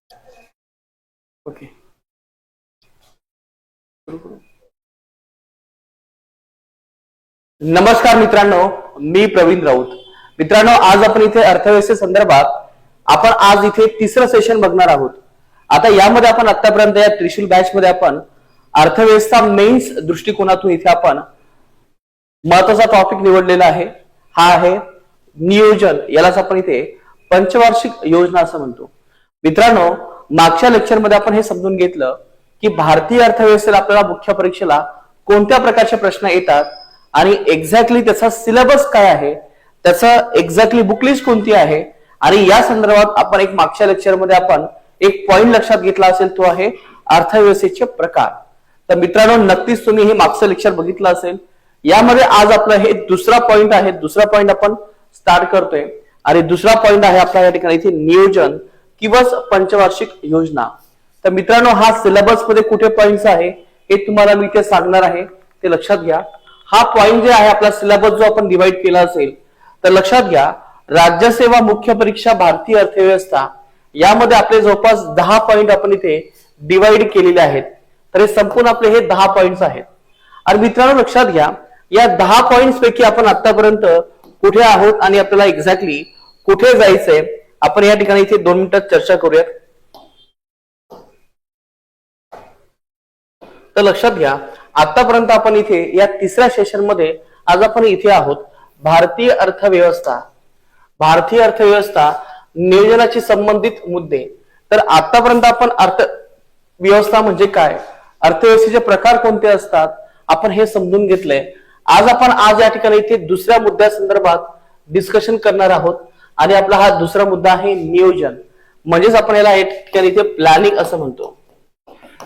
Okay, सुरू करू. नमस्कार मित्रांनो, मी प्रवीण राऊत. मित्रांनो, आज आपण इथे अर्थव्यवस्थेसंदर्भात आपण आज इथे तिसरं सेशन बघणार आहोत. आता यामध्ये आपण आतापर्यंत या त्रिशूल बॅच मध्ये आपण अर्थव्यवस्था मेन्स दृष्टिकोनातून इथे आपण महत्वाचा टॉपिक निवडलेला आहे. हा आहे नियोजन. यालाच आपण इथे पंचवार्षिक योजना असं म्हणतो. मित्रांनो, मागच्या लेक्चरमध्ये आपण हे समजून घेतलं की भारतीय अर्थव्यवस्थेला आपल्याला मुख्य परीक्षेला कोणत्या प्रकारचे प्रश्न येतात आणि एक्झॅक्टली त्याचा सिलेबस काय आहे, त्याचं एक्झॅक्टली बुक लिस्ट कोणती आहे, आणि या संदर्भात आपण एक मागच्या लेक्चरमध्ये आपण एक पॉइंट लक्षात घेतला असेल, तो आहे अर्थव्यवस्थेचे प्रकार. तर मित्रांनो, नक्कीच तुम्ही हे मागचं लेक्चर बघितलं असेल. यामध्ये आज आपलं हे दुसरा पॉइंट आहे. दुसरा पॉइंट आपण स्टार्ट करतोय आणि दुसरा पॉइंट आहे आपला या ठिकाणी इथे नियोजन किंवा पंचवार्षिक योजना. तर मित्रांनो, हा सिलेबस मध्ये कुठे पॉइंट्स आहे हे तुम्हाला मी इथे सांगणार आहे, ते लक्षात घ्या. हा पॉइंट जे आहे आपला सिलेबस जो आपण डिवाइड केला असेल, तर लक्षात घ्या, राज्यसेवा मुख्य परीक्षा भारतीय अर्थव्यवस्था यामध्ये आपले जवळपास 10 पॉइंट आपण इथे डिवाइड केलेले आहेत. तर हे संपूर्ण आपले हे 10 पॉइंट्स आहेत. आणि मित्रांनो, लक्षात घ्या, या 10 पॉइंट्स पैकी आपण आतापर्यंत कुठे आहोत आणि आपल्याला एक्झॅक्टली कुठे जायचंय, आपण या ठिकाणी इथे 2 मिनिटात चर्चा करूयात. तर लक्षात घ्या, आतापर्यंत आपण इथे या तिसऱ्या सेशन मध्ये आज आपण इथे आहोत भारतीय अर्थव्यवस्था. भारतीय अर्थव्यवस्था नियोजनाशी संबंधित मुद्दे. तर आतापर्यंत आपण अर्थव्यवस्था म्हणजे काय, अर्थव्यवस्थेचे प्रकार कोणते असतात, आपण हे समजून घेतलंय. आज या ठिकाणी इथे दुसऱ्या मुद्द्या संदर्भात डिस्कशन करणार आहोत आणि आपला हा दुसरा मुद्दा आहे नियोजन. म्हणजेच आपण याला या ठिकाणी इथे प्लॅनिंग असं म्हणतो.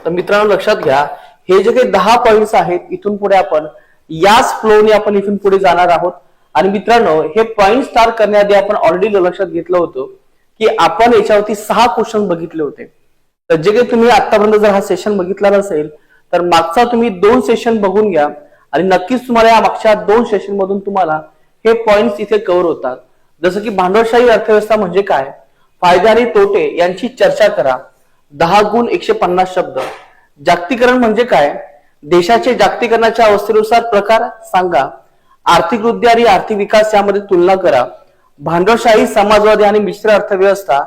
तर मित्रांनो, लक्षात घ्या, हे जे काही 10 पॉइंट्स आहेत, इथून पुढे आपण याच फ्लोने आपण इथून पुढे जाणार आहोत. आणि मित्रांनो, हे पॉइंट स्टार्ट करण्याआधी आपण ऑलरेडी लक्षात घेतलं होतं की आपण याच्यावरती 6 क्वेश्चन बघितले होते. तर जे काही तुम्ही आतापर्यंत जर हा सेशन बघितला नसेल, तर मागचा तुम्ही 2 सेशन बघून घ्या आणि नक्कीच तुम्हाला या मागच्या 2 सेशन मधून तुम्हाला हे पॉइंट्स इथे कव्हर होतात. जसं की भांडवलशाही अर्थव्यवस्था म्हणजे काय, फायदे आणि तोटे यांची चर्चा करा, 10 गुण 150 शब्द. जागतिकीकरण म्हणजे काय, देशाचे जागतिकीकरणाच्या अवस्थेनुसार प्रकार सांगा, आर्थिक वृद्धी आणि आर्थिक विकास यामध्ये तुलना करा, भांडवलशाही, समाजवादी आणि मिश्र अर्थव्यवस्था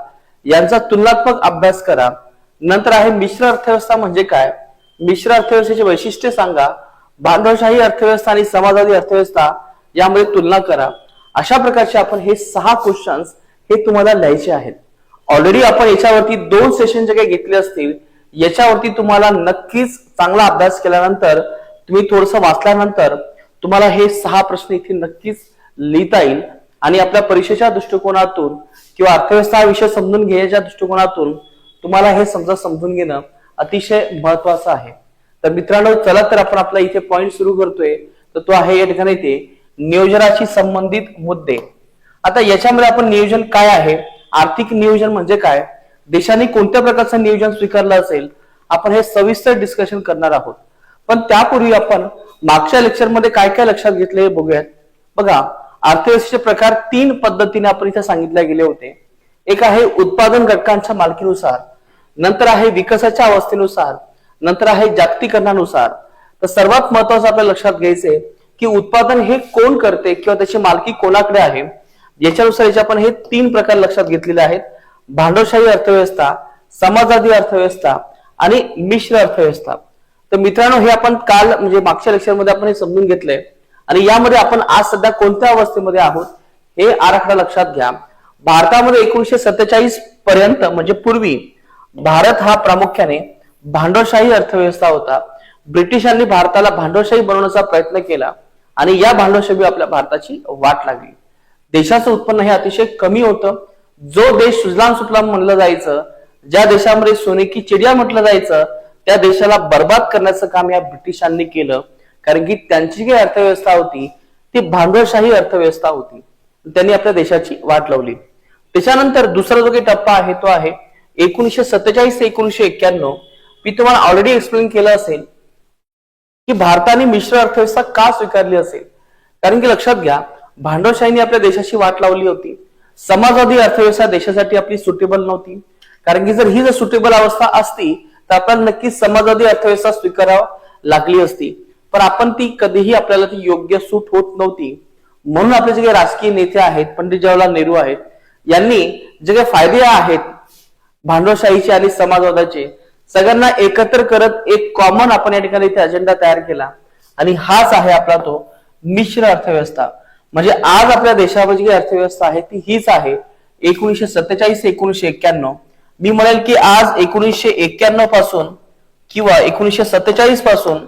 यांचा तुलनात्मक अभ्यास करा. नंतर आहे मिश्र अर्थव्यवस्था म्हणजे काय, मिश्र अर्थव्यवस्थेचे वैशिष्ट्य सांगा, भांडवलशाही अर्थव्यवस्था आणि समाजवादी अर्थव्यवस्था यामध्ये तुलना करा. अशा प्रकारचे आपण हे 6 क्वेश्चन्स हे तुम्हाला लिहायचे आहेत. ऑलरेडी आपण याच्यावरती 2 सेशन जे काही घेतले असतील, याच्यावरती तुम्हाला नक्कीच चांगला अभ्यास केल्यानंतर, तुम्ही थोडंसं वाचल्यानंतर तुम्हाला हे 6 प्रश्न इथे नक्कीच लिहिता येईल. आणि आपल्या परीक्षेच्या दृष्टिकोनातून किंवा अर्थव्यवस्था हा विषय समजून घेण्याच्या दृष्टिकोनातून तुम्हाला हे समजून घेणं अतिशय महत्वाचं आहे. तर मित्रांनो, चला तर आपण आपला इथे पॉइंट सुरू करतोय. तर तो आहे या ठिकाणी ते नियोजनाशी संबंधित मुद्दे. आता याच्यामध्ये आपण नियोजन काय आहे, आर्थिक नियोजन म्हणजे काय, देशाने कोणत्या प्रकारचं नियोजन स्वीकारलं असेल, आपण हे सविस्तर डिस्कशन करणार आहोत. पण त्यापूर्वी आपण मागच्या लेक्चरमध्ये काय काय लक्षात घेतले हे बघूयात. बघा, अर्थव्यवस्थेचे प्रकार 3 पद्धतीने आपण इथे सांगितले गेले होते. एक आहे उत्पादन घटकांच्या मालकीनुसार, नंतर आहे विकासाच्या अवस्थेनुसार, नंतर आहे जागतिकीकरणानुसार. तर सर्वात महत्वाचं आपल्याला लक्षात घ्यायचंय की उत्पादन हे कोण करते किंवा त्याची मालकी कोणाकडे आहे, याच्यानुसार याचे आपण हे 3 प्रकार लक्षात घेतलेले आहेत: भांडवलशाही अर्थव्यवस्था, समाजवादी अर्थव्यवस्था आणि मिश्र अर्थव्यवस्था. तर मित्रांनो, हे आपण काल म्हणजे मागच्या लेक्चरमध्ये आपण हे समजून घेतलंय आणि यामध्ये आपण आज सध्या कोणत्या अवस्थेमध्ये आहोत हे आराखडा लक्षात घ्या. भारतामध्ये 1947 पर्यंत म्हणजे पूर्वी भारत हा प्रामुख्याने भांडवलशाही अर्थव्यवस्था होता. ब्रिटिशांनी भारताला भांडवलशाही बनवण्याचा प्रयत्न केला आणि या भांडवलशाही आपल्या भारताची वाट लागली. देशाचं उत्पन्न हे अतिशय कमी होतं. जो देश सुजलाम सुफलाम म्हणलं जायचं, ज्या देशामध्ये सोने की चिडिया म्हटलं जायचं, त्या देशाला बर्बाद करण्याचं काम या ब्रिटिशांनी केलं. कारण की त्यांची जी अर्थव्यवस्था होती ती भांडवलशाही अर्थव्यवस्था होती. त्यांनी आपल्या देशाची वाट लावली. त्याच्यानंतर दुसरा जो काही टप्पा आहे तो आहे 1947 ते 1991. मी तुम्हाला ऑलरेडी एक्सप्लेन केलं असेल की भारताने मिश्र अर्थव्यवस्था का स्वीकारली असेल. कारण की लक्षात घ्या, भांडवलशाहीने आपल्या देशाची वाट लावली होती. समाजवादी अर्थव्यवस्था देशासाठी आपली सुटेबल नव्हती. कारण की जर ही जर सुटेबल अवस्था असती तर आपल्याला नक्कीच समाजवादी अर्थव्यवस्था स्वीकारावी लागली असती, पण आपण ती कधीही आपल्याला ती योग्य सूट होत नव्हती. म्हणून आपले जे काही राजकीय नेते आहेत, पंडित जवाहरलाल नेहरू आहेत, यांनी जे काही फायदे आहेत भांडवलशाहीचे आणि समाजवादाचे सगळ्यांना एकत्र करत एक कॉमन आपण या ठिकाणी इथे अजेंडा तयार केला आणि हाच आहे आपला तो मिश्र अर्थव्यवस्था. म्हणजे आज आपल्या देशामध्ये जी अर्थव्यवस्था आहे ती हीच आहे 1947 ते 1991. मी म्हणेल की आज 1991 पासून किंवा 1947 पासून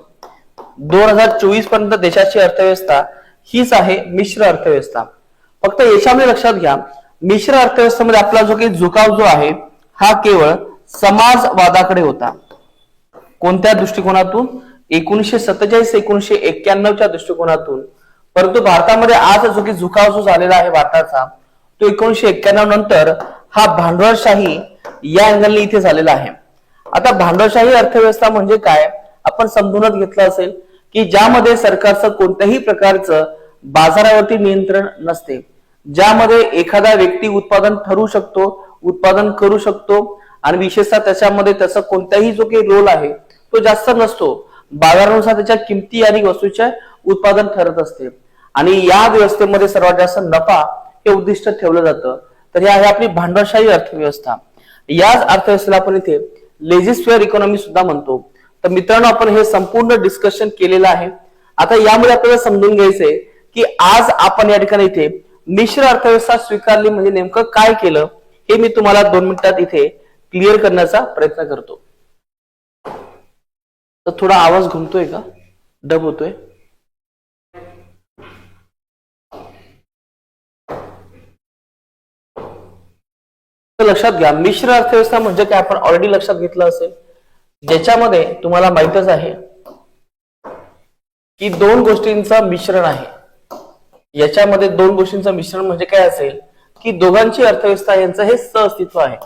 2024 पर्यंत देशाची अर्थव्यवस्था हीच आहे मिश्र अर्थव्यवस्था. फक्त याच्यामध्ये लक्षात घ्या, मिश्र अर्थव्यवस्थेमध्ये आपला जो काही झुकाव जो आहे हा केवळ समाजवादाकडे होता. कोणत्या दृष्टिकोनातून? 1947 ते 1991च्या दृष्टिकोनातून. परंतु भारतामध्ये आज जो काही झुकाव जो झालेला आहे भारताचा तो 1991 नंतर हा भांडवलशाही या अँगलने इथे झालेला आहे. आता भांडवलशाही अर्थव्यवस्था म्हणजे काय आपण समजूनच घेतलं असेल की ज्यामध्ये सरकारचं कोणत्याही प्रकारचं बाजारावरती नियंत्रण नसते, ज्यामध्ये एखादा व्यक्ती उत्पादन ठरवू शकतो, उत्पादन करू शकतो आणि विशेषतः त्याच्यामध्ये त्याचा कोणताही जो काही रोल आहे तो जास्त नसतो. बाजारानुसार त्याच्या किमती आणि वस्तूचे उत्पादन ठरत असते आणि या व्यवस्थेमध्ये सर्वात जास्त नफा हे उद्दिष्ट ठेवलं जातं. तर हे आहे आपली भांडवलशाही अर्थव्यवस्था. याच अर्थव्यवस्थेला आपण इथे लेजिस्फेअर इकॉनॉमी सुद्धा म्हणतो. तर मित्रांनो, आपण हे संपूर्ण डिस्कशन केलेलं आहे. आता यामध्ये आपल्याला समजून घ्यायचंय की आज आपण या ठिकाणी इथे मिश्र अर्थव्यवस्था स्वीकारली म्हणजे नेमकं काय केलं हे मी तुम्हाला 2 मिनिटात इथे क्लिअर करण्याचा प्रयत्न करतो. तर थोडा आवाज घुमतोय का, डब होतोय? तर लक्षात घ्या, मिश्र अर्थव्यवस्था म्हणजे काय आपण ऑलरेडी लक्षात घेतलं असेल, ज्याच्यामध्ये तुम्हाला माहितच आहे की 2 गोष्टींचं मिश्रण आहे. याच्यामध्ये 2 गोष्टींचं मिश्रण म्हणजे काय असेल की दोघांची अर्थव्यवस्था यांचं हे सहअस्तित्व आहे.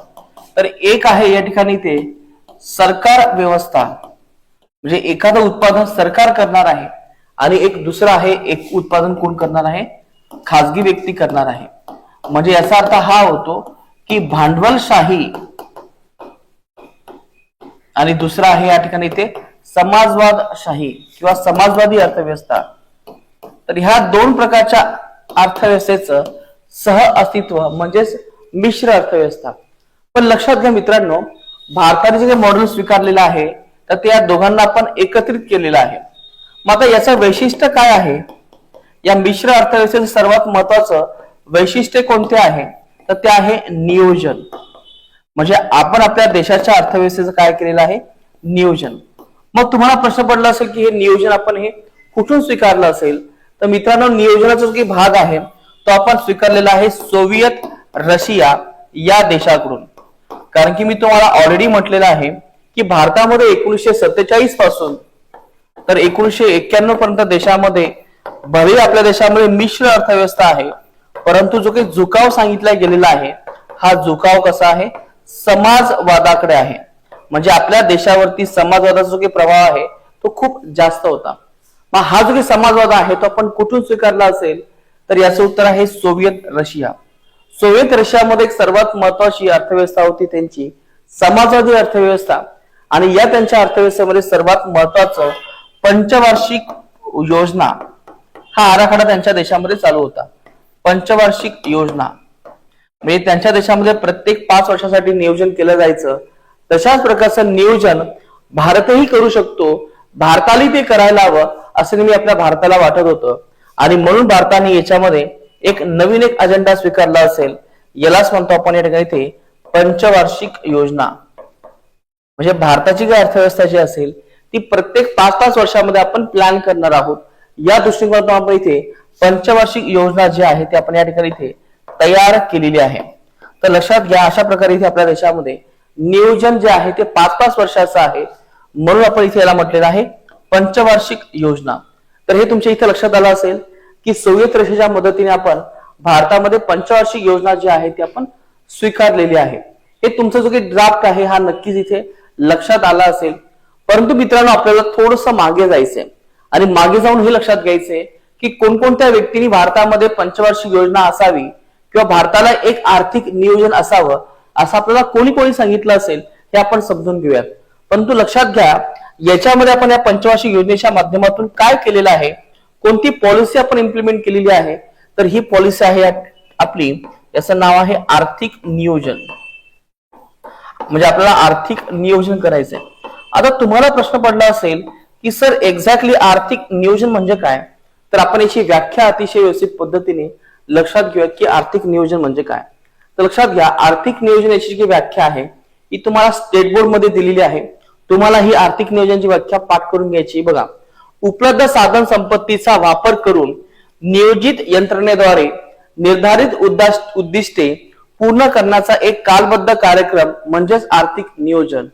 तर एक आहे या ठिकाणी ते सरकार व्यवस्था, म्हणजे एखादं उत्पादन सरकार करणार आहे आणि एक दुसरं आहे एक उत्पादन कोण करणार आहे, खाजगी व्यक्ती करणार आहे. म्हणजे याचा अर्थ हा होतो की भांडवलशाही आणि दुसरा आहे या ठिकाणी ते समाजवादशाही किंवा समाजवादी अर्थव्यवस्था. तर ह्या 2 प्रकारच्या अर्थव्यवस्थेचं सह अस्तित्व म्हणजेच मिश्र अर्थव्यवस्था. पण लक्षात घ्या मित्रांनो, भारताने जे मॉडेल स्वीकारलेलं आहे तर ते या दोघांना आपण एकत्रित केलेलं आहे. मग आता याचं वैशिष्ट्य काय आहे? या मिश्र अर्थव्यवस्थेचं सर्वात महत्वाचं वैशिष्ट्य कोणते आहे तर ते आहे नियोजन. म्हणजे आपण आपल्या देशाच्या अर्थव्यवस्थेचं काय केलेलं आहे, नियोजन. मग तुम्हाला प्रश्न पडला असेल की हे नियोजन आपण हे कुठून स्वीकारलं असेल, तर मित्रांनो नियोजनाचा जो काही भाग आहे तो आपण स्वीकारलेला आहे सोव्हिएत रशिया या देशाकडून. कारण की मी तुम्हाला ऑलरेडी म्हटलेलं आहे की भारतामध्ये 1947 पासून तर 1991 पर्यंत देशामध्ये भले आपल्या देशामध्ये मिश्र अर्थव्यवस्था आहे, परंतु जो काही झुकाव सांगितला गेलेला आहे हा झुकाव कसा आहे, समाजवादाकडे आहे. म्हणजे आपल्या देशावरती समाजवादाचा जो काही प्रभाव आहे तो खूप जास्त होता. मग हा जो काही समाजवाद आहे तो आपण कुठून स्वीकारला असेल तर याचं उत्तर आहे सोव्हिएत रशिया. सोव्हिएत रशियामध्ये एक सर्वात महत्वाची अर्थव्यवस्था होती त्यांची समाजवादी अर्थव्यवस्था आणि या त्यांच्या अर्थव्यवस्थेमध्ये सर्वात महत्वाचं पंचवार्षिक योजना हा आराखडा त्यांच्या देशामध्ये चालू होता. पंचवार्षिक योजना म्हणजे त्यांच्या देशामध्ये प्रत्येक 5 वर्षासाठी नियोजन केलं जायचं. तशाच प्रकारचं नियोजन भारतही करू शकतो, भारताला ते करायला हवं असं नेहमी आपल्या भारताला वाटत होतं आणि म्हणून भारताने याच्यामध्ये एक नवीन एक अजेंडा स्वीकारला असेल. यालाच म्हणतो आपण या ठिकाणी ते पंचवार्षिक योजना. म्हणजे भारताची जी अर्थव्यवस्था जी असेल ती प्रत्येक 5-5 वर्षामध्ये आपण प्लॅन करणार आहोत. या दृष्टिकोनातून आपण इथे पंचवार्षिक योजना जी आहे ती आपण या ठिकाणी इथे तयार केलेली आहे. तर लक्षात घ्या, अशा प्रकारे इथे आपल्या देशामध्ये नियोजन जे आहे ते 5-5 वर्षाचं आहे, म्हणून आपण इथे याला म्हटलेलं आहे पंचवार्षिक योजना. तर हे तुमच्या इथे लक्षात आलं असेल की सोव्हिएत रशियाच्या मदतीने आपण भारतामध्ये पंचवार्षिक योजना जी आहे ती आपण स्वीकारलेली आहे. हे तुमचा जो काही ड्राफ्ट आहे हा नक्कीच इथे लक्षात आला असेल. परंतु मित्रांनो, आपल्याला थोडंसं मागे जायचंय आणि मागे जाऊन हे लक्षात घ्यायचंय की कोणकोणत्या व्यक्तींनी भारतामध्ये पंचवार्षिक योजना असावी किंवा भारताला एक आर्थिक नियोजन असावं असं आपल्याला कोणी कोणी सांगितलं असेल हे आपण समजून घेऊयात. परंतु लक्षात घ्या, याच्यामध्ये आपण या पंचवार्षिक योजनेच्या माध्यमातून काय केलेलं आहे, कोणती पॉलिसी आपण इम्प्लिमेंट केलेली आहे, तर ही पॉलिसी आहे आपली, याचं नाव आहे आर्थिक नियोजन. म्हणजे आपल्याला आर्थिक नियोजन करायचंय. आता तुम्हाला प्रश्न पडला असेल की सर एक्झॅक्टली आर्थिक नियोजन म्हणजे काय, तर आपण याची व्याख्या अतिशय व्यवस्थित पद्धतीने लक्षात घेऊया की आर्थिक नियोजन म्हणजे काय. तर लक्षात घ्या, आर्थिक नियोजन याची जी व्याख्या आहे ही तुम्हाला स्टेट बोर्ड मध्ये दिलेली आहे. तुम्हाला ही आर्थिक नियोजनाची व्याख्या पाठ करून घ्यायची. बघा, उपलब्ध साधन संपत्तीचा वापर करून नियोजित यंत्रणेद्वारे निर्धारित उद्दिष्टे पूर्ण करण्याचा एक कालबद्ध कार्यक्रम म्हणजेच आर्थिक नियोजन.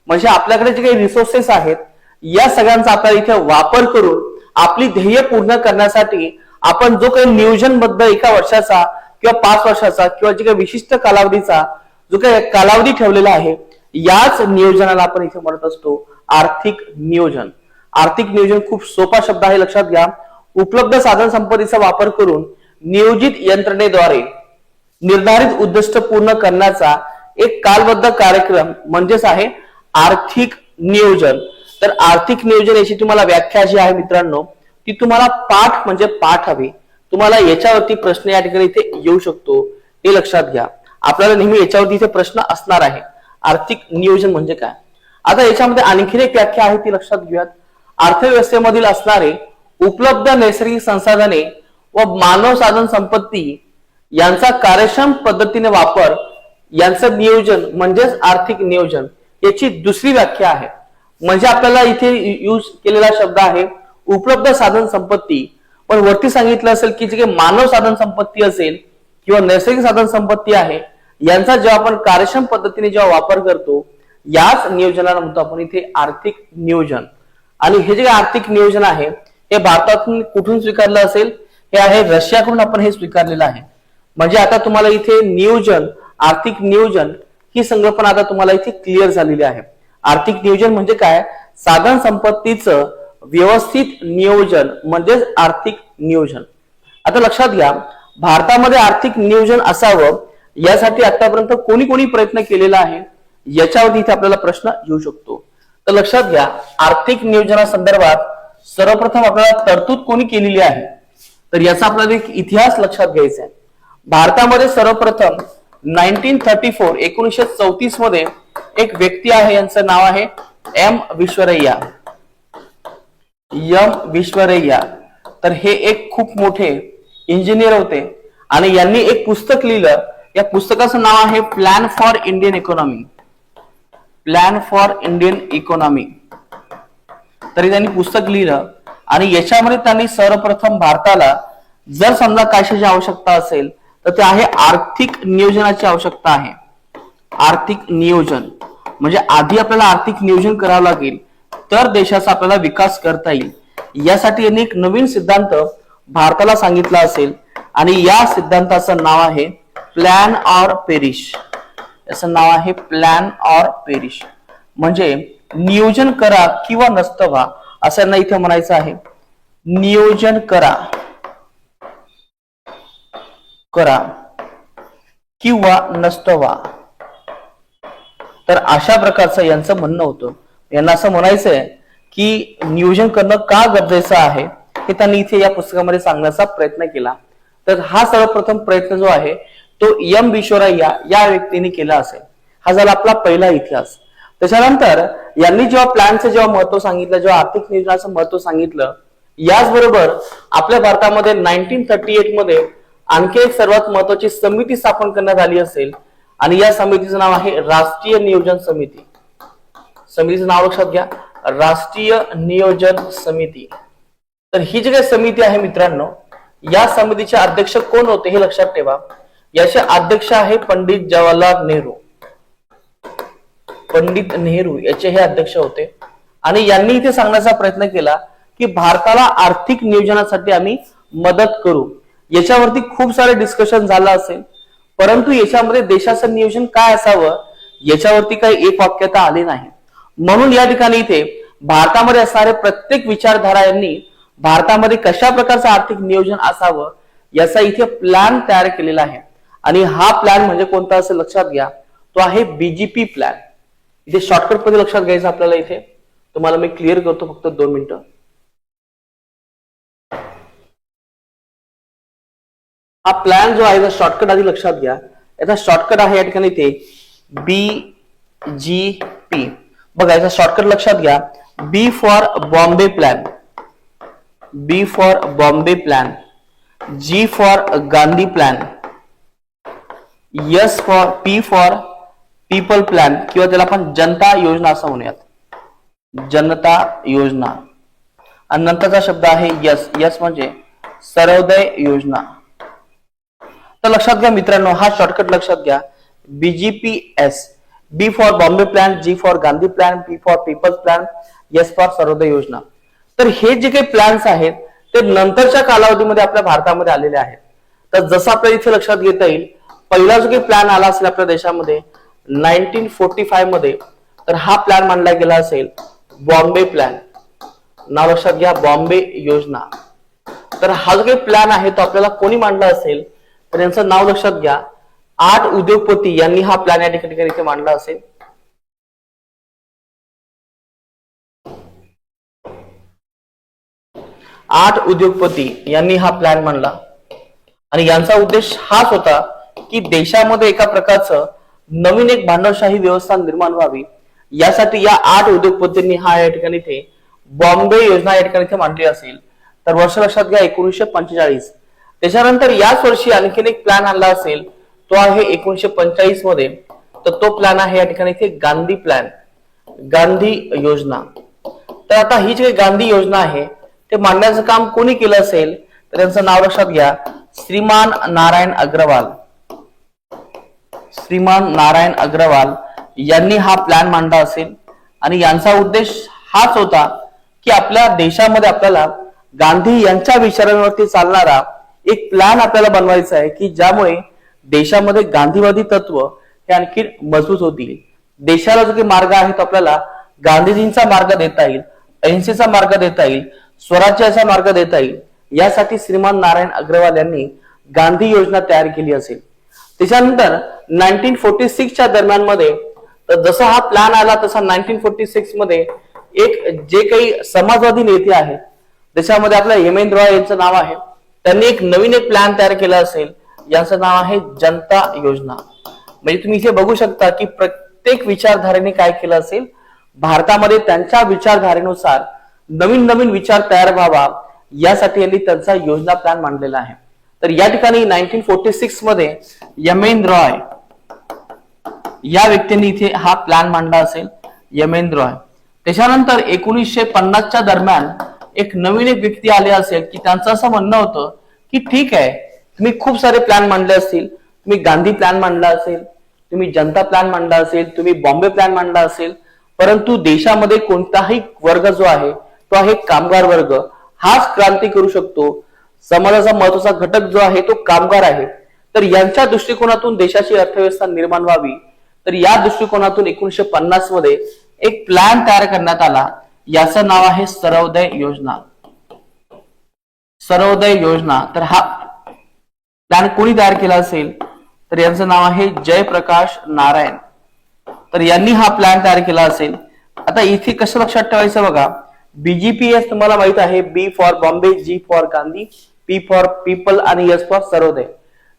म्हणजे आपल्याकडे जे काही रिसोर्सेस आहेत या सगळ्यांचा आपल्याला इथे वापर करून आपली ध्येय पूर्ण करण्यासाठी आपण जो काही नियोजनबद्ध एका वर्षाचा किंवा 5 वर्षाचा किंवा जे काही विशिष्ट कालावधीचा जो काही कालावधी ठेवलेला आहे, याच नियोजनाला आपण इथे म्हणत असतो आर्थिक नियोजन. आर्थिक नियोजन खूप सोपा शब्द आहे, लक्षात घ्या. उपलब्ध साधन संपत्तीचा वापर करून नियोजित यंत्रणेद्वारे निर्धारित उद्दिष्ट पूर्ण करण्याचा एक कालबद्ध कार्यक्रम म्हणजेच आहे आर्थिक नियोजन. तर आर्थिक नियोजन याची तुम्हाला व्याख्या जी आहे मित्रांनो, ती तुम्हाला पाठ म्हणजे पाठ हवी. तुम्हाला याच्यावरती प्रश्न या ठिकाणी इथे येऊ शकतो, हे लक्षात घ्या. आपल्याला नेहमी याच्यावरती इथे प्रश्न असणार आहे, आर्थिक नियोजन म्हणजे काय. आता याच्यामध्ये आणखीन एक व्याख्या आहे, ती लक्षात घेऊयात. अर्थव्यवस्थेमधील असणारे उपलब्ध नैसर्गिक संसाधने व मानव साधन संपत्ती यांचा कार्यक्षम पद्धतीने वापर यांचं नियोजन म्हणजेच आर्थिक नियोजन. याची दुसरी व्याख्या आहे. म्हणजे आपल्याला इथे यूज केलेला शब्द आहे उपलब्ध साधन संपत्ती, पण वरती सांगितलं असेल की जे मानव साधन संपत्ती असेल किंवा नैसर्गिक साधन संपत्ती आहे यांचा जेव्हा आपण कार्यक्षम पद्धतीने जेव्हा वापर करतो, याच नियोजनाला म्हणतो आपण इथे आर्थिक नियोजन. आणि हे जे आर्थिक नियोजन आहे हे भारतातून कुठून स्वीकारलं असेल, हे आहे रशियाकडून आपण हे स्वीकारलेलं आहे. म्हणजे आता तुम्हाला इथे नियोजन, आर्थिक नियोजन ही संकल्पना आता तुम्हाला इथे क्लिअर झालेली आहे. आर्थिक नियोजन म्हणजे काय, साधन संपत्तीचं व्यवस्थित नियोजन म्हणजेच आर्थिक नियोजन. आता लक्षात घ्या, भारतामध्ये आर्थिक नियोजन असावं यासाठी आतापर्यंत कोणी कोणी प्रयत्न केलेला आहे, याच्यावरती इथे आपल्याला प्रश्न येऊ शकतो. तर लक्षात घ्या, आर्थिक नियोजना संदर्भात सर्वप्रथम आपल्याला तरतूद कोणी केलेली आहे, तर याचा आपल्याला एक इतिहास लक्षात घ्यायचा आहे. भारतामध्ये सर्वप्रथम 1934 मध्ये एक व्यक्ती आहे, यांचं नाव आहे एम विश्वेश्वरैया. विश्वेश्वरैया तर हे एक खूप मोठे इंजिनियर होते आणि यांनी एक पुस्तक लिहिलं. या पुस्तकाचं नाव आहे plan for Indian economy. Plan for Indian economy. तरी त्यांनी पुस्तक लिहिलं आणि याच्यामध्ये त्यांनी सर्वप्रथम भारताला जर समजा कशाची आवश्यकता असेल तर ते आहे आर्थिक नियोजनाची आवश्यकता आहे. आर्थिक नियोजन म्हणजे आधी आपल्याला आर्थिक नियोजन करावं लागेल तर देशाचा आपल्याला विकास करता येईल. यासाठी यांनी एक नवीन सिद्धांत भारताला सांगितला असेल आणि या सिद्धांताचं नाव आहे प्लॅन ऑर पेरिश. याचं नाव आहे प्लॅन ऑर पेरिश. म्हणजे नियोजन करा किंवा नष्ट व्हा असं यांना इथे म्हणायचं आहे. नियोजन करा किंवा नष्ट व्हा. तर अशा प्रकारचं यांचं म्हणणं होतं. यांना असं म्हणायचंय की नियोजन करणं का गरजेचं आहे हे त्यांनी इथे या पुस्तकामध्ये सांगण्याचा प्रयत्न केला. तर हा सर्वप्रथम प्रयत्न जो आहे तो एम विश्वेश्वरैया या व्यक्तीने केला असेल. हा झाला आपला पहिला इतिहास. त्याच्यानंतर यांनी जेव्हा प्लॅनचं जेव्हा महत्व सांगितलं, जेव्हा आर्थिक नियोजनाचं महत्व सांगितलं, याचबरोबर आपल्या भारतामध्ये 1938 मध्ये आणखी एक सर्वात महत्वाची समिती स्थापन करण्यात आली असेल आणि या समितीचं नाव आहे राष्ट्रीय नियोजन समिती. समितीचं नाव लक्षात घ्या, राष्ट्रीय नियोजन समिती. तर ही जी काही समिती आहे मित्रांनो, या समितीचे अध्यक्ष कोण होते हे लक्षात ठेवा. याचे अध्यक्ष आहे पंडित जवाहरलाल नेहरू. पंडित नेहरू याचे हे अध्यक्ष होते आणि यांनी इथे सांगण्याचा प्रयत्न केला की भारताला आर्थिक नियोजनासाठी आम्ही मदत करू. याच्यावरती खूप सारे डिस्कशन झालं असेल, परंतु याच्यामध्ये देशाचं नियोजन काय असावं याच्यावरती काही एक वाक्यता आली नाही. म्हणून या ठिकाणी इथे भारतामध्ये असणारे प्रत्येक विचारधारा यांनी भारतामध्ये कशा प्रकारचं आर्थिक नियोजन असावं याचा इथे प्लॅन तयार केलेला आहे. आणि हा प्लॅन म्हणजे कोणता असेल लक्षात घ्या, तो आहे बीजीपी प्लॅन. इथे शॉर्टकट मध्ये लक्षात घ्यायचं आपल्याला. इथे तुम्हाला मी क्लिअर करतो फक्त 2 मिनिटं. हा प्लॅन जो आहे शॉर्टकट आधी लक्षात घ्या. याचा शॉर्टकट आहे या ठिकाणी ते BGP. बघा याचा शॉर्टकट लक्षात घ्या. B for Bombay plan, B for Bombay plan, G for Gandhi plan, P for people plan किंवा त्याला आपण जनता योजना असं म्हणूयात, जनता योजना. आणि नंतरचा शब्द आहे यस म्हणजे सर्वोदय योजना. तर लक्षात घ्या मित्रांनो, हा शॉर्टकट लक्षात घ्या. BGPS, B for Bombay plan, G for Gandhi plan, P for people's plan, S for Sarvodaya योजना. तर हे जे काही प्लॅन्स आहेत ते नंतरच्या कालावधीमध्ये आपल्या भारतामध्ये आलेले आहेत. तर जसं आपल्याला इथे लक्षात घेता येईल, पहिला जो काही प्लॅन आला असेल आपल्या देशामध्ये 1945 मध्ये, तर हा प्लॅन मांडला गेला असेल बॉम्बे प्लॅन. नाव लक्षात घ्या, बॉम्बे योजना. तर हा जो काही प्लॅन आहे तो आपल्याला कोणी मांडला असेल तर यांचं नाव लक्षात घ्या. 8 उद्योगपती यांनी हा प्लॅन या ठिकाणी इथे मांडला असेल. 8 उद्योगपती यांनी हा प्लॅन मांडला आणि यांचा उद्देश हाच होता की देशामध्ये एका प्रकारचं नवीन एक भांडवलशाही व्यवस्था निर्माण व्हावी. यासाठी या 8 उद्योगपतींनी हा या ठिकाणी इथे बॉम्बे योजना या ठिकाणी इथे मांडली असेल. तर वर्ष लक्षात घ्या 1945. त्याच्यानंतर याच वर्षी आणखीन एक प्लॅन आणला असेल, तो आहे 1945 मध्ये. तर तो प्लॅन आहे या ठिकाणी इथे गांधी प्लॅन, गांधी योजना. तर आता ही जी गांधी योजना आहे ते मांडण्याचं काम कोणी केलं असेल तर त्यांचं नाव लक्षात घ्या, श्रीमान नारायण अग्रवाल. श्रीमान नारायण अग्रवाल यांनी हा प्लॅन मांडला असेल आणि यांचा उद्देश हाच होता की आपल्या देशामध्ये आपल्याला गांधी यांच्या विचारांवरती चालणारा एक प्लॅन आपल्याला बनवायचा आहे की ज्यामुळे देशामध्ये गांधीवादी तत्व हे आणखी मजबूत होतील. देशाला जो काही मार्ग आहे तो आपल्याला गांधीजींचा मार्ग देता येईल, अहिंसेचा मार्ग देता येईल, स्वराज्याचा मार्ग देता येईल. यासाठी श्रीमान नारायण अग्रवाल यांनी गांधी योजना तयार केली असेल. त्याच्यानंतर 1946च्या दरम्यान मध्ये जसा हा प्लॅन आला तसा 1946 मध्ये एक जे काही समाजवादी नेते आहेत त्याच्यामध्ये आपल्या हेमेंद्र रॉय यांचं नाव आहे. त्यांनी एक नवीन प्लॅन तयार केला असेल, याचं नाव आहे जनता योजना. म्हणजे तुम्ही इथे बघू शकता की प्रत्येक विचारधारेने काय केलं असेल, भारतामध्ये त्यांच्या विचारधारेनुसार नवीन नवीन विचार तयार व्हावा यासाठी यांनी त्यांचा योजना प्लॅन मांडलेला आहे. तर या ठिकाणी 1946 मध्ये हेमेंद्र रॉय या व्यक्तींनी इथे हा प्लॅन मांडला असेल, हेमेंद्र रॉय. त्याच्यानंतर 1950च्या दरम्यान एक नवीन व्यक्ती आले असेल की त्यांचं असं म्हणणं होतं की ठीक आहे, तुम्ही खूप सारे प्लॅन मांडले असतील, तुम्ही गांधी प्लॅन मांडला असेल, तुम्ही जनता प्लॅन मांडला असेल, तुम्ही बॉम्बे प्लॅन मांडला असेल, परंतु देशामध्ये कोणताही वर्ग जो आहे तो आहे कामगार वर्ग. हाच क्रांती करू शकतो. समाजाचा महत्वाचा घटक जो आहे तो कामगार आहे. तर यांच्या दृष्टिकोनातून देशाची अर्थव्यवस्था निर्माण व्हावी. तर या दृष्टिकोनातून 1950 मध्ये एक प्लॅन तयार करण्यात आला. याचं नाव आहे सर्वोदय योजना. सर्वोदय योजना. तर हा प्लॅन कोणी तयार केला असेल तर यांचं नाव आहे जयप्रकाश नारायण. तर यांनी हा प्लॅन तयार केला असेल. आता इथे कसं लक्षात ठेवायचं बघा, BGPS तुम्हाला माहित आहे, B for Bombay, G for Gandhi, P for people आणि एस फॉर सर्वोदय.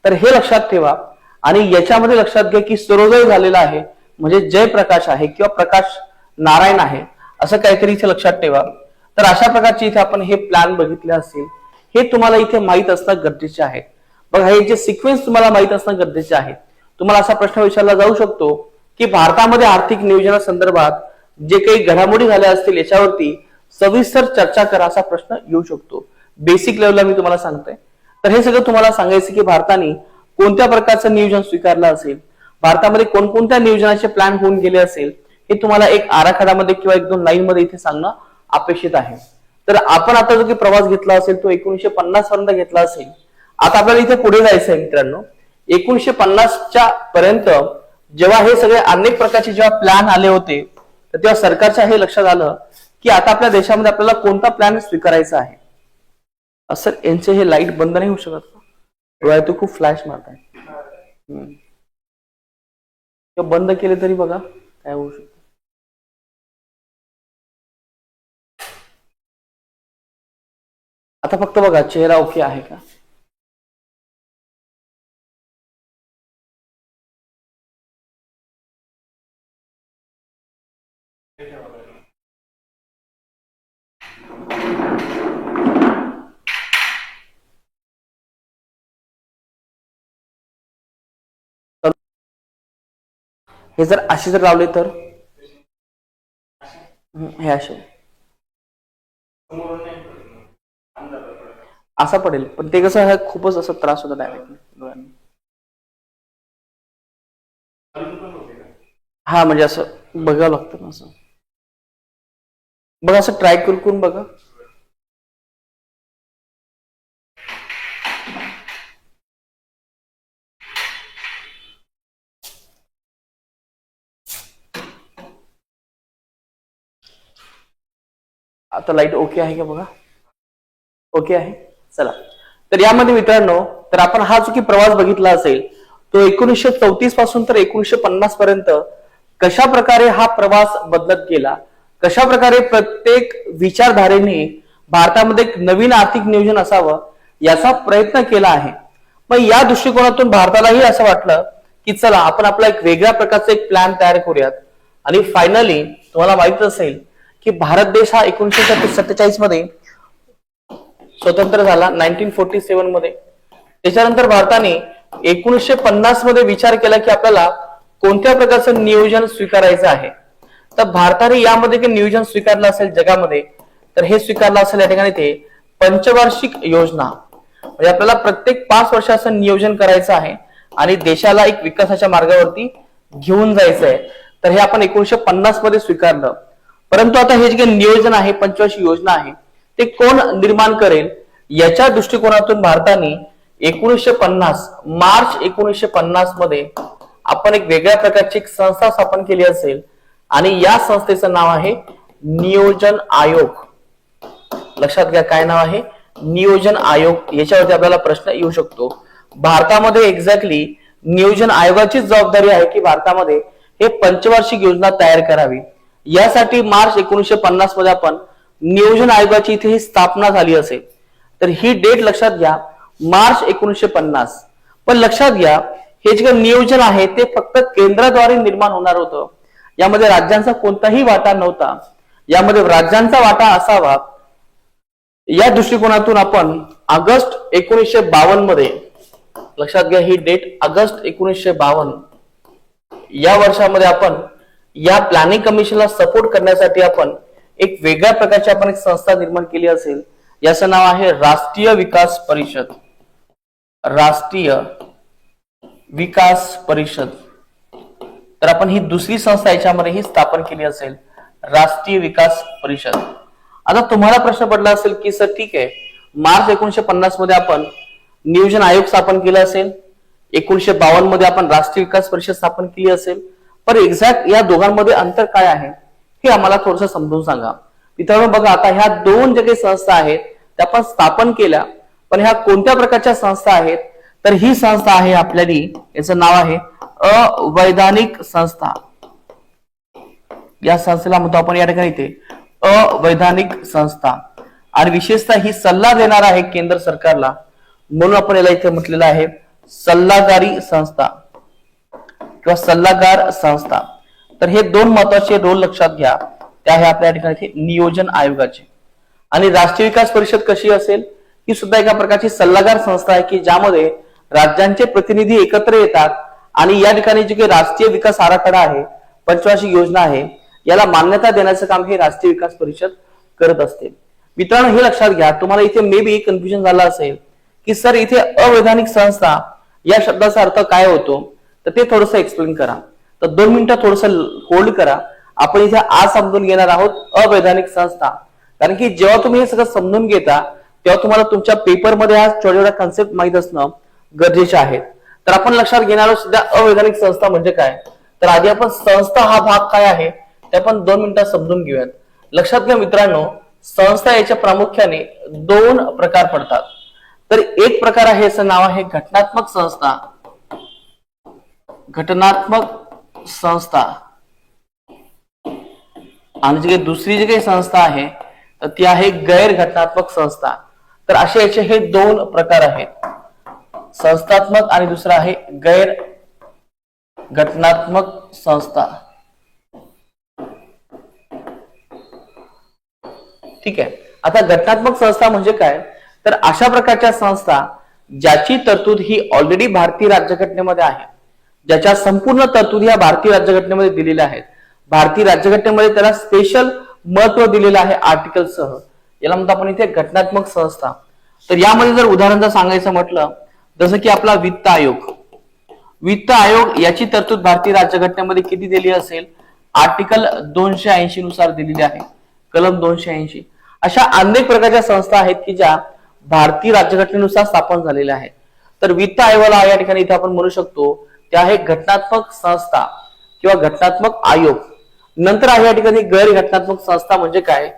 तर हे लक्षात ठेवा आणि याच्यामध्ये लक्षात घ्या की सर्वोदय झालेला आहे म्हणजे जयप्रकाश आहे किंवा प्रकाश नारायण आहे, असं काहीतरी इथे लक्षात ठेवा. तर अशा प्रकारचे इथे आपण हे प्लॅन बघितले असतील, हे तुम्हाला इथे माहित असणं गरजेचे आहे. बघा हे जे सिक्वेन्स तुम्हाला माहित असणं गरजेचे आहे. तुम्हाला असा प्रश्न विचारला जाऊ शकतो की भारतामध्ये आर्थिक नियोजनासंदर्भात जे काही घडामोडी झाल्या असतील याच्यावरती सविस्तर चर्चा करा, असा प्रश्न येऊ शकतो. बेसिक लेवलला मी तुम्हाला सांगतोय. तर हे सगळं तुम्हाला सांगायचं की भारताने कोणत्या प्रकारचं नियोजन स्वीकारलं असेल, भारतामध्ये कोणकोणत्या नियोजनाचे प्लॅन होऊन गेले असेल, हे तुम्हाला एक आराखड्यामध्ये किंवा 1-2 लाईन मध्ये इथे सांगणं अपेक्षित आहे. तर आपण आता जो काही प्रवास घेतला असेल तो 1950 पर्यंत घेतला असेल. आता आपल्याला इथे पुढे जायचं आहे मित्रांनो. 1950च्या पर्यंत जेव्हा हे सगळे अनेक प्रकारचे जेव्हा प्लॅन आले होते तर तेव्हा सरकारच्या हे लक्षात आलं की आता आपल्या देशामध्ये आपल्याला कोणता प्लॅन स्वीकारायचा आहे. असं यांचे हे लाईट बंद नाही होऊ शकत का? तो खूप फ्लॅश मारत आहे. किंवा बंद केले तरी बघा काय होऊ शकतं. आता फक्त बघा चेहरा ओके आहे का. हे जर असे जर लावले तर हे असे असा पडेल, पण ते कसं आहे खूपच असं त्रास होतो डायरेक्ट. हा म्हणजे असं बघावं लागतं ना असं. बघा असं ट्राय करून बघा. आता लाईट ओके आहे का बघा. ओके आहे. चला तर यामध्ये मित्रांनो, तर आपण हा जो की प्रवास बघितला असेल तो 1934 पासून तर 1950 पर्यंत कशा प्रकारे हा प्रवास बदलत गेला, कशा प्रकारे प्रत्येक विचारधारेने भारतामध्ये एक नवीन आर्थिक नियोजन असावं याचा प्रयत्न केला आहे. मग या दृष्टिकोनातून भारतालाही असं वाटलं की चला आपण आपला एक वेगळ्या प्रकारचा एक प्लॅन तयार करूयात. आणि फायनली तुम्हाला माहित असेल की भारत देश हा 1947 मध्ये स्वतंत्र झाला, 1947 मध्ये. त्याच्यानंतर भारताने 1950 मध्ये विचार केला की आपल्याला कोणत्या प्रकारचं नियोजन स्वीकारायचं आहे. तर भारताने यामध्ये काही नियोजन स्वीकारलं असेल जगामध्ये, तर हे स्वीकारलं असेल या ठिकाणी ते पंचवार्षिक योजना. म्हणजे आपल्याला प्रत्येक 5 वर्षाचं नियोजन करायचं आहे आणि देशाला एक विकासाच्या मार्गावरती घेऊन जायचं आहे. तर हे आपण 1950 मध्ये स्वीकारलं. परंतु आता हे जे नियोजन आहे, पंचवार्षिक योजना आहे, ते कोण निर्माण करेल याच्या दृष्टिकोनातून भारताने 1950 मार्च 1950 मध्ये आपण एक वेगळ्या प्रकारची एक संस्था स्थापन केली असेल आणि या संस्थेचं नाव आहे नियोजन आयोग. लक्षात घ्या काय नाव आहे, नियोजन आयोग. याच्यावरती आपल्याला प्रश्न येऊ शकतो. भारतामध्ये एक्झॅक्टली नियोजन आयोगाची जबाबदारी आहे की भारतामध्ये हे पंचवार्षिक योजना तयार करावी. यासाठी मार्च 1950 मध्ये आपण नियोजन आयोगाची इथे ही स्थापना झाली असेल. तर ही डेट लक्षात घ्या, मार्च 1950. पण लक्षात घ्या हे जे नियोजन आहे ते फक्त केंद्राद्वारे निर्माण होणार होतं. यामध्ये राज्यांचा कोणताही वाटा नव्हता. यामध्ये राज्यांचा वाटा असावा या दृष्टिकोनातून आपण ऑगस्ट 1952 मध्ये, लक्षात घ्या ही डेट ऑगस्ट 1952, या वर्षामध्ये आपण या प्लॅनिंग कमिशनला सपोर्ट करण्यासाठी आपण एक वेगळ्या प्रकारची आपण एक संस्था निर्माण केली असेल. याचं नाव आहे राष्ट्रीय विकास परिषद. राष्ट्रीय विकास परिषद. तर आपण ही दुसरी संस्था याच्यामध्ये ही स्थापन केली असेल, राष्ट्रीय विकास परिषद. आता तुम्हाला प्रश्न पडला असेल की सर ठीक आहे, मार्च 1950 मध्ये आपण नियोजन आयोग स्थापन केला असेल, 1952 मध्ये आपण राष्ट्रीय विकास परिषद स्थापन केली असेल, पण एक्झॅक्ट या दोघांमध्ये अंतर काय आहे हे आम्हाला थोडंसं समजून सांगा. मित्रांनो बघा, आता ह्या दोन जे काही संस्था आहेत त्या आपण स्थापन केल्या, पण ह्या कोणत्या प्रकारच्या संस्था आहेत, तर ही संस्था आहे आपल्याला, याचं नाव आहे अवैधानिक संस्था. या संस्थेला म्हणतो आपण या ठिकाणी इथे अवैधानिक संस्था. आणि विशेषतः ही सल्ला देणार आहे केंद्र सरकारला, म्हणून आपण याला इथे म्हटलेलं आहे सल्लागारी संस्था किंवा सल्लागार संस्था. तर हे दोन महत्वाचे रोल लक्षात घ्या. त्या आहे आपल्या ठिकाणी नियोजन आयोगाचे. आणि राष्ट्रीय विकास परिषद कशी असेल, ही सुद्धा एका प्रकारची सल्लागार संस्था आहे की ज्यामध्ये राज्यांचे प्रतिनिधी एकत्र येतात आणि या ठिकाणी जे काही राष्ट्रीय विकास आराखडा आहे, पंचवार्षिक योजना आहे, याला मान्यता देण्याचं काम हे राष्ट्रीय विकास परिषद करत असते. मित्रांनो हे लक्षात घ्या, तुम्हाला इथे मे बी कन्फ्युजन झालं असेल की सर इथे अवैधानिक संस्था या शब्दाचा अर्थ काय होतो, तर ते थोडंसं एक्सप्लेन करा. तर 2 मिनिटं थोडंसं होल्ड करा. आपण इथे आज समजून घेणार आहोत अवैधानिक संस्था. कारण की जेव्हा तुम्ही हे सगळं समजून घेता तेव्हा तुम्हाला तुमच्या पेपरमध्ये हा छोट्या कन्सेप्ट माहित असणं गरजेचे आहे. तर आपण लक्षात घेणार आहोत सध्या अवैधानिक संस्था म्हणजे काय. तर आधी आपण संस्था हा भाग काय आहे ते आपण 2 मिनिटात समजून घेऊयात. लक्षात घ्या मित्रांनो, संस्था याच्या प्रामुख्याने 2 प्रकार पडतात. तर एक प्रकार आहे, याचं नाव आहे घटनात्मक संस्था. घटनात्मक संस्था आणि जी काही दुसरी जी काही संस्था आहे तर ती आहे गैर घटनात्मक संस्था. तर असे याचे हे दोन प्रकार आहेत, संस्थात्मक आणि दुसरा आहे गैर घटनात्मक संस्था. ठीक आहे. आता घटनात्मक संस्था म्हणजे काय, तर अशा प्रकारच्या संस्था ज्याची तरतूद ही ऑलरेडी भारतीय राज्यघटनेमध्ये आहे, ज्याच्या संपूर्ण तरतूद ह्या भारतीय राज्यघटनेमध्ये दिलेल्या आहेत, भारतीय राज्यघटनेमध्ये त्याला स्पेशल महत्व दिलेलं आहे आर्टिकल सह, याला म्हणतो आपण इथे घटनात्मक संस्था. तर यामध्ये जर उदाहरण जर सांगायचं म्हटलं, जसं की आपला वित्त आयोग. वित्त आयोग याची तरतूद भारतीय राज्यघटनेमध्ये किती दिली असेल, आर्टिकल 280 नुसार दिलेली आहे, कलम 280. अशा अनेक प्रकारच्या संस्था आहेत की ज्या भारतीय राज्यघटनेनुसार स्थापन झालेल्या आहेत. तर वित्त आयोगाला या ठिकाणी इथे आपण म्हणू शकतो ते आहे घटनात्मक संस्था किंवा घटनात्मक आयोग. नंतर आहे या ठिकाणी गैर घटनात्मक संस्था म्हणजे काय,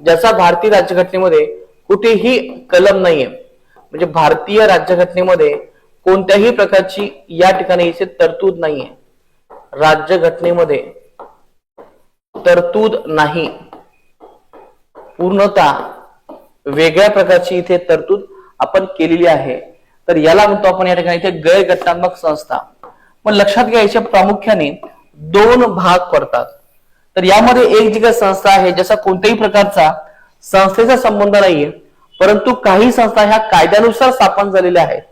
ज्याचा भारतीय राज्यघटनेमध्ये कुठेही कलम नाहीये, म्हणजे भारतीय राज्यघटनेमध्ये कोणत्याही प्रकारची या ठिकाणी इथे तरतूद नाहीये, राज्यघटनेमध्ये तरतूद नाही, पूर्णतः वेगळ्या प्रकारची इथे तरतूद आपण केलेली आहे. तर याला म्हणतो आपण या ठिकाणी इथे गैर घटनात्मक संस्था. पण लक्षात घ्यायचे प्रामुख्याने दोन भाग पडतात. तर यामध्ये एक जी काही संस्था आहे ज्याचा कोणत्याही प्रकारचा संस्थेचा संबंध नाहीये, परंतु काही संस्था ह्या कायद्यानुसार स्थापन झालेल्या आहेत,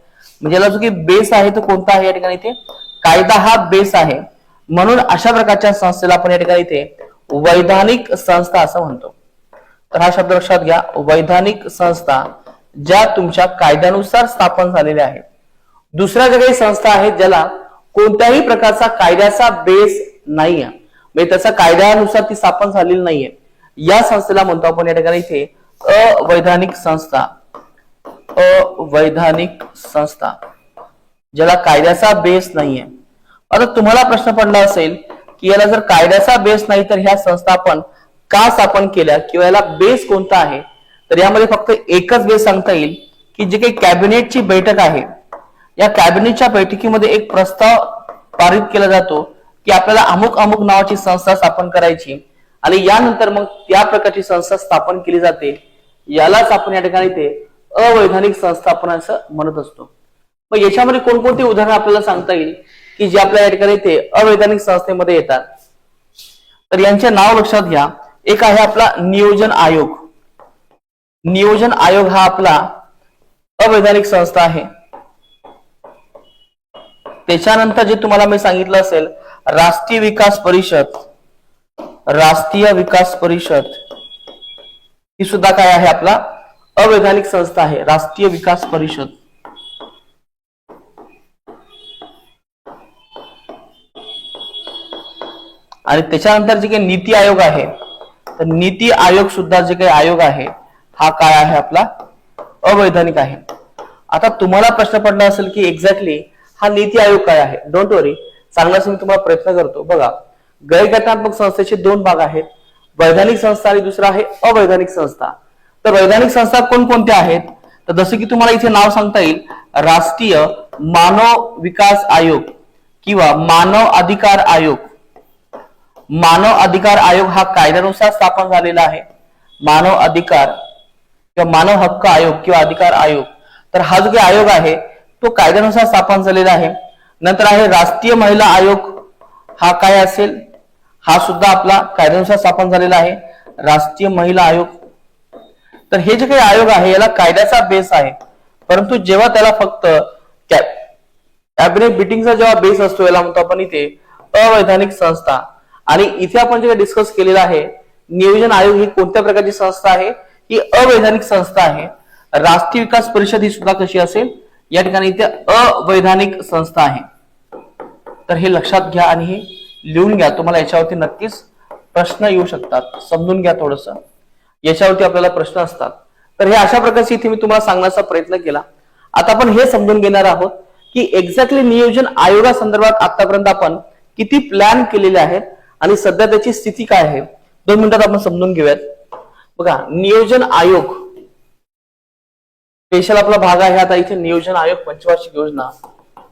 म्हणजे याला जो की बेस आहे तो कोणता आहे या ठिकाणी इथे, कायदा हा बेस आहे. म्हणून अशा प्रकारच्या संस्थेला आपण या ठिकाणी इथे वैधानिक संस्था असं म्हणतो. तर हा शब्द लक्षात घ्या, वैधानिक संस्था ज्या तुमच्या कायद्यानुसार स्थापन झालेल्या आहेत. दुसऱ्या ज्या काही संस्था आहेत ज्याला कोणत्याही प्रकारचा कायद्याचा बेस नाहीये, म्हणजे त्याचा कायद्यानुसार ती स्थापन झालेली नाहीये, या संस्थेला म्हणतो आपण या ठिकाणी इथे अवैधानिक संस्था. अवैधानिक संस्था ज्याला कायद्याचा बेस नाहीये. आता तुम्हाला प्रश्न पडला असेल की याला जर कायद्याचा बेस नाही तर ह्या संस्था आपण का स्थापन केल्या किंवा याला बेस कोणता आहे, तर यामध्ये फक्त एकच बेस सांगता येईल की जे काही कॅबिनेटची बैठक आहे, या कॅबिनेटच्या बैठकीमध्ये एक प्रस्ताव पारित केला जातो की आपल्याला अमुक अमुक नावाची संस्था स्थापन करायची आणि यानंतर मग त्या प्रकारची संस्था स्थापन केली जाते. यालाच आपण या ठिकाणी ते अवैधानिक संस्था आपण असं म्हणत असतो. मग याच्यामध्ये कोणकोणती उदाहरणं आपल्याला सांगता येईल की जे आपल्या या ठिकाणी ते अवैधानिक संस्थेमध्ये येतात, तर यांचे नाव लक्षात घ्या. एक आहे आपला नियोजन आयोग. नियोजन आयोग हा आपला अवैधानिक संस्था आहे. त्याच्यानंतर जे तुम्हाला मी सांगितलं असेल राष्ट्रीय विकास परिषद. राष्ट्रीय विकास परिषद ही सुद्धा काय आहे, आपला अवैधानिक संस्था आहे, राष्ट्रीय विकास परिषद. आणि त्याच्यानंतर जे काही नीती आयोग आहे, तर नीती आयोग सुद्धा जे काही आयोग आहे हा काय आहे, आपला अवैधानिक आहे. आता तुम्हाला प्रश्न पडला असेल की एक्झॅक्टली हा नीती आयोग काय आहे. डोंट वरी, सांगण्याचा मी तुम्हाला प्रयत्न करतो. बघा, गैरघटनात्मक संस्थेचे दोन भाग आहेत, वैधानिक संस्था आणि दुसरा आहे अवैधानिक संस्था. तर वैधानिक संस्था कोणकोणत्या आहेत, तर जसं की तुम्हाला इथे नाव सांगता येईल, राष्ट्रीय मानव विकास आयोग किंवा मानव अधिकार आयोग. मानव अधिकार आयोग हा कायद्यानुसार स्थापन झालेला आहे. मानव अधिकार किंवा मानव हक्क आयोग किंवा अधिकार आयोग, तर हा जो काही आयोग आहे तो कायद्यानुसार स्थापन झालेला आहे. नंतर आहे राष्ट्रीय महिला आयोग, हा काय असेल, हा सुद्धा आपला कायद्यानुसार स्थापन झालेला आहे, राष्ट्रीय महिला आयोग. तर हे जे काही आयोग आहे याला कायद्याचा बेस आहे, परंतु जेव्हा त्याला फक्त कॅबिनेट मिटिंगचा जेव्हा बेस असतो याला म्हणतो आपण इथे अवैधानिक संस्था. आणि इथे आपण जे डिस्कस केलेलं आहे नियोजन आयोग ही कोणत्या प्रकारची संस्था आहे, ही अवैधानिक संस्था आहे. राष्ट्रीय विकास परिषद ही सुद्धा कशी असेल, या ठिकाणी इथे अवैधानिक संस्था आहे. तर हे लक्षात घ्या आणि हे लिहून घ्या, तुम्हाला याच्यावरती नक्कीच प्रश्न येऊ शकतात. समजून घ्या थोडस, याच्यावरती आपल्याला प्रश्न असतात. तर हे अशा प्रकारचे इथे मी तुम्हाला सांगण्याचा प्रयत्न केला. आता आपण हे समजून घेणार आहोत की एक्झॅक्टली नियोजन आयोगासंदर्भात आतापर्यंत आपण किती प्लॅन केलेले आहेत आणि सध्या त्याची स्थिती काय आहे. 2 मिनिटात आपण समजून घेऊयात. बघा, नियोजन आयोग स्पेशल आपला भाग आहे आता इथे, नियोजन आयोग पंचवार्षिक योजना.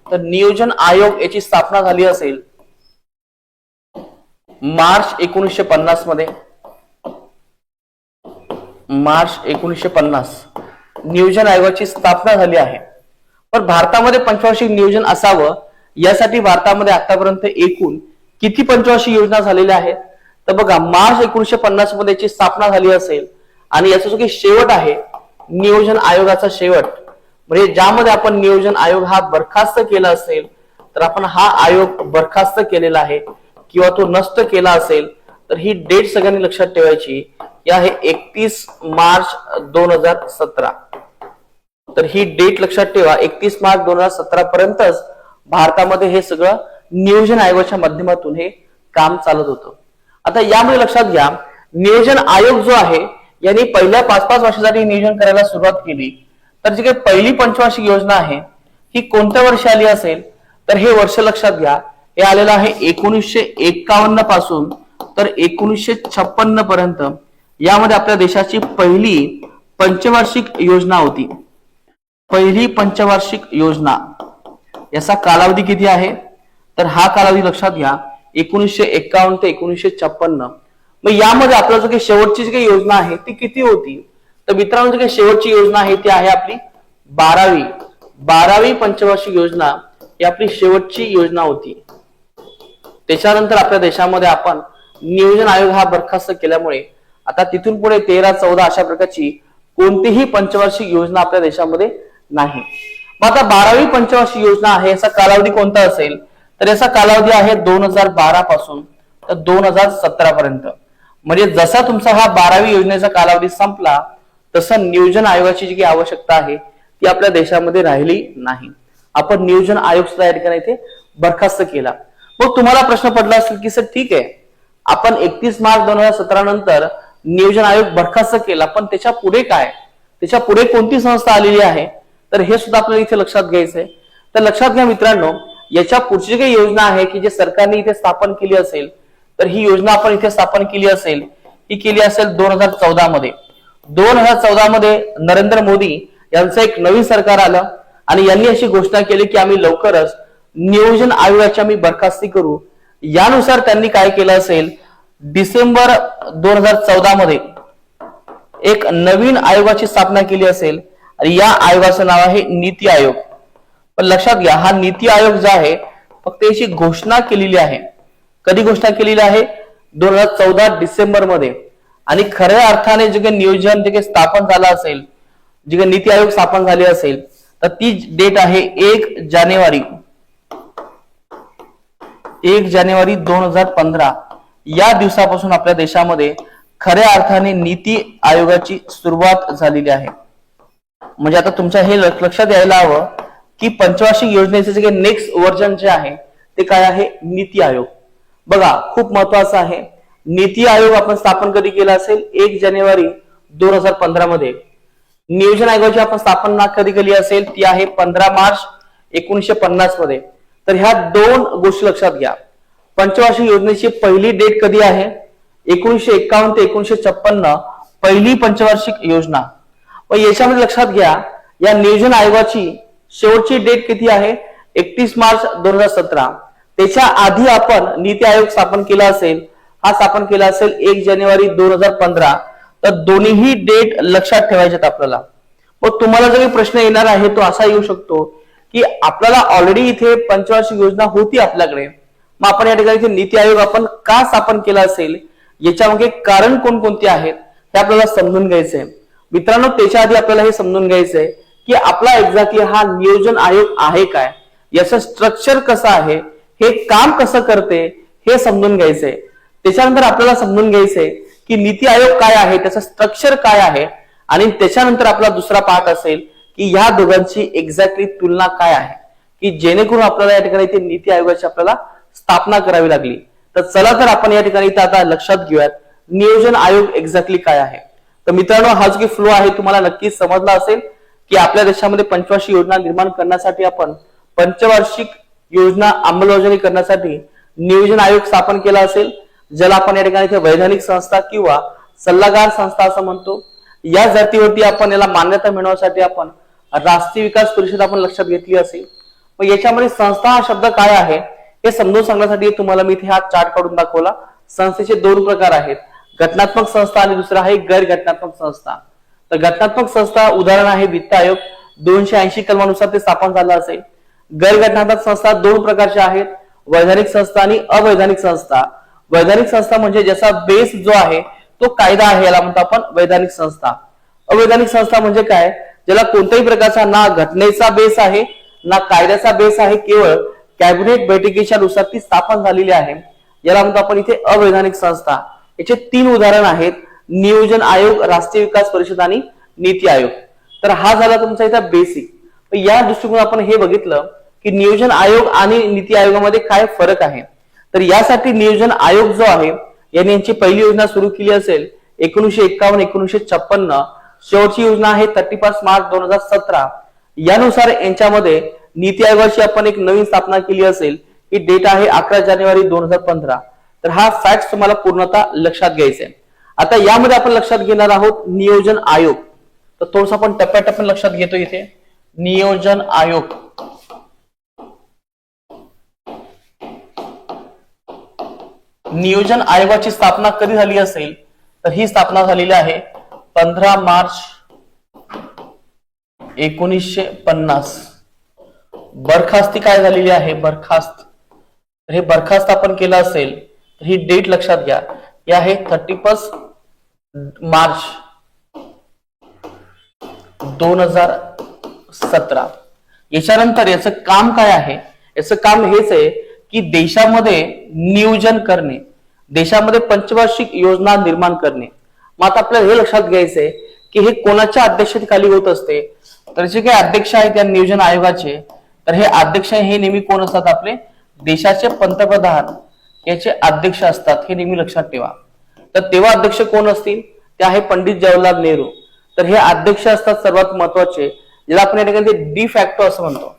तर नियोजन आयोग याची स्थापना झाली असेल मार्च 1950 मध्ये, मार्च 1950 नियोजन आयोगाची स्थापना झाली आहे. पण भारतामध्ये पंचवार्षिक नियोजन असावं यासाठी भारतामध्ये आतापर्यंत एकूण किती पंचवार्षिक योजना झालेल्या आहेत? तर बघा, मार्च 1950 मध्ये याची स्थापना झाली असेल आणि याचा जो काही शेवट आहे नियोजन आयोगाचा शेवट, म्हणजे ज्यामध्ये आपण नियोजन आयोग हा बरखास्त केला असेल तर आपण हा आयोग बरखास्त केलेला आहे किंवा तो नष्ट केला असेल तर ही डेट सगळ्यांनी लक्षात ठेवायची. ही आहे 31 मार्च 2017. तर ही डेट लक्षात ठेवा, 31 मार्च 2017 पर्यंतच भारतामध्ये हे सगळं नियोजन आयोगाच्या माध्यमातून हे काम चालत होतं. आता यामध्ये लक्षात घ्या, नियोजन आयोग जो आहे यांनी पहिल्या 5-5 वर्षासाठी नियोजन करायला सुरुवात केली. तर जी काही पहिली पंचवार्षिक योजना आहे ही कोणत्या वर्षी आली असेल तर हे वर्ष लक्षात घ्या, हे आलेलं आहे 1951 पासून तर 1956 पर्यंत. यामध्ये आपल्या देशाची पहिली पंचवार्षिक योजना होती. पहिली पंचवार्षिक योजना याचा कालावधी किती आहे तर हा कालावधी लक्षात घ्या 1951 ते 1956. मग यामध्ये आपला जो काही शेवटची जी काही योजना आहे ती किती होती तर मित्रांनो, जी काही शेवटची योजना आहे ती आहे आपली 12वी पंचवार्षिक योजना ही आपली शेवटची योजना होती. त्याच्यानंतर आपल्या देशामध्ये आपण नियोजन आयोग हा बरखास्त केल्यामुळे आता तिथून पुढे 13-14 अशा प्रकारची कोणतीही पंचवार्षिक योजना आपल्या देशामध्ये नाही. मग आता 12वी पंचवार्षिक योजना आहे याचा कालावधी कोणता असेल तर याचा कालावधी आहे 2012 पासून तर 2017 पर्यंत. म्हणजे जसा तुमचा हा 12वी योजनेचा कालावधी संपला तसं नियोजन आयोगाची जी काही आवश्यकता आहे ती आपल्या देशामध्ये राहिली नाही. आपण नियोजन आयोग सुद्धा या ठिकाणी इथे बरखास्त केला. मग तुम्हाला प्रश्न पडला असेल की सर ठीक आहे, आपण 31 मार्च 2017 नंतर नियोजन आयोग बरखास्त केला, पण त्याच्या पुढे काय, त्याच्या पुढे कोणती संस्था आलेली आहे तर हे सुद्धा आपल्याला इथे लक्षात घ्यायचंय. तर लक्षात घ्या मित्रांनो, याच्या पुढची काही योजना आहे की जे सरकारने इथे स्थापन केली असेल तर ही योजना आपण इथे स्थापन केली असेल, ही केली असेल 2014 मध्ये. 2014 मध्ये नरेंद्र मोदी यांचं एक नवीन सरकार आलं आणि यांनी अशी घोषणा केली की आम्ही लवकरच नियोजन आयोगाची आम्ही बरखास्ती करू. यानुसार त्यांनी काय केलं असेल, डिसेंबर 2014 मध्ये एक नवीन आयोगाची स्थापना केली असेल आणि या आयोगाचं नाव आहे नीती आयोग. पण लक्षात घ्या, हा नीती आयोग जो आहे फक्त याची घोषणा केलेली आहे. कधी घोषणा केलेली आहे 2014 डिसेंबर मध्ये. आणि खऱ्या अर्थाने जे काही नियोजन जे काही स्थापन झालं असेल, जे काही नीती आयोग स्थापन झाले असेल तर ती डेट आहे 1 जानेवारी 2015. या दिवसापासून आपल्या देशामध्ये खऱ्या अर्थाने नीती आयोगाची सुरुवात झालेली आहे. म्हणजे आता तुमच्या हे लक्षात यायला हवं की पंचवार्षिक योजनेचे जे काही नेक्स्ट व्हर्जन जे आहे ते काय आहे, नीती आयोग. बघा, खूप महत्वाचं आहे, नीती आयोग आपण स्थापन कधी केला असेल 1 जानेवारी 2015 मध्ये. नियोजन आयोगाची आपण स्थापना कधी केली असेल ती आहे 15 मार्च 1950 मध्ये. तर ह्या दोन गोष्टी लक्षात घ्या. पंचवार्षिक योजनेची पहिली डेट कधी आहे 1951 ते 1956 पहिली पंचवार्षिक योजना. व याच्यामध्ये लक्षात घ्या, या नियोजन आयोगाची शेवटची डेट किती आहे 31 मार्च 2017. त्याच्या आधी आपण नीती आयोग स्थापन केला असेल, हा स्थापन केला असेल 1 जानेवारी 2015. तर दोन्हीही डेट लक्षात ठेवायच्यात आपल्याला. मग तुम्हाला जो काही प्रश्न येणार आहे तो असा येऊ शकतो की आपल्याला ऑलरेडी इथे पंचवार्षिक योजना होती आपल्याकडे, मग आपण या ठिकाणी नीती आयोग आपण का स्थापन केला असेल, याच्यामागे कारण कोणकोणते आहेत हे आपल्याला समजून घ्यायचंय. मित्रांनो, त्याच्या आधी आपल्याला हे समजून घ्यायचंय की आपला एक्झॅक्टली हा नियोजन आयोग आहे काय, याचं स्ट्रक्चर कसं आहे, हे काम कसं करते हे समजून घ्यायचंय. त्याच्यानंतर आपल्याला समजून घ्यायचंय की नीती आयोग काय आहे, त्याचं स्ट्रक्चर काय आहे, आणि त्याच्यानंतर आपला दुसरा पार्ट असेल की ह्या दोघांची एक्झॅक्टली तुलना काय आहे, की जेणेकरून आपल्याला या ठिकाणी ते नीती आयोगाची आपल्याला स्थापना करावी लागली. तर चला तर आपण या ठिकाणी आता लक्षात घेऊयात नियोजन आयोग एक्झॅक्टली काय आहे. तर मित्रांनो, हा जो फ्लो आहे तुम्हाला नक्कीच समजला असेल की आपल्या देशामध्ये पंचवार्षिक योजना निर्माण करण्यासाठी आपण पंचवार्षिक योजना अंमलबजावणी करण्यासाठी नियोजन आयोग स्थापन केला असेल, ज्याला आपण या ठिकाणी वैधानिक संस्था किंवा सल्लागार संस्था असं म्हणतो. या धर्तीवरती आपण याला मान्यता मिळवण्यासाठी आपण राष्ट्रीय विकास परिषद आपण लक्षात घेतली असेल. मग याच्यामध्ये संस्था हा शब्द काय आहे हे समजून सांगण्यासाठी तुम्हाला मी इथे हा चार्ट काढून दाखवला. संस्थेचे दोन प्रकार आहेत, घटनात्मक संस्था आणि दुसरा आहे गैर घटनात्मक संस्था. तर घटनात्मक संस्था उदाहरण आहे वित्त आयोग, 280 कलमानुसार ते स्थापन झालं असेल. गैर घटनात्मक संस्था दोन प्रकारच्या आहेत, वैधानिक संस्था आणि अवैधानिक संस्था. वैधानिक संस्था म्हणजे ज्याचा बेस जो आहे तो कायदा आहे, याला म्हणतो आपण वैधानिक संस्था. अवैधानिक संस्था म्हणजे काय, ज्याला कोणत्याही प्रकारचा ना घटनेचा बेस आहे ना कायद्याचा बेस आहे, केवळ कॅबिनेट बैठकीच्या नुसार ती स्थापन झालेली आहे, याला म्हणतो आपण इथे अवैधानिक संस्था. याचे तीन उदाहरण आहेत, नियोजन आयोग, राष्ट्रीय विकास परिषद आणि नीती आयोग. तर हा झाला तुमचा इथं बेसिक. या दृष्टिकोन आपण हे बघितलं की नियोजन आयोग आणि नीती आयोगामध्ये काय फरक आहे. तर यासाठी नियोजन आयोग जो आहे यांनी यांची पहिली योजना सुरू केली असेल 1951-1956. शेवटची योजना आहे 31 मार्च 2017. यानुसार यांच्यामध्ये नीती आयोगाची आपण एक नवीन स्थापना केली असेल, ही डेट आहे 11 जानेवारी 2015. तर हा फॅक्ट तुम्हाला पूर्णतः लक्षात घ्यायचा आहे. आता यामध्ये आपण लक्षात घेणार आहोत नियोजन आयोग. तर थोडस आपण टप्प्याटप्प्याने लक्षात घेतो. इथे नियोजन आयोग, नियोजन आयोगाची स्थापना कधी झाली असेल, तर ही स्थापना झालेली आहे 15 मार्च 1950. बरखास्ती काय झालेली आहे, बरखास्त. तर हे बरखास्त आपण केलं असेल तर ही डेट लक्षात घ्या, ही आहे 31 मार्च 2017. याच्यानंतर याचं काम काय आहे, याचं काम हेच आहे की देशामध्ये नियोजन करणे, देशामध्ये पंचवार्षिक योजना निर्माण करणे. मग आता आपल्याला हे लक्षात घ्यायचंय की हे कोणाच्या अध्यक्षतेखाली होत असते. तर जे काही अध्यक्ष आहेत या नियोजन आयोगाचे, तर हे अध्यक्ष हे नेहमी कोण असतात, आपले देशाचे पंतप्रधान याचे अध्यक्ष असतात, हे नेहमी लक्षात ठेवा. तर तेव्हा अध्यक्ष कोण असतील, ते आहे पंडित जवाहरलाल नेहरू. तर हे अध्यक्ष असतात सर्वात महत्वाचे, ज्याला आपण या ठिकाणी डी फॅक्टो असं म्हणतो.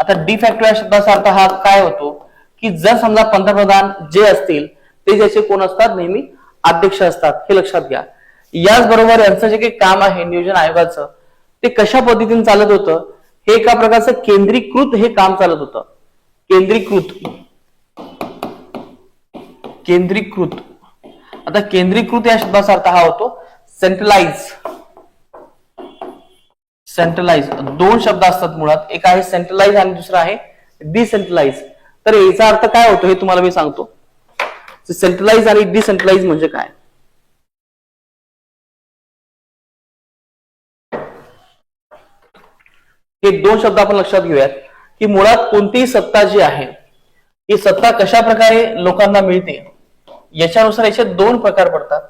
आता डी फॅक्टो या शब्दाचा अर्थ हा काय होतो की जर समजा पंतप्रधान जे असतील ते ज्याचे कोण असतात, नेहमी अध्यक्ष असतात, हे लक्षात घ्या. याचबरोबर यांचं जे काही काम आहे नियोजन आयोगाचं, ते कशा पद्धतीने चालत होतं, हे एका प्रकारचं केंद्रीकृत हे काम चालत होतं. केंद्रीकृत. आता केंद्रीकृत या शब्दाचा अर्थ हा होतो सेंट्रलाइज. दोन शब्द असतात मुळात, एक आहे सेंट्रलाइज आणि दुसरा आहे डिसेंट्रलाइज. तर याचा अर्थ काय होतो हे तुम्हाला मी सांगतो. सेंट्रलाइज आणि डिसेंट्रलाइज म्हणजे काय. हे दोन शब्द आपण लक्षात घेऊयात की मुळात कोणतीही सत्ता जी आहे, ही सत्ता कशा प्रकारे लोकांना मिळते, याच्यानुसार याचे दोन प्रकार पडतात.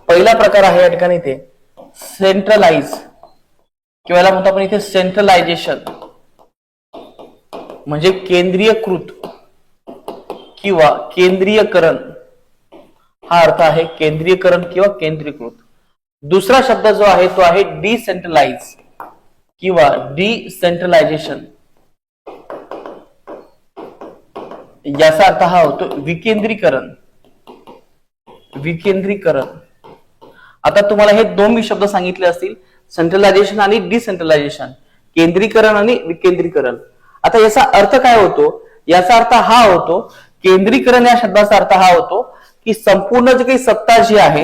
पहिला प्रकार आहे या ठिकाणी इथे सेंट्रलाइज, किंवा याला म्हणतो आपण इथे सेंट्रलायझेशन, म्हणजे केंद्रीयकृत किंवा केंद्रीयकरण, हा अर्थ आहे केंद्रीयकरण किंवा केंद्रीकृत. दुसरा शब्द जो आहे तो आहे डिसेंट्रलाइज किंवा डिसेंट्रलायझेशन. याचा अर्थ हा होतो विकेंद्रीकरण. आता तुम्हाला हे दोन मी शब्द सांगितले असतील, सेंट्रलायझेशन आणि डिसेंट्रलायझेशन, केंद्रीकरण आणि विकेंद्रीकरण. आता याचा अर्थ काय होतो, याचा अर्थ हा होतो, केंद्रीकरण या शब्दाचा अर्थ हा होतो की संपूर्ण जी काही सत्ता जी आहे,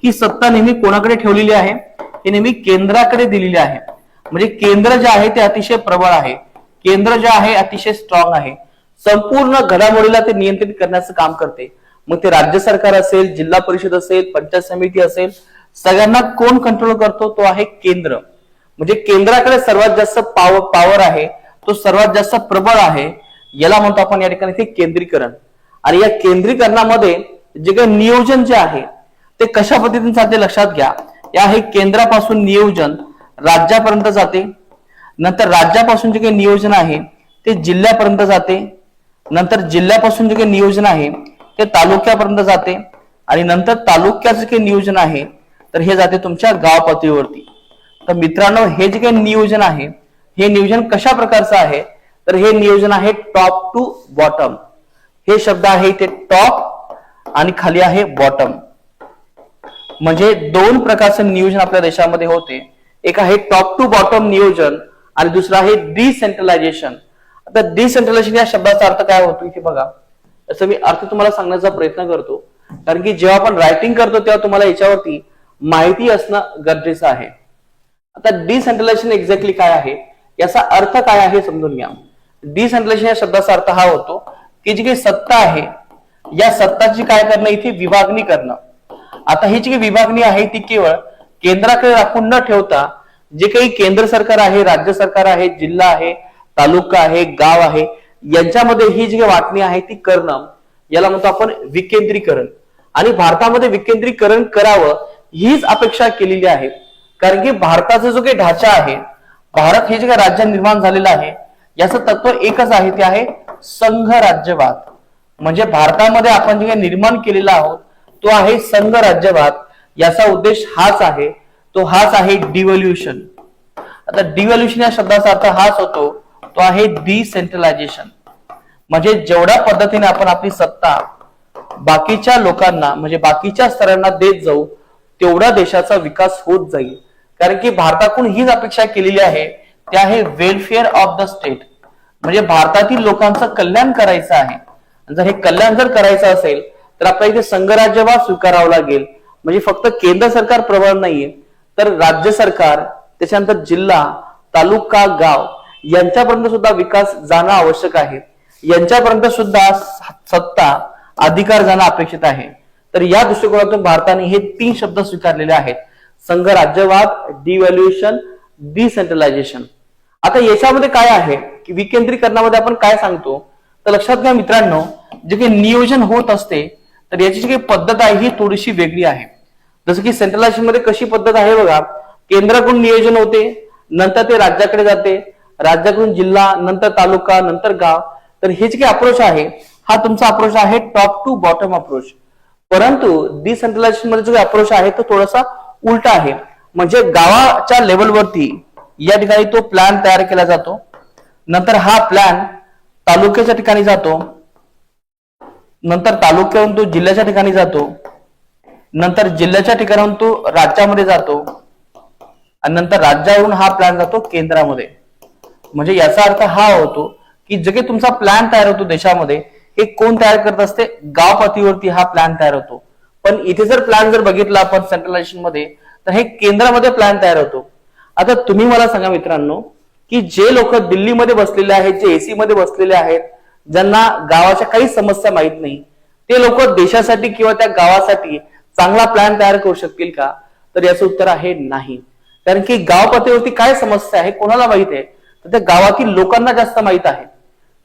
ही सत्ता नेहमी कोणाकडे ठेवलेली आहे, ही नेहमी केंद्राकडे दिलेली आहे. म्हणजे केंद्र जे आहे ते अतिशय प्रबळ आहे, केंद्र जे आहे अतिशय स्ट्रॉंग आहे, संपूर्ण घडामोडीला ते नियंत्रित करण्याचं काम करते. मग ते राज्य सरकार असेल, जिल्हा परिषद असेल, पंचायत समिती असेल, सगळ्यांना कोण कंट्रोल करतो, तो आहे केंद्र. म्हणजे केंद्राकडे सर्वात जास्त पॉवर आहे, तो सर्वात जास्त प्रबळ आहे, याला म्हणतो आपण या ठिकाणी ते केंद्रीकरण. आणि या केंद्रीकरणामध्ये जे काही नियोजन जे आहे ते कशा पद्धतीने चालते लक्षात घ्या. या हे केंद्रापासून नियोजन राज्यापर्यंत जाते, नंतर राज्यापासून जे काही नियोजन आहे ते जिल्ह्यापर्यंत जाते, नंतर जिल्ह्यापासून जे काही नियोजन आहे ते तालुक्यापर्यंत जाते, आणि नंतर तालुक्याचं जे नियोजन आहे तर हे जाते तुमच्या गाव पातळीवरती. तर मित्रांनो, हे जे काही नियोजन आहे, हे नियोजन कशा प्रकारचं आहे, तर हे नियोजन आहे टॉप टू बॉटम. हे शब्द आहे ते टॉप आणि खाली आहे बॉटम. म्हणजे दोन प्रकारचं नियोजन आपल्या देशामध्ये होते. एक आहे टॉप टू बॉटम नियोजन आणि दुसरं आहे डिसेंट्रलायझेशन. आता डिसेंट्रलायझेशन या शब्दाचा अर्थ काय होतो इथे बघा. असं मी अर्थ तुम्हाला सांगण्याचा प्रयत्न करतो, कारण की जेव्हा आपण रायटिंग करतो तेव्हा तुम्हाला याच्यावरती माहिती असणं गरजेचं आहे. आता डिसेंट्रलायझेशन एक्झॅक्टली काय आहे, याचा अर्थ काय आहे समजून घ्या. डिसेंट्रलायझेशन या शब्दाचा अर्थ हा होतो की जी काही सत्ता आहे या सत्ताची काय करणं, इथे विभागणी करणं. आता ही जी काही विभागणी आहे ती केवळ केंद्राकडे राखून न ठेवता जे काही केंद्र सरकार आहे, राज्य सरकार आहे, जिल्हा आहे, तालुका आहे, गाव आहे, यांच्यामध्ये ही जी वाटणी आहे ती करणं, याला म्हणतो आपण विकेंद्रीकरण. आणि भारतामध्ये विकेंद्रीकरण करावं हीच अपेक्षा केलेली आहे, कारण की भारताचा जो काही ढाचा आहे, भारत हे जे काही राज्य निर्माण झालेलं आहे याचं तत्व एकच आहे, ते आहे संघ राज्यवाद. म्हणजे भारतामध्ये आपण जे काही निर्माण केलेला आहोत तो आहे संघ राज्यवाद. याचा उद्देश हाच आहे, तो हाच आहे डिव्हॉल्युशन. आता डिव्हॉल्युशन या शब्दाचा अर्थ हाच होतो, तो आहे डिसेंट्रलायझेशन. म्हणजे जेवढ्या पद्धतीने आपण आपली सत्ता बाकीच्या लोकांना म्हणजे बाकीच्या स्तरांना देत जाऊ तेवढा देशाचा विकास होत जाईल. कारण की भारताकडून हीच अपेक्षा केलेली आहे, ते आहे वेलफेअर ऑफ द स्टेट. म्हणजे भारतातील लोकांचं कल्याण करायचं आहे. जर हे कल्याण जर करायचं असेल तर आपल्याला इथे संघराज्यवाद स्वीकारावं लागेल. म्हणजे फक्त केंद्र सरकार प्रबळ नाहीये, तर राज्य सरकार, त्याच्यानंतर जिल्हा, तालुका, गाव यांच्यापर्यंत सुद्धा विकास जाणं आवश्यक आहे. यांच्यापर्यंत सुद्धा सत्ता, अधिकार जाणं अपेक्षित आहे. तर या दृष्टिकोनातून भारताने हे 3 शब्द स्वीकारलेले आहेत: संघ राज्यवाद, डिव्हॉल्युशन, डिसेंट्रलायझेशन. आता याच्यामध्ये काय आहे की विकेंद्रीकरणामध्ये आपण काय सांगतो, तर लक्षात घ्या मित्रांनो, जे काही नियोजन होत असते तर याची जी काही पद्धत आहे ही थोडीशी वेगळी आहे. जसं की सेंट्रलायझेशन मध्ये कशी पद्धत आहे बघा, केंद्राकडून नियोजन होते, नंतर ते राज्याकडे जाते, राज्याकडून जिल्हा, नंतर तालुका, नंतर गाव. तर हे जे काही अप्रोच आहे हा तुमचा अप्रोच आहे टॉप टू बॉटम अप्रोच. परंतु डिसेंट्रलायझेशन मध्ये जो अप्रोच आहे तो थोडासा उलटा आहे. म्हणजे गावाच्या लेवलवरती या ठिकाणी तो प्लॅन तयार केला जातो, नंतर हा प्लॅन तालुक्याच्या ठिकाणी जातो, नंतर तालुक्यावरून तो जिल्ह्याच्या ठिकाणी जातो, नंतर जिल्ह्याच्या ठिकाणाहून तो राज्यामध्ये जातो, आणि नंतर राज्यावरून हा प्लॅन जातो केंद्रामध्ये. म्हणजे याचा अर्थ हा होतो की जे काही तुमचा प्लॅन तयार होतो देशामध्ये, हे कोण तयार करत असते, गाव पातळीवरती हा प्लॅन तयार होतो. पण इथे जर प्लॅन जर बघितला आपण सेंट्रलायझेशन मध्ये, तर हे केंद्रामध्ये प्लॅन तयार होतो. आता तुम्ही मला सांगा मित्रांनो, की जे लोक दिल्लीमध्ये बसलेले आहेत, जे एसी मध्ये बसलेले आहेत, ज्यांना गावाच्या काही समस्या माहित नाही, ते लोक देशासाठी किंवा त्या गावासाठी चांगला प्लॅन तयार करू शकतील का? तर याचं उत्तर आहे नाही. कारण की गाव पातळीवरती काय समस्या आहे कोणाला माहित आहे, तर त्या गावातील लोकांना जास्त माहित आहे.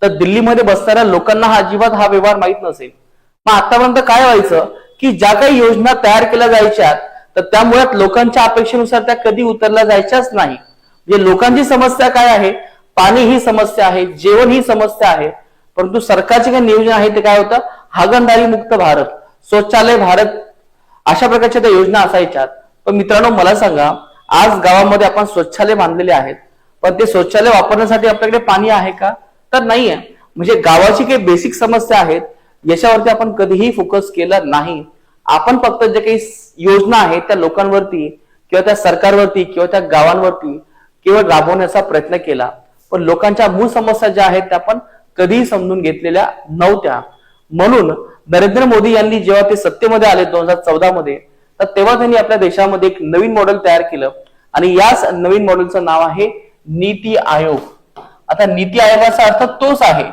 तर दिल्लीमध्ये बसणाऱ्या लोकांना हा अजिबात हा व्यवहार माहित नसेल. मग आतापर्यंत काय व्हायचं की ज्या काही योजना तयार केल्या जायच्या तर त्यामुळे लोकांच्या अपेक्षेनुसार त्या कधी उतरल्या जायच्याच नाही. म्हणजे लोकांची समस्या काय आहे, पाणी ही समस्या आहे, जेवण ही समस्या आहे, परंतु सरकारचे काय नियोजन आहे ते काय होतं, हागणदारी मुक्त भारत, शौचालय भारत, अशा प्रकारच्या त्या योजना असायच्यात. पण मित्रांनो मला सांगा, आज गावामध्ये आपण शौचालय बांधलेले आहेत, पण ते शौचालय वापरण्यासाठी आपल्याकडे पाणी आहे का? तर नाही आहे. म्हणजे गावाची काही बेसिक समस्या आहेत याच्यावरती आपण कधीही फोकस केला नाही. आपण फक्त जे काही योजना आहेत त्या लोकांवरती किंवा त्या सरकारवरती किंवा त्या गावांवरती केवळ राबवण्याचा प्रयत्न केला, पण लोकांच्या मूळ समस्या ज्या आहेत त्या आपण कधीही समजून घेतलेल्या नव्हत्या. म्हणून नरेंद्र मोदी यांनी जेव्हा ते सत्तेमध्ये आले 2014 मध्ये, तर तेव्हा त्यांनी आपल्या देशामध्ये एक नवीन मॉडेल तयार केलं आणि याच नवीन मॉडेलचं नाव आहे नीती आयोग. आता नीती आयोगाचा अर्थ तोच आहे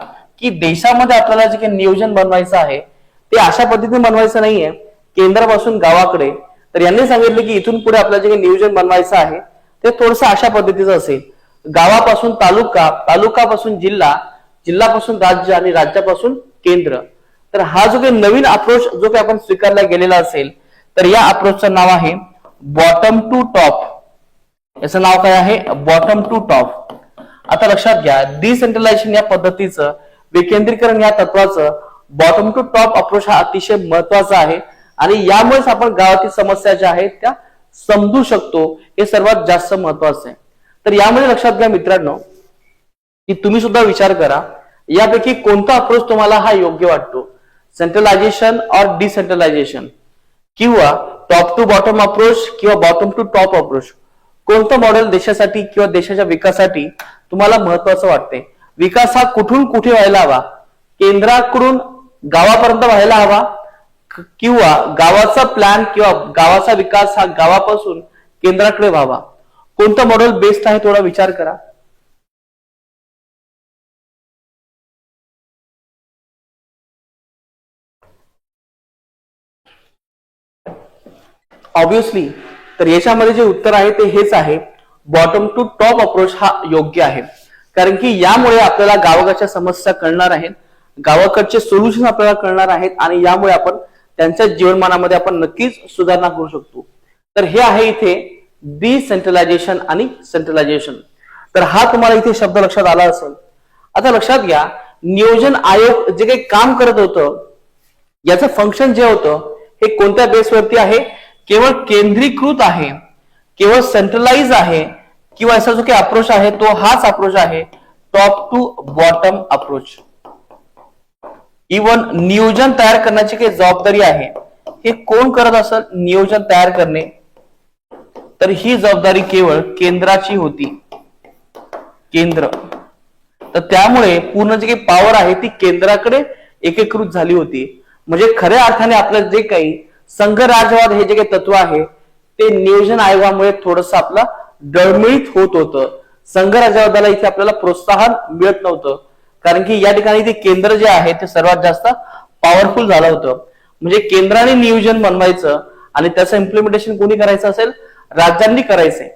की देशामध्ये आपल्याला जे काही नियोजन बनवायचं आहे ते अशा पद्धतीने बनवायचं नाहीये केंद्रापासून गावाकडे. तर यांनी सांगितलं की इथून पुढे आपल्याला जे काही नियोजन बनवायचं आहे ते थोडंसं अशा पद्धतीचं असेल, गावापासून तालुका, तालुकापासून जिल्हा, जिल्हापासून राज्य आणि राज्यापासून केंद्र. तर हा जो काही नवीन अप्रोच जो काही आपण स्वीकारला गेलेला असेल, तर या अप्रोचचं नाव आहे बॉटम टू टॉप. याचं नाव काय आहे, बॉटम टू टॉप. आता लक्षात घ्या, डिसेंट्रलायझेशन या पद्धतीचं, विकेंद्रीकरण या तत्वाचं बॉटम टू टॉप अप्रोच हा अतिशय महत्वाचा आहे आणि यामुळेच आपण गावातील समस्या ज्या आहेत त्या समजू शकतो. हे सर्वात जास्त महत्वाचं आहे. तर यामध्ये लक्षात घ्या मित्रांनो की तुम्ही सुद्धा विचार करा, यापैकी कोणता अप्रोच तुम्हाला हा योग्य वाटतो, सेंट्रलायझेशन और डिसेंट्रलायझेशन, किंवा टॉप टू बॉटम अप्रोच किंवा बॉटम टू टॉप अप्रोच? कोणतं मॉडेल देशासाठी किंवा देशाच्या विकासासाठी तुम्हाला महत्वाचं वाटते? विकास हा कुठून कुठे व्हायला हवा, केंद्राकडून गावापर्यंत व्हायला हवा किंवा गावाचा प्लॅन किंवा गावाचा विकास हा गावापासून केंद्राकडे व्हावा? कोणतं मॉडेल बेस्ट आहे थोडा विचार करा. ऑब्विसली तर याच्यामध्ये जे उत्तर आहे ते हेच आहे, बॉटम टू टॉप अप्रोच हा योग्य आहे. कारण की यामुळे आपल्याला गावाकडच्या समस्या कळणार आहेत, गावाकडचे सोल्युशन आपल्याला कळणार आहेत आणि यामुळे आपण त्यांच्या जीवनमानामध्ये आपण नक्कीच सुधारणा करू शकतो. तर हे आहे इथे डिसेंट्रलायझेशन आणि सेंट्रलायझेशन. तर हा तुम्हाला इथे शब्द लक्षात आला असेल. आता लक्षात घ्या, नियोजन आयोग जे काही काम करत होतं याचं फंक्शन जे होतं हे कोणत्या बेसवरती आहे? केवळ केंद्रीकृत आहे, केवळ सेंट्रलाइज आहे, किंवा असा जो काही अप्रोच आहे तो हाच अप्रोच आहे, top to bottom approach. Even नियोजन तयार करण्याची काही जबाबदारी आहे हे कोण करत असेल? नियोजन तयार करणे, तर ही जबाबदारी केवळ केंद्राची होती, केंद्र. तर त्यामुळे पूर्ण जी काही पॉवर आहे ती केंद्राकडे एकीकृत झाली होती. म्हणजे खऱ्या अर्थाने आपलं जे काही संघराज्यवाद हे जे काही तत्व आहे ते नियोजन आयोगामुळे थोडस आपलं डळमळीत होत होतं. संघराज्यवादाला इथे आपल्याला प्रोत्साहन मिळत नव्हतं, कारण की या ठिकाणी ते केंद्र जे आहे ते सर्वात जास्त पॉवरफुल झालं होतं. म्हणजे केंद्राने नियोजन बनवायचं आणि त्याचं इम्प्लिमेंटेशन कोणी करायचं असेल? राज्यांनी करायचंय.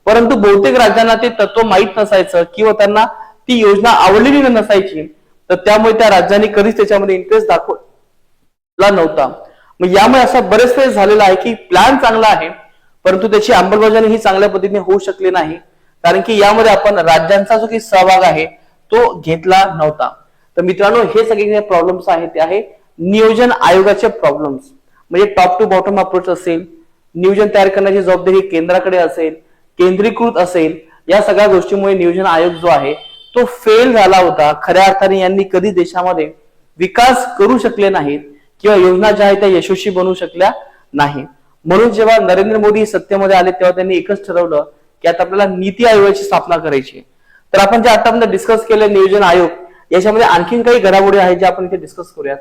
परंतु बहुतेक राज्यांना ते तत्व माहीत नसायचं किंवा त्यांना ती योजना आवडलेली नसायची, तर त्यामुळे त्या राज्यांनी कधीच त्याच्यामध्ये इंटरेस्ट दाखवला नव्हता. मग यामुळे असं बरेच वेळेस झालेलं आहे की प्लॅन चांगला आहे परंतु त्याची अंमलबजावणी ही चांगल्या पद्धतीने होऊ शकली नाही, कारण की यामध्ये आपण राज्यांचा जो काही सहभाग आहे तो घेतला नव्हता. तर मित्रांनो, हे सगळे प्रॉब्लेम्स आहेत ते आहे नियोजन आयोगाचे प्रॉब्लेम्स. म्हणजे टॉप टू बॉटम अप्रोच असेल, नियोजन तयार करण्याची जबाबदारी केंद्राकडे असेल, केंद्रीकृत असेल, या सगळ्या गोष्टीमुळे नियोजन आयोग जो आहे तो फेल झाला होता. खऱ्या अर्थाने यांनी कधी देशामध्ये विकास करू शकले नाहीत किंवा योजना ज्या आहेत त्या यशस्वी बनवू शकल्या नाही. म्हणून जेव्हा नरेंद्र मोदी सत्तेमध्ये आले तेव्हा त्यांनी एकच ठरवलं की आता आपल्याला नीती आयोगाची स्थापना करायची. तर आपण जे आतापर्यंत डिस्कस केले नियोजन आयोग, याच्यामध्ये आणखीन काही घडामोडी आहेत ज्या आपण इथे डिस्कस करूयात.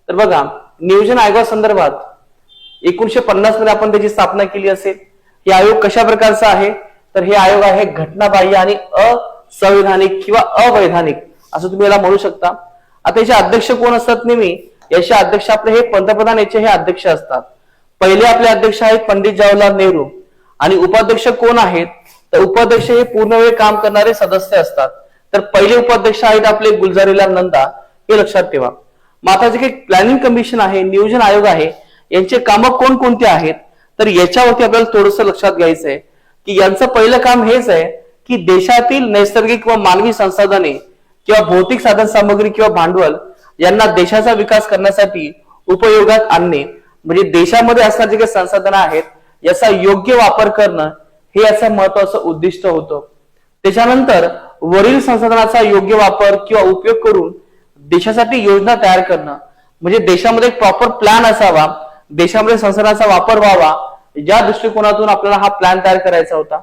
तर बघा, नियोजन आयोगासंदर्भात 1950 मध्ये आपण त्याची स्थापना केली असेल. हे आयोग कशा प्रकारचा आहे? तर हे आयोग आहे घटनाबाह्य आणि असंवैधानिक किंवा अवैधानिक असं तुम्ही याला म्हणू शकता. आता याचे अध्यक्ष कोण असतात? नेहमी याचे अध्यक्ष आपले हे पंतप्रधान याचे हे अध्यक्ष असतात. पहिले आपले अध्यक्ष आहेत पंडित जवाहरलाल नेहरू आणि उपाध्यक्ष कोण आहेत? तर उपाध्यक्ष हे पूर्ण वेळ काम करणारे सदस्य असतात. तर पहिले उपाध्यक्ष आहेत आपले गुलजारीलाल नंदा, हे लक्षात ठेवा. मग आता जे काही प्लॅनिंग कमिशन आहे, नियोजन आयोग आहे, यांचे काम कोणकोणते आहेत? तर याच्यावरती आपल्याला थोडस लक्षात घ्यायचं आहे की यांचं पहिलं काम हेच आहे की देशातील नैसर्गिक व मानवी संसाधने किंवा भौतिक साधन सामग्री किंवा भांडवल यांना देशाचा विकास करण्यासाठी उपयोगात आणणे. म्हणजे देशामध्ये असणारे जे काही संसाधन आहेत याचा योग्य वापर करणं हे याचं महत्वाचं उद्दिष्ट होतं. त्याच्यानंतर वरील संसाधनाचा योग्य वापर किंवा उपयोग करून देशासाठी योजना तयार करणं. म्हणजे देशामध्ये एक प्रॉपर प्लॅन असावा, देशामध्ये संसाधनाचा वापर व्हावा, या दृष्टिकोनातून आपल्याला हा प्लॅन तयार करायचा होता.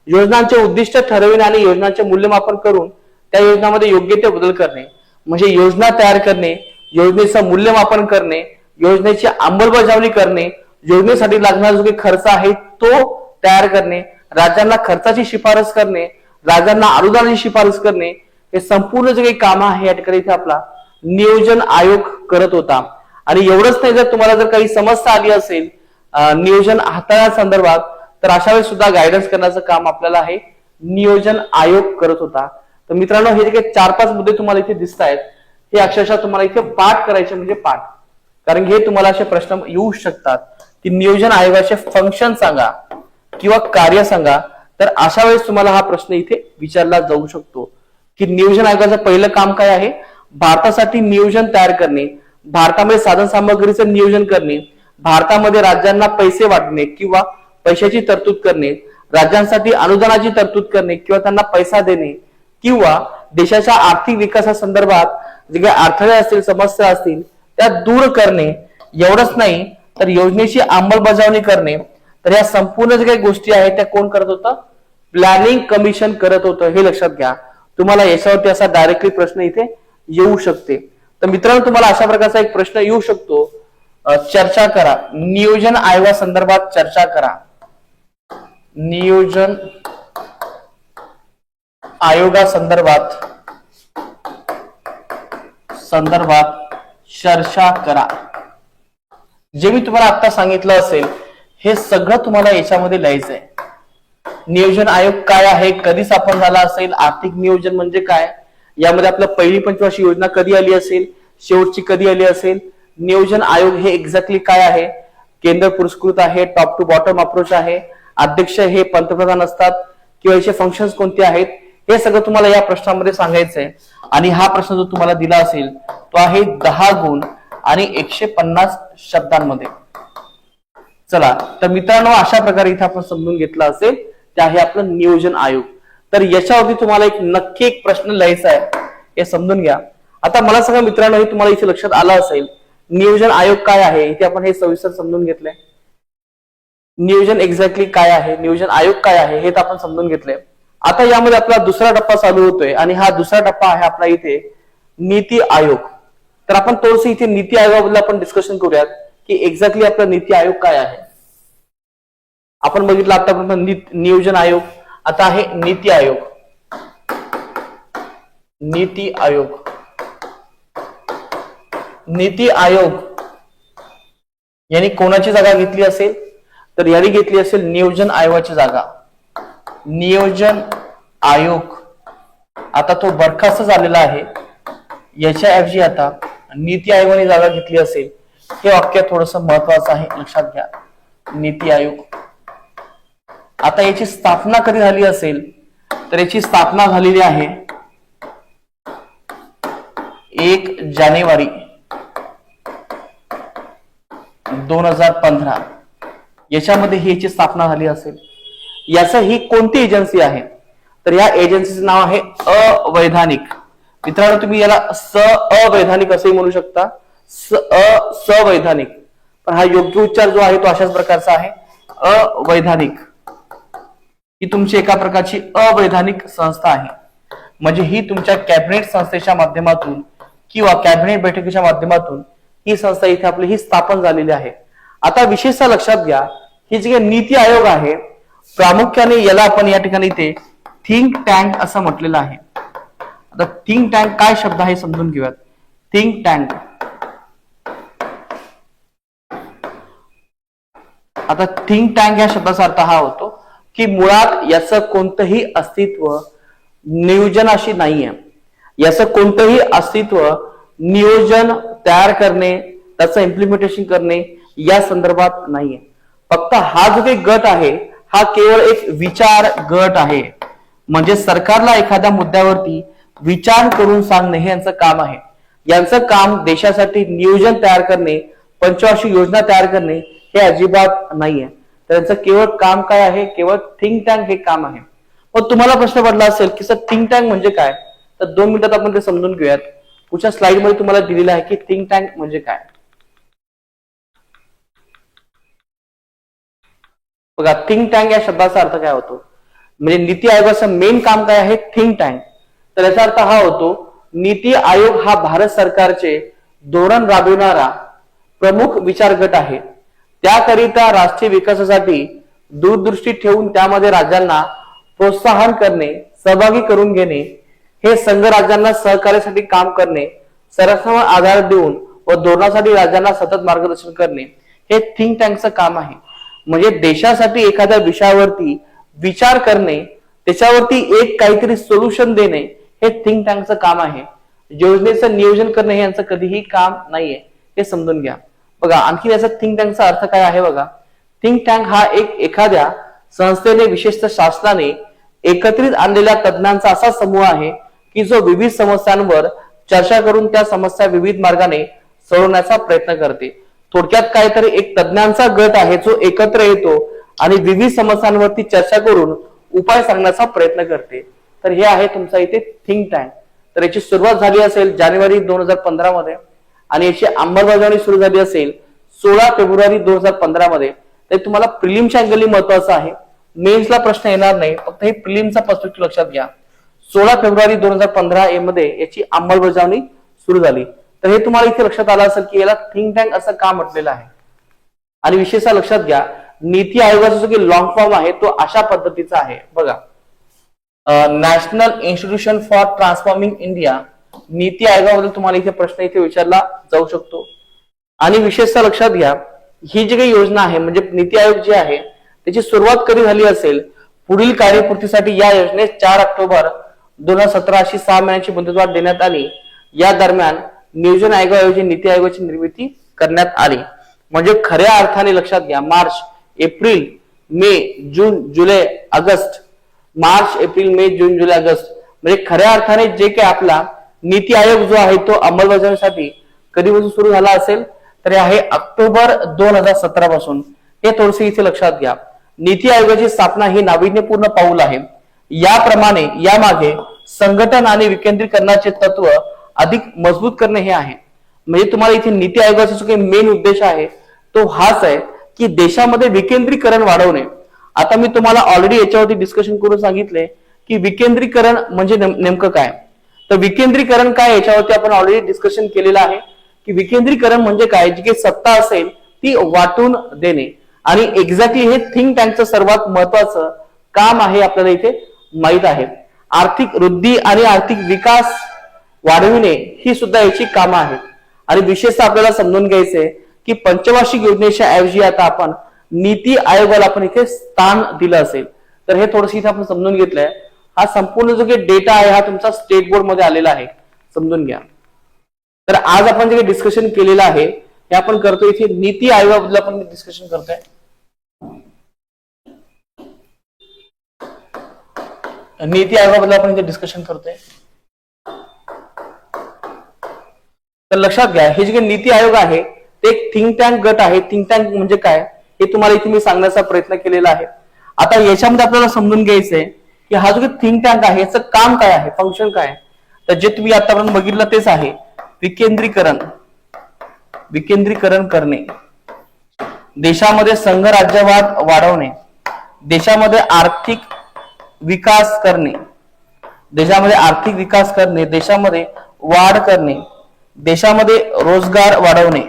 योजनांचे उद्दिष्ट ठरविणे आणि योजनांचे मूल्यमापन करून त्या योजनांमध्ये योग्य ते बदल करणे. म्हणजे योजना तयार करणे, योजनेचं मूल्यमापन करणे, योजनेची अंमलबजावणी करणे, योजनेसाठी लागणारा जो काही खर्च आहे तो तयार करणे, राज्यांना खर्चाची शिफारस करणे, राज्यांना अनुदानाची शिफारस करणे, हे संपूर्ण जे काही काम आहे या ठिकाणी इथे आपला नियोजन आयोग करत होता. आणि एवढंच नाही, जर तुम्हाला जर काही समस्या आली असेल नियोजन हाताळण्यासंदर्भात तर अशा वेळेस सुद्धा गायडन्स करण्याचं काम आपल्याला आहे नियोजन आयोग करत होता. तर मित्रांनो, हे जे काही 4-5 मुद्दे तुम्हाला इथे दिसत आहेत हे अक्षरशः तुम्हाला इथे पाठ करायचे म्हणजे पाठ, कारण हे तुम्हाला असे प्रश्न येऊ शकतात की नियोजन आयोगाचे फंक्शन सांगा किंवा कार्य सांगा. तर अशा वेळेस तुम्हाला हा प्रश्न इथे विचारला जाऊ शकतो की नियोजन आयोगाचं पहिलं काम काय आहे? भारतासाठी नियोजन तयार करणे, भारतामध्ये साधन सामग्रीचं नियोजन करणे, भारतामध्ये राज्यांना पैसे वाटणे किंवा पैशाची तरतूद करणे, राज्यांसाठी अनुदानाची तरतूद करणे किंवा त्यांना पैसा देणे, किंवा देशाच्या आर्थिक विकासासंदर्भात जे काही अडथळे असतील, समस्या असतील त्या दूर करणे. एवढंच नाही तर योजनेची अंमलबजावणी करणे. तर या संपूर्ण जे काही गोष्टी आहेत त्या कोण करत होतं? प्लॅनिंग कमिशन करत होतं. हे लक्षात घ्या. तुम्हाला याच्यावरती असा डायरेक्टली प्रश्न इथे येऊ शकते. तर मित्रांनो तुम्हाला अशा प्रकारचा एक प्रश्न येऊ शकतो, चर्चा करा, नियोजन आयोगासंदर्भात चर्चा करा, नियोजन आयोगासंदर्भात चर्चा करा. जे मी तुम्हाला आता सांगितलं असेल हे सगळं तुम्हाला याच्यामध्ये लिहायचं आहे. नियोजन आयोग काय आहे, कधी स्थापन झाला असेल, आर्थिक नियोजन म्हणजे काय, यामध्ये आपल्या पहिली पंचवार्षिक योजना कधी आली असेल, शेवटची कधी आली असेल, नियोजन आयोग हे एक्झॅक्टली काय आहे, केंद्र पुरस्कृत आहे, टॉप टू बॉटम अप्रोच आहे, अध्यक्ष हे पंतप्रधान असतात किंवा याचे फंक्शन्स कोणते आहेत, हे सगळं तुम्हाला या प्रश्नामध्ये सांगायचं आहे. आणि हा प्रश्न जो तुम्हाला दिला असेल तो आहे 10 गुण आणि 150 शब्दांमध्ये. चला तर मित्रांनो अशा प्रकारे इथे आपण समजून घेतला असेल ते आहे आपलं नियोजन आयोग. तर याच्यावरती तुम्हाला नक्की एक प्रश्न लिहायचा आहे, हे समजून घ्या. आता मला सांगा मित्रांनो, हे तुम्हाला इथे लक्षात आलं असेल नियोजन आयोग काय आहे, इथे आपण हे सविस्तर समजून घेतलंय. नियोजन एक्झॅक्टली काय आहे, नियोजन आयोग काय आहे हे तर आपण समजून घेतलंय. आता यामध्ये आपला दुसरा टप्पा चालू होतोय आणि हा दुसरा टप्पा आहे आपला इथे नीती आयोग. तर आपण थोडस इथे नीती आयोगाबद्दल आपण डिस्कशन करूयात की एक्झॅक्टली आपला नीती आयोग काय आहे. आपण बघितलं आतापर्यंत नियोजन आयोग, आता आहे नीती आयोग. नीती आयोग, नीती आयोग यांनी कोणाची जागा घेतली असेल, तर यांनी घेतली असेल नियोजन आयोगाची जागा. नियोजन आयोग आता तो बरखास्त झालेला आहे, याच्याऐवजी आता नीती आयोगाने जागा घेतली असेल. हे वाक्य थोडस महत्वाचं आहे, लक्षात घ्या. नीती आयोग आता याची स्थापना कधी झाली असेल, तर याची स्थापना झालेली आहे 1 जानेवारी 2015. याच्यामध्ये ही याची स्थापना झाली असेल. याचं ही कोणती एजन्सी आहे, तर या एजन्सीचं नाव आहे अवैधानिक. मित्रांनो तुम्ही याला अवैधानिक असंही म्हणू शकता, सवैधानिक, पण हा योग्य उच्चार जो आहे तो अशाच प्रकारचा आहे, अवैधानिक. ही तुमची एका प्रकारची अवैधानिक संस्था आहे. म्हणजे ही तुमच्या कॅबिनेट संस्थेच्या माध्यमातून किंवा कॅबिनेट बैठकीच्या माध्यमातून ही संस्था इथे आपली ही स्थापन झालेली आहे. आता विशेषतः लक्षात घ्या, ही जी नीती आयोग आहे प्रामुख्याने याला आपण या ठिकाणी इथे थिंक टँक असं म्हटलेलं आहे. आता थिंक टँक काय शब्द आहे समजून घेऊयात. थिंक टँक, आता थिंक टँक या शब्दाचा अर्थ हा होतो की मुळात याचं कोणतंही अस्तित्व नियोजनाशी नाहीये. याचं कोणतंही अस्तित्व नियोजन तयार करणे, त्याचं इम्प्लिमेंटेशन करणे या संदर्भात नाहीये. फक्त हा जो काही गट आहे हा केवळ एक विचार गट आहे. म्हणजे सरकारला एखाद्या मुद्द्यावरती विचार करून सांगणे हे यांचं काम आहे. यांचं काम देशासाठी नियोजन तयार करणे, पंचवार्षिक योजना तयार करणे हे अजिबात नाहीये. त्यांचं केवळ काम काय आहे, केवळ थिंक टँक हे काम आहे. पण तुम्हाला प्रश्न पडला असेल की सर थिंक टँक म्हणजे काय, तर 2 मिनिटात आपण ते समजून घेऊयात. पुढच्या स्लाइड मध्ये तुम्हाला दिलेलं आहे की थिंक टँक म्हणजे काय. बघा थिंक टँक या शब्दाचा अर्थ काय होतो, म्हणजे नीती आयोगाचं मेन काम काय आहे, थिंक टँक. तर याचा अर्थ हा होतो नीती आयोग हा भारत सरकारचे धोरण राबविणारा प्रमुख विचार गट आहे. त्याकरिता राष्ट्रीय विकासासाठी दूरदृष्टी ठेवून त्यामध्ये राज्यांना प्रोत्साहन करणे, सहभागी करून घेणे, हे संघ राज्यांना सहकार्यासाठी काम करणे, सरसम आधार देऊन व धोरणासाठी राज्यांना सतत मार्गदर्शन करणे हे थिंक टँकचं काम आहे. म्हणजे देशासाठी एखाद्या विषयावरती विचार करणे, त्याच्यावरती एक काहीतरी सोल्युशन देणे हे थिंक टँकचं काम आहे. योजनेचं नियोजन करणे हे यांचं कधीही काम नाहीये, हे समजून घ्या. बघा आणखी याचा थिंक टँकचा अर्थ काय आहे बघा. थिंक टँक हा एखाद्या संस्थेने, विशेषतः शासनाने एकत्रित आणलेल्या तज्ञांचा असा समूह आहे की जो विविध समस्यांवर चर्चा करून त्या समस्या विविध मार्गाने सोडवण्याचा प्रयत्न करते. थोडक्यात काय तर एक तज्ञांचा गट आहे जो एकत्र येतो आणि विविध समस्यांवरती चर्चा करून उपाय सांगण्याचा प्रयत्न करते. तर हे आहे तुमचा इथे थिंक टँक. तर याची सुरुवात झाली असेल जानेवारी 2015 मध्ये आणि याची अंमलबजावणी सुरू झाली असेल 16 फेब्रुवारी 2015 मध्ये. तर तुम्हाला प्रिलिमच्या अँगलनी महत्वाचं आहे, मेन्सला प्रश्न येणार नाही, फक्त हे प्रिलिमचा पर्स्पेक्टिव्ह लक्षात घ्या. 16 फेब्रुवारी 2015 मध्ये याची अंमलबजावणी सुरू झाली. तर हे तुम्हाला इथे लक्षात आलं असेल की याला थिंक टँक असं का म्हटलेलं आहे. आणि विशेषतः लक्षात घ्या, नीती आयोगाचा जो की लॉंग फॉर्म आहे तो अशा पद्धतीचा आहे बघा, national institution for transforming India. NITI आयोगाबद्दल तुम्हाला इथे प्रश्न इथे विचारला जाऊ शकतो. आणि विशेषतः लक्षात घ्या, ही जी काही योजना आहे म्हणजे नीती आयोग जे आहे त्याची सुरुवात कधी झाली असेल, पुढील कार्यपूर्तीसाठी या योजनेस 4 ऑक्टोबर 2017 अशी 6 महिन्यांची मुदतवाढ देण्यात आली. या दरम्यान नियोजन आयोगाऐवजी नीती आयोगाची निर्मिती करण्यात आली. म्हणजे खऱ्या अर्थाने लक्षात घ्या, मार्च, एप्रिल, मे, जून, जुलै, ऑगस्ट, मार्च, एप्रिल, मे, जून, जुलै, ऑगस्ट म्हणजे खऱ्या अर्थाने जे काही आपला नीती आयोग जो आहे तो अंमलबजावणीसाठी कधीपासून सुरू झाला असेल तर आहे ऑक्टोबर 2017 पासून. हे थोडेसे इथे लक्षात घ्या. नीती आयोगाची स्थापना ही नाविन्यपूर्ण पाऊल आहे. याप्रमाणे यामागे संघटन आणि विकेंद्रीकरणाचे तत्व अधिक मजबूत करणे हे आहे. म्हणजे तुम्हाला इथे नीती आयोगाचा जो काही मेन उद्देश आहे तो हाच आहे की देशामध्ये विकेंद्रीकरण वाढवणे. आता मी तुम्हाला ऑलरेडी याच्यावरती डिस्कशन करून सांगितले की विकेंद्रीकरण म्हणजे नेमकं काय. तर विकेंद्रीकरण काय याच्यावरती आपण ऑलरेडी डिस्कशन केलेलं आहे की विकेंद्रीकरण म्हणजे काय, जी काही सत्ता असेल ती वाटून देणे. आणि एक्झॅक्टली हे थिंक टँकचं सर्वात महत्वाचं काम आहे आपल्याला इथे माहित आहे. आर्थिक वृद्धी आणि आर्थिक विकास वाढविणे ही सुद्धा याची कामं आहेत. आणि विशेषतः आपल्याला समजून घ्यायचंय की पंचवार्षिक योजनेच्या ऐवजी आता आपण नीती आयोगाला आपण इथे स्थान दिलं असेल. तर हे थोडस इथे आपण समजून घेतलंय. हा संपूर्ण जो काही डेटा आहे हा तुमचा स्टेट बोर्ड मध्ये आलेला आहे, समजून घ्या. तर आज आपण जे काही डिस्कशन केलेलं आहे हे आपण करतोय इथे नीती आयोगाबद्दल आपण डिस्कशन करतोय. नीती आयोगाबद्दल आपण इथे डिस्कशन करतोय. तर लक्षात घ्या, हे जे काही नीती आयोग आहे ते एक थिंक टँक गट आहे. थिंक टँक म्हणजे काय हे तुम्हाला इथे मी सांगण्याचा प्रयत्न केलेला आहे. आता याच्यामध्ये आपल्याला समजून घ्यायचंय की हा जो काही थिंक टँक आहे याचं काम काय आहे, फंक्शन काय आहे. तर जे तुम्ही आतापर्यंत बघितलं तेच आहे, विकेंद्रीकरण करणे, देशामध्ये संघ राज्यवाद वाढवणे, देशामध्ये आर्थिक विकास करणे, देशामध्ये वाढ करणे, देशामध्ये रोजगार वाढवणे,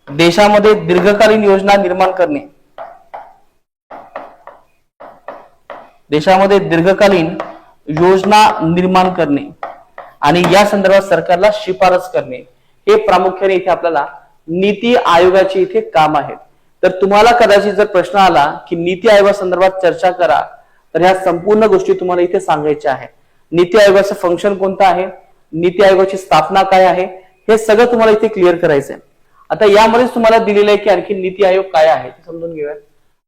देशामध्ये दीर्घकालीन योजना निर्माण करणे, आणि या संदर्भात सरकारला शिफारस करणे. हे प्रामुख्याने इथे आपल्याला नीती आयोगाचे इथे काम आहेत. तर तुम्हाला कदाचित जर प्रश्न आला की नीती आयोगासंदर्भात चर्चा करा तर ह्या संपूर्ण गोष्टी तुम्हाला इथे सांगायच्या आहेत. नीती आयोगाचं फंक्शन कोणतं आहे, नीती आयोगाची स्थापना काय आहे, हे सगळं तुम्हाला इथे क्लिअर करायचं आहे. आता यामध्येच तुम्हाला दिलेलं आहे की आणखी नीती आयोग काय आहे ते समजून घेऊयात.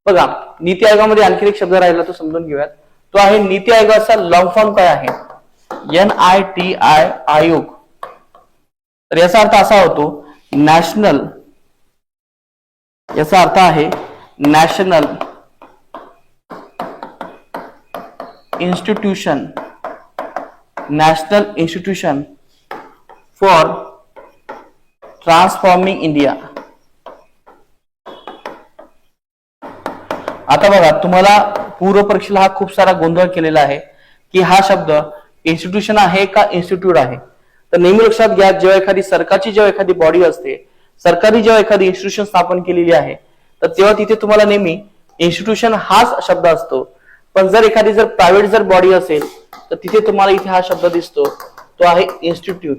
बघा, नीती आयोगामध्ये आणखी एक शब्द राहिला तो समजून घेऊयात. तो आहे नीती आयोगाचा लॉंग फॉर्म काय आहे, NITI आयोग. तर याचा अर्थ असा होतो नॅशनल, याचा अर्थ आहे national institution for transforming India. आता बघा, तुम्हाला पूर्व परीक्षेला हा खूप सारा गोंधळ केलेला आहे की हा शब्द इन्स्टिट्यूशन आहे का इन्स्टिट्यूट आहे. तर नेहमी लक्षात घ्या, जेव्हा एखादी बॉडी असते, सरकारी जेव्हा एखादी इन्स्टिट्यूशन स्थापन केलेली आहे तर तेव्हा तिथे तुम्हाला नेहमी इन्स्टिट्यूशन हाच शब्द असतो. पण जर एखादी प्रायव्हेट बॉडी असेल तर तिथे तुम्हाला इथे हा शब्द दिसतो, तो आहे इन्स्टिट्यूट.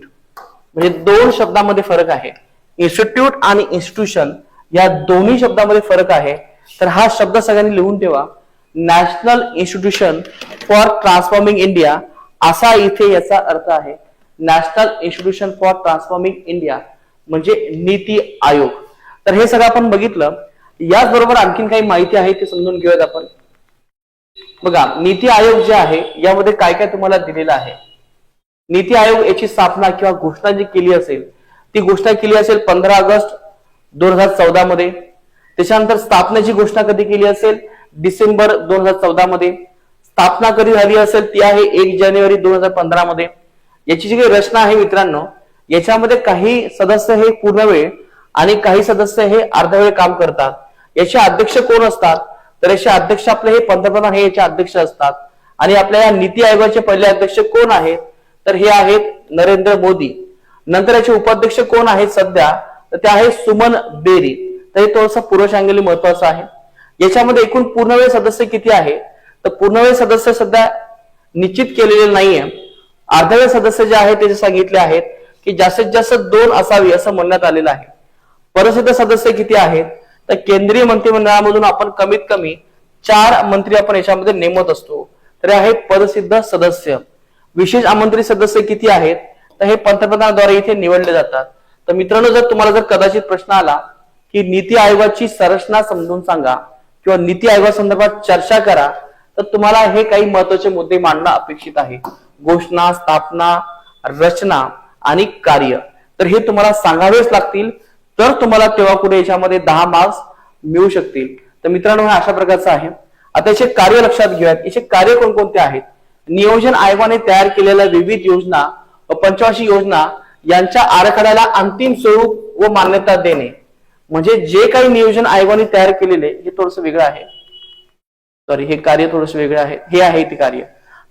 म्हणजे दोन शब्दांमध्ये फरक आहे. इन्स्टिट्यूट आणि इन्स्टिट्यूशन या दोन्ही शब्दांमध्ये फरक आहे. तर हा शब्द सगळ्यांनी लिहून ठेवा, national institution for transforming India असा इथे याचा अर्थ आहे. National institution for transforming India म्हणजे नीती आयोग. तर हे सगळं आपण बघितलं. याचबरोबर आणखीन काही माहिती आहे ते समजून घेऊयात आपण. बघा, नीती आयोग जे आहे यामध्ये काय काय तुम्हाला दिलेलं आहे. नीती आयोग याची स्थापना किंवा घोषणा जी केली असेल ती घोषणा केली असेल 15 ऑगस्ट 2014 मध्ये. त्याच्यानंतर स्थापनेची घोषणा कधी केली असेल, डिसेंबर 2014 मध्ये. स्थापना कधी झाली असेल ती आहे 1 जानेवारी 2015 मध्ये. याची जी काही रचना आहे मित्रांनो, याच्यामध्ये काही सदस्य हे पूर्ण वेळ आणि काही सदस्य हे अर्धवेळ काम करतात. याचे अध्यक्ष कोण असतात, तर याचे अध्यक्ष आपले हे पंतप्रधान हे याचे अध्यक्ष असतात. आणि आपल्या या नीती आयोगाचे पहिले अध्यक्ष कोण आहेत, तर हे आहेत नरेंद्र मोदी. नंतर याचे उपाध्यक्ष कोण आहेत सध्या, तर ते आहे सुमन बेरी. तर हे थोडंसं पुरुषांगली महत्वाचं आहे. याच्यामध्ये एकूण पूर्णवेळ सदस्य किती आहे, तर पूर्णवेळ सदस्य सध्या निश्चित केलेले नाहीये. अर्धवेळ सदस्य जे आहेत ते सांगितले आहेत की जास्तीत जास्त 2 असावी असं म्हणण्यात आलेलं आहे. पदसिद्ध सदस्य किती आहेत, तर केंद्रीय मंत्रिमंडळामधून आपण कमीत कमी 4 मंत्री आपण याच्यामध्ये नेमत असतो, तर हे आहेत पदसिद्ध सदस्य. विशेष आमंत्रित सदस्य किती आहेत, तर हे पंतप्रधानाद्वारे इथे निवडले जातात. तर मित्रांनो, जर तुम्हाला जर कदाचित प्रश्न आला की नीती आयोगाची संरचना समजून सांगा किंवा नीती आयोगासंदर्भात चर्चा करा, तर तुम्हाला हे काही महत्वाचे मुद्दे मांडणं अपेक्षित आहे. घोषणा, स्थापना, रचना आणि कार्य. तर हे तुम्हाला सांगावेच लागतील, तर तुम्हाला तेव्हा कुठे याच्यामध्ये 10 मार्क्स मिळू शकतील. तर मित्रांनो, हे अशा प्रकारचं आहे. आता याचे कार्य लक्षात घेऊयात. याचे कार्य कोणकोणते आहेत. नियोजन आयोगाने तयार केलेल्या विविध योजना व पंचवार्षिक योजना यांच्या आराखड्याला अंतिम स्वरूप व मान्यता देणे. म्हणजे जे काही नियोजन आयोगाने तयार केलेले हे थोडंसं वेगळं आहे. सॉरी, हे कार्य थोडंसं वेगळं आहे. हे आहे ते कार्य.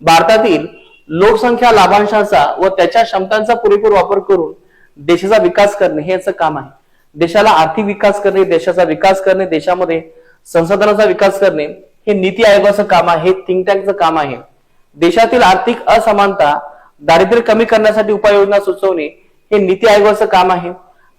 भारतातील लोकसंख्या लाभांशाचा व त्याच्या क्षमतांचा पुरेपूर वापर करून देशाचा विकास करणे हे याचं काम आहे. देशाला आर्थिक विकास करणे, देशाचा विकास करणे, देशामध्ये संसाधनाचा विकास करणे हे नीती आयोगाचं काम आहे. हे थिंक टँकचं काम आहे. देशातील आर्थिक असमानता, दारिद्र्य कमी करण्यासाठी उपाययोजना सुचवणे हे नीती आयोगाचं काम आहे.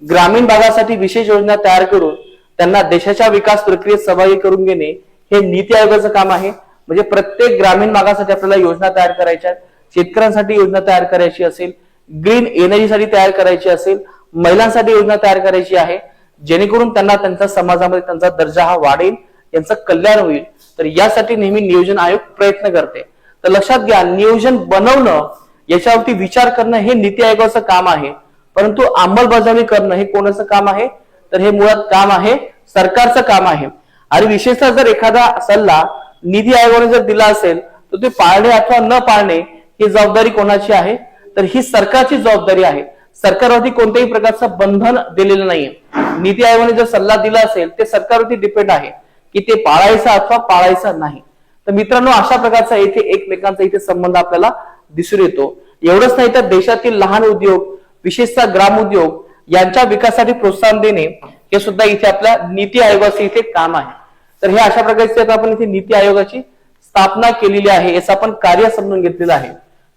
ग्रामीण भागासाठी विशेष योजना तयार करून त्यांना देशाच्या विकास प्रक्रियेत सहभागी करून घेणे हे नीती आयोगाचं काम आहे. म्हणजे प्रत्येक ग्रामीण भागासाठी आपल्याला योजना तयार करायच्या, शेतकऱ्यांसाठी योजना तयार करायची असेल, ग्रीन एनर्जीसाठी तयार करायची असेल, महिलांसाठी योजना तयार करायची आहे, जेणेकरून त्यांना त्यांच्या समाजामध्ये त्यांचा दर्जा हा वाढेल, यांचं कल्याण होईल. तर यासाठी नेहमी नियोजन आयोग प्रयत्न करते. तर लक्षात घ्या, नियोजन बनवणं, याच्यावरती विचार करणं हे नीती आयोगाचं काम आहे. परंतु अंमलबजावणी करणं हे कोणाचं काम आहे, तर हे मुळात काम आहे सरकारचं काम आहे. आणि विशेषतः जर एखादा सल्ला नीती आयोगाने जर दिला असेल तर ते पाळणे अथवा न पाळणे ही जबाबदारी कोणाची आहे, तर ही सरकारची जबाबदारी आहे. सरकारवरती कोणत्याही प्रकारचं बंधन दिलेलं नाहीये. नीती आयोगाने जर सल्ला दिला असेल ते सरकारवरती डिपेंड आहे की ते पाळायचं अथवा पाळायचं नाही. तर मित्रांनो, अशा प्रकारचा इथे एकमेकांचा इथे संबंध आपल्याला दिसून येतो. एवढंच नाही तर देशातील लहान उद्योग, विशेषतः ग्राम उद्योग यांच्या विकासासाठी प्रोत्साहन देणे हे सुद्धा इथे आपल्या नीती आयोगाचे इथे काम आहे. तर हे अशा प्रकारचे आपण इथे नीती आयोगाची स्थापना केलेली आहे, याचं आपण कार्य समजून घेतलेलं आहे.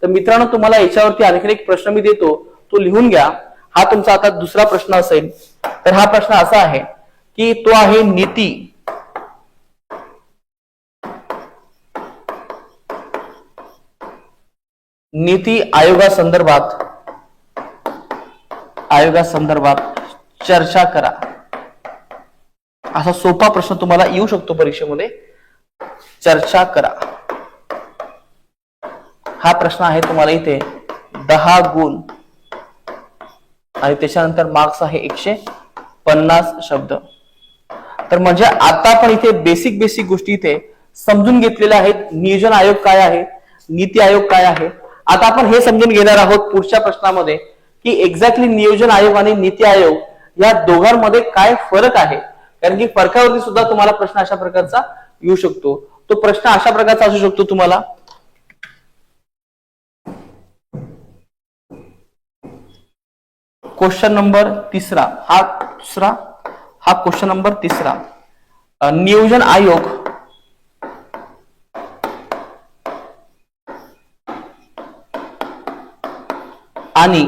तर मित्रांनो, तुम्हाला याच्यावरती आणखी एक प्रश्न मी देतो, तो लिहून घ्या. हा तुमचा आता दुसरा प्रश्न असेल. तर हा प्रश्न असा आहे की तो आहे नीती आयोगासंदर्भात चर्चा करा. असा सोपा प्रश्न तुम्हाला येऊ शकतो परीक्षेमध्ये. चर्चा करा हा प्रश्न आहे. तुम्हाला इथे 10 गुण आणि त्याच्यानंतर मार्क्स आहे 150 शब्द. तर म्हणजे आता आपण इथे बेसिक गोष्टी इथे समजून घेतलेल्या आहेत. नियोजन आयोग काय आहे, नीती आयोग काय आहे. आता आपण हे समजून घेणार आहोत पुढच्या प्रश्नामध्ये की एक्झॅक्टली नियोजन आयोग आणि नीती आयोग या दोघांमध्ये काय फरक आहे. कारण की फरकावरती सुद्धा तुम्हाला प्रश्न अशा प्रकारचा येऊ शकतो. तो प्रश्न अशा प्रकारचा असू शकतो तुम्हाला, क्वेश्चन नंबर 3 हा क्वेश्चन नंबर 3. नियोजन आयोग आणि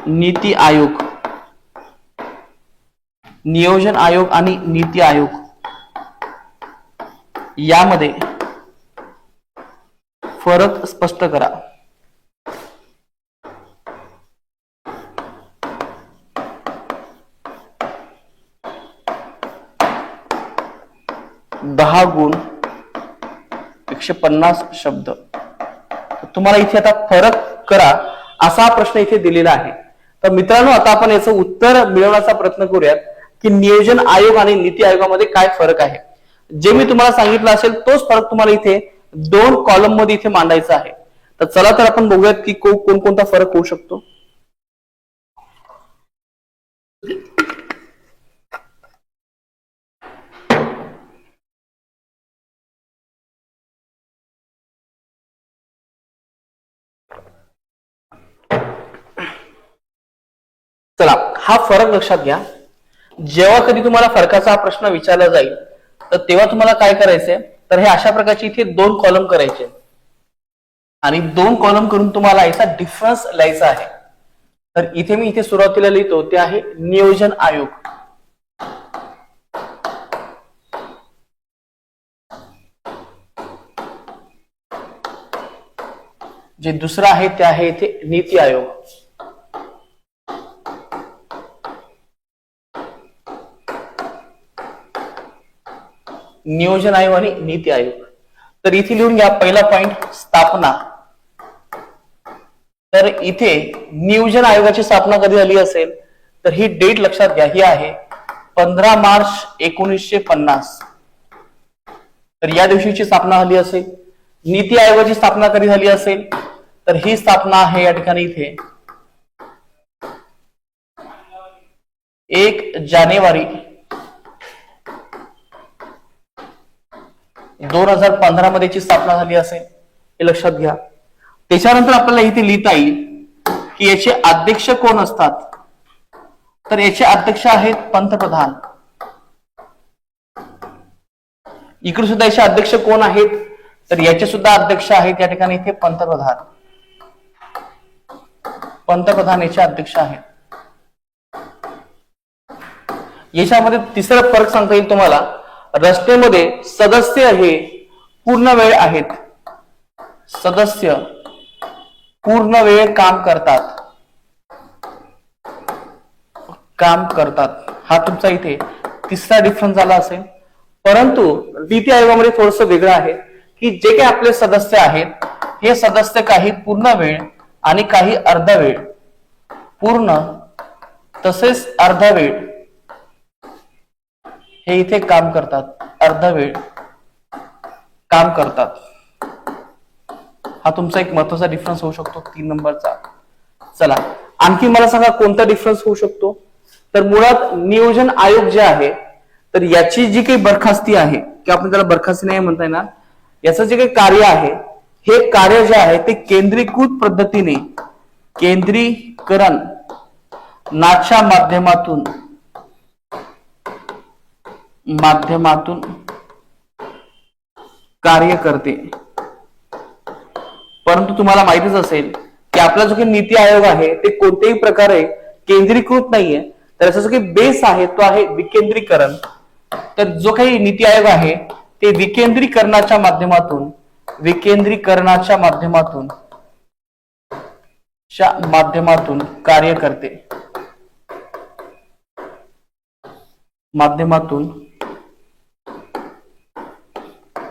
नीती आयोग, नियोजन आयोग आणि नीती आयोग यामध्ये फरक स्पष्ट करा. दहा गुण 150 शब्द. तुम्हाला इथे आता फरक करा असा प्रश्न इथे दिलेला आहे. तर मित्रांनो, आता आपण याचं उत्तर मिळवण्याचा प्रयत्न करूयात की नियोजन आयोग आणि नीती आयोगामध्ये काय फरक आहे. जे मी तुम्हाला सांगितलं असेल तोच फरक तुम्हाला इथे 2 कॉलम मध्ये इथे मांडायचा आहे. तर चला तर आपण बघूयात की कोणकोणता फरक होऊ शकतो. हा फरक लक्षात घ्या. जेव्हा कधी तुम्हाला फरकाचा हा प्रश्न विचारला जाईल तर तेव्हा तुम्हाला काय करायचंय, तर हे अशा प्रकारचे इथे 2 कॉलम करायचे आणि 2 कॉलम करून तुम्हाला याचा डिफरन्स लिहायचा आहे. तर इथे मी इथे सुरुवातीला लिहितो ते आहे नियोजन आयोग. जे दुसरं आहे ते आहे इथे नीती आयोग. नियोजन आयोग आणि नीती आयोग. तर इथे लिहून घ्या पहिला पॉइंट स्थापना. तर इथे नियोजन आयोगाची स्थापना कधी झाली असेल तर ही डेट लक्षात घ्या, ही आहे 15 मार्च 1950. तर या दिवशीची स्थापना झाली असेल. नीती आयोगाची स्थापना कधी झाली असेल तर ही स्थापना आहे या ठिकाणी इथे 1 जानेवारी 2015 मध्ये स्थापना झाली असेल, हे लक्षात घ्या. त्याच्यानंतर आपल्याला इथे लिहिता येईल की याचे अध्यक्ष कोण असतात. तर याचे अध्यक्ष आहेत पंतप्रधान. इकडे सुद्धा याचे अध्यक्ष कोण आहेत तर याचे सुद्धा अध्यक्ष आहेत या ठिकाणी इथे पंतप्रधान. पंतप्रधान याचे अध्यक्ष आहेत. याच्यामध्ये तिसरा फरक सांगता येईल तुम्हाला. रचनेमध्ये सदस्य हे पूर्ण वेळ आहेत. सदस्य पूर्ण वेळ काम करतात. हा तुमचा इथे तिसरा डिफरन्स झाला असेल. परंतु नीती आयोगामध्ये थोडस वेगळं आहे की जे काही आपले सदस्य आहेत हे सदस्य काही पूर्ण वेळ आणि काही अर्धा वेळ, पूर्ण तसेच अर्धा वेळ हे इथे काम करतात. अर्धा वेळ काम करतात. हा तुमचा एक महत्वाचा डिफरन्स होऊ शकतो 3 नंबरचा. चला आणखी मला सांगा कोणता डिफरन्स होऊ शकतो. तर मुळात नियोजन आयोग जे आहे तर याची जी काही बरखास्ती आहे की आपण त्याला बरखास्ती नाही म्हणता येणार, याचं जे काही कार्य आहे हे कार्य जे आहे ते केंद्रीकृत पद्धतीने केंद्रीकरणाच्या माध्यमातून कार्य करते. परंतु तुम्हाला माहितीच असेल की आपला जो काही नीती आयोग आहे ते कोणत्याही प्रकारे केंद्रीकृत नाहीये. तर याचा जो काही बेस आहे तो आहे विकेंद्रीकरण. तर जो काही नीती आयोग आहे ते विकेंद्रीकरणाच्या माध्यमातून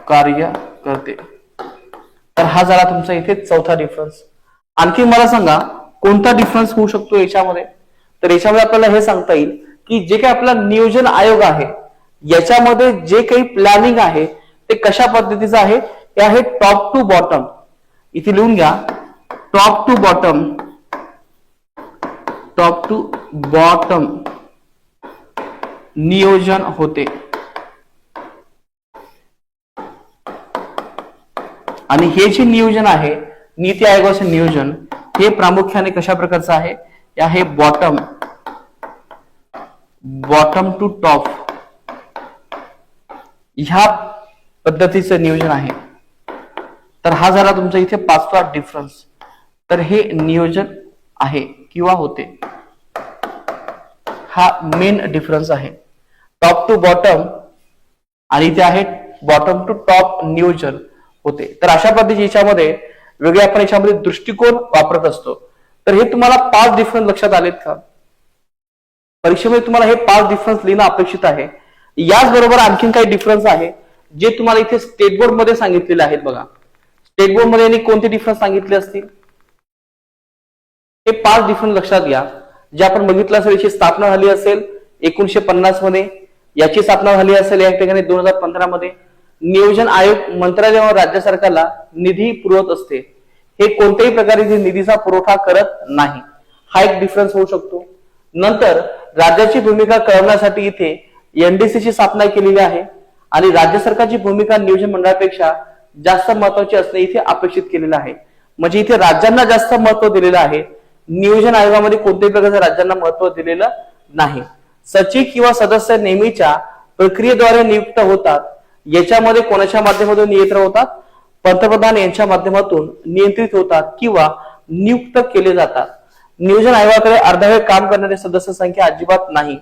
कार्य करते. तर हा झाला तुमचा इथे चौथा डिफरन्स. आणखी मला सांगा कोणता डिफरन्स होऊ शकतो याच्यामध्ये. तर याच्यामध्ये आपल्याला हे सांगता येईल की जे काही आपला नियोजन आयोग आहे याच्यामध्ये जे काही प्लॅनिंग आहे ते कशा पद्धतीचं आहे, ते आहे टॉप टू बॉटम. इथे लिहून घ्या टॉप टू बॉटम नियोजन होते. आणि हे जे नियोजन आहे नीती आयोगाचे नियोजन हे प्रामुख्याने कशा प्रकारचं आहे, हे बॉटम टू टॉप ह्या पद्धतीचं नियोजन आहे. तर हा झाला तुमचा इथे 5वा डिफरन्स. तर हे नियोजन आहे किंवा होते, हा मेन डिफरन्स आहे. टॉप टू बॉटम आणि इथे आहे बॉटम टू टॉप नियोजन होते. तर अशा पद्धतीच्या याच्यामध्ये वेगळे आपण याच्यामध्ये दृष्टिकोन वापरत असतो. तर हे तुम्हाला 5 डिफरन्स लक्षात आलेत का. परीक्षेमध्ये तुम्हाला हे 5 डिफरन्स लिहिणं अपेक्षित आहे. याचबरोबर आणखीन काही डिफरन्स आहे जे तुम्हाला इथे स्टेट बोर्ड मध्ये सांगितलेले आहेत. बघा स्टेट बोर्ड मध्ये कोणते डिफरन्स सांगितले असतील, हे 5 डिफरन्स लक्षात घ्या. जे आपण बघितलं असेल याची स्थापना झाली असेल 1950 मध्ये, याची स्थापना झाली असेल या ठिकाणी 2015 मध्ये. नियोजन आयोग मंत्रालयावर राज्य सरकारला निधी पुरवत असते. हे कोणत्याही प्रकारे निधीचा पुरवठा करत नाही. हा एक डिफरन्स होऊ शकतो. नंतर राज्याची भूमिका कळवण्यासाठी इथे एनडीसीची स्थापना केलेली आहे आणि राज्य सरकारची भूमिका नियोजन मंडळापेक्षा जास्त महत्वाची असणे इथे अपेक्षित केलेलं आहे. म्हणजे इथे राज्यांना जास्त महत्व दिलेलं आहे, नियोजन आयोगामध्ये कोणत्याही प्रकारच्या राज्यांना महत्व दिलेलं नाही. सचिव किंवा सदस्य नेहमीच्या प्रक्रियेद्वारे नियुक्त होतात. याच्यामध्ये कोणाच्या माध्यमातून नियुक्त होतात? पंतप्रधान यांच्या माध्यमातून नियंत्रित होतात किंवा नियुक्त केले जातात. नियोजन आयोगाकडे अर्धवेळ काम करणारे सदस्य संख्या अजिबात नाही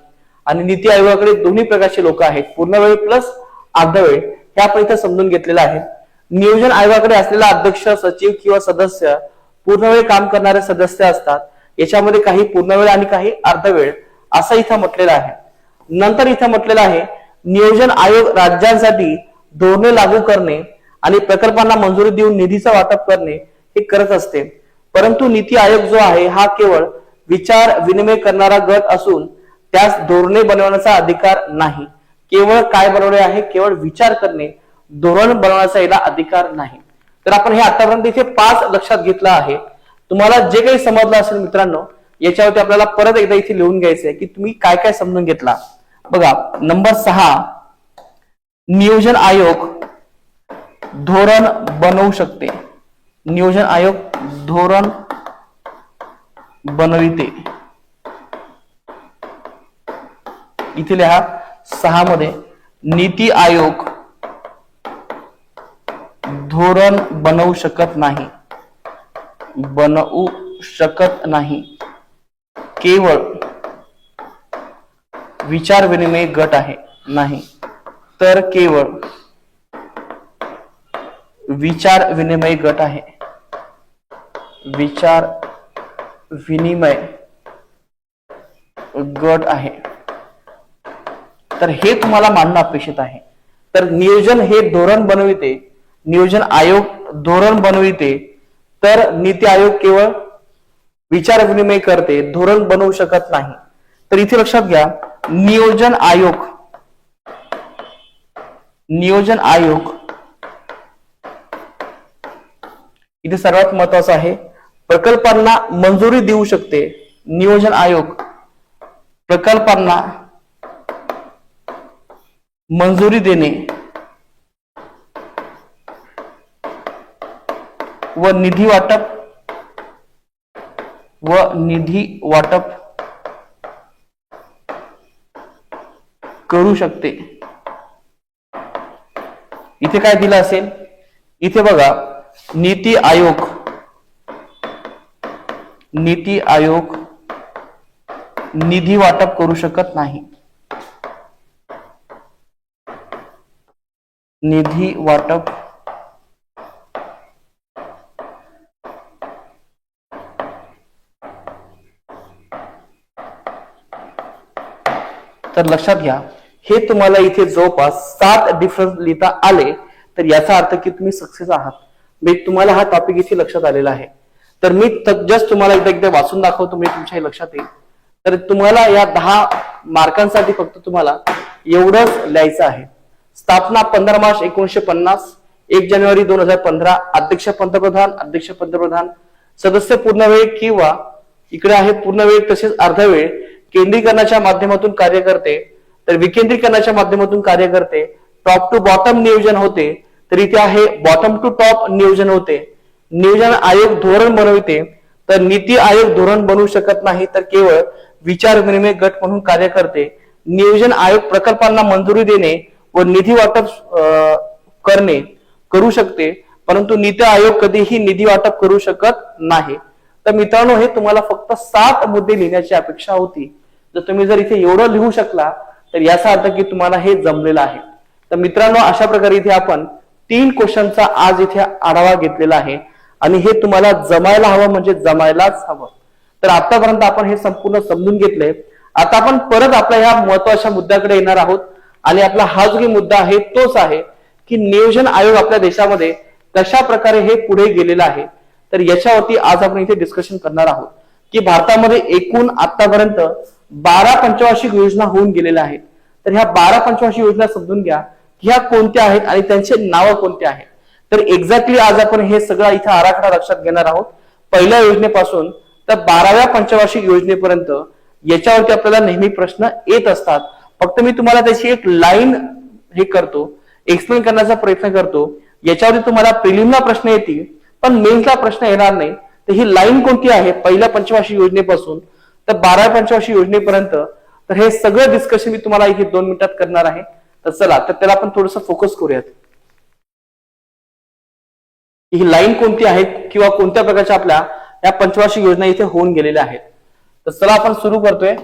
आणि नीती आयोगाकडे दोन्ही प्रकारचे लोक आहेत, पूर्णवेळ प्लस अर्धवेळ. हे आपण इथे समजून घेतलेलं आहे. नियोजन आयोगाकडे असलेला अध्यक्ष, सचिव किंवा सदस्य पूर्णवेळ काम करणारे सदस्य असतात. याच्यामध्ये काही पूर्णवेळ आणि काही अर्धवेळ असं इथं म्हटलेलं आहे. नंतर इथं म्हटलेलं आहे नियोजन आयोग राज्यांसाठी धोरणे लागू करणे आणि प्रकल्पांना मंजुरी देऊन निधीचं वाटप करणे हे करत असते. परंतु नीती आयोग जो आहे हा केवळ विचार विनिमय करणारा गट असून त्यास धोरणे बनवण्याचा अधिकार नाही. केवळ काय बनवणे आहे? केवळ विचार करणे, धोरण बनवण्याचा याला अधिकार नाही. तर आपण हे आतापर्यंत इथे 5 लक्षात घेतलं आहे. तुम्हाला जे काही समजलं असेल मित्रांनो, याच्यावरती आपल्याला परत एकदा इथे लिहून घ्यायचंय की तुम्ही काय काय समजून घेतला. बघा, नंबर 6, नियोजन आयोग धोरण बनवू शकते. नियोजन आयोग धोरण बनविते. इथे लिहा 6 मध्ये, नीती आयोग धोरण बनवू शकत नाही. बनवू शकत नाही. केवळ विचार विनिमय गट आहे. नाही तर केवळ विचार विनिमय गट आहे. विचार विनिमय गट आहे. तर हे तुम्हाला मांडणं अपेक्षित आहे. तर नियोजन हे धोरण बनविते, नियोजन आयोग धोरण बनविते, तर नीती आयोग केवळ विचार विनिमय करते, धोरण बनवू शकत नाही. तर इथे लक्षात घ्या, नियोजन आयोग इथे सर्वात महत्वाचं आहे, प्रकल्पांना मंजुरी देऊ शकते. नियोजन आयोग प्रकल्पांना मंजुरी देणे व निधी वाटप करू शकते. इथे काय दिलं असेल? इथे बघा, नीती आयोग निधी वाटप करू शकत नाही. निधी वाटप तर लक्षात घ्या, हे तुम्हाला इथे जवळपास 7 डिफरन्स लिहिता आले तर याचा अर्थ की तुम्ही सक्सेस आहात. तुम्हाला हा टॉपिक इथे लक्षात आलेला आहे. तर मी जस्ट तुम्हाला एकदा वाचून दाखवतो, मी तुमच्या लक्षात येईल. तर तुम्हाला या 10 मार्कांसाठी फक्त तुम्हाला एवढंच लिहायचं आहे. स्थापना 15 मार्च 1950, 1 जानेवारी 2015, अध्यक्ष पंतप्रधान, सदस्य पूर्णवेळ किंवा इकडे आहे पूर्णवेळ तसेच अर्धवेळ, केंद्रीकरणाच्या माध्यमातून कार्य करते, तर विकेंद्रीकरणाच्या माध्यमातून कार्य करते, टॉप टू बॉटम नियोजन होते, तर इथे आहे बॉटम टू टॉप नियोजन होते. नियोजन आयोग धोरण बनविते, तर नीती आयोग धोरण बनवू शकत नाही, तर केवळ विचार विनिमय गट म्हणून कार्य करते. नियोजन आयोग प्रकल्पांना मंजुरी देणे व निधी वाटप करू शकते, परंतु नीती आयोग कधीही निधी वाटप करू शकत नाही. तर मित्रांनो, हे तुम्हाला फक्त 7 मुद्दे लिहिण्याची अपेक्षा होती. जर तुम्ही जर इथे एवढं लिहू शकला तर याचा अर्थ की तुम्हाला हे जमलेलं आहे. तर मित्रांनो, अशा प्रकारे इथे आपण 3 क्वेश्चनचा आज इथे आढावा घेतलेला आहे आणि हे तुम्हाला जमायला हवं, म्हणजे जमायलाच हवं. तर आतापर्यंत आपण हे संपूर्ण समजून घेतलंय. आता आपण परत आपल्या ह्या महत्वाच्या मुद्द्याकडे येणार आहोत आणि आपला हा जो काही मुद्दा आहे तोच आहे की नियोजन आयोग आपल्या देशामध्ये कशा प्रकारे हे पुढे गेलेला आहे. तर याच्यावरती आज आपण इथे डिस्कशन करणार आहोत की भारतामध्ये एकूण आतापर्यंत 12 पंचवार्षिक योजना होऊन गेलेल्या आहेत. तर ह्या 12 पंचवार्षिक योजना समजून घ्या की ह्या कोणत्या आहेत आणि त्यांचे नाव कोणते आहेत. तर एक्झॅक्टली आज आपण हे सगळं इथं आराखडा लक्षात घेणार आहोत, पहिल्या योजनेपासून तर 12व्या पंचवार्षिक योजनेपर्यंत. याच्यावरती आपल्याला नेहमी प्रश्न येत असतात. फक्त मी तुम्हाला त्याची एक लाईन हे करतो, एक्सप्लेन करण्याचा प्रयत्न करतो. याच्यावरती तुम्हाला प्रिलिमला प्रश्न येतील पण मेन्सला प्रश्न येणार नाही. तर ही लाईन कोणती आहे पहिल्या पंचवार्षिक योजनेपासून तर 12व्या पंचवार्षिक योजनेपर्यंत, तर हे सगळं डिस्कशन मी तुम्हाला इथे 2 मिनिटात करणार आहे. तर चला तर त्याला आपण थोडस फोकस करूयात. ही लाईन कोणती आहे किंवा कोणत्या प्रकारच्या आपल्या या पंचवार्षिक योजना इथे होऊन गेलेल्या आहेत. तर चला आपण सुरू करतोय.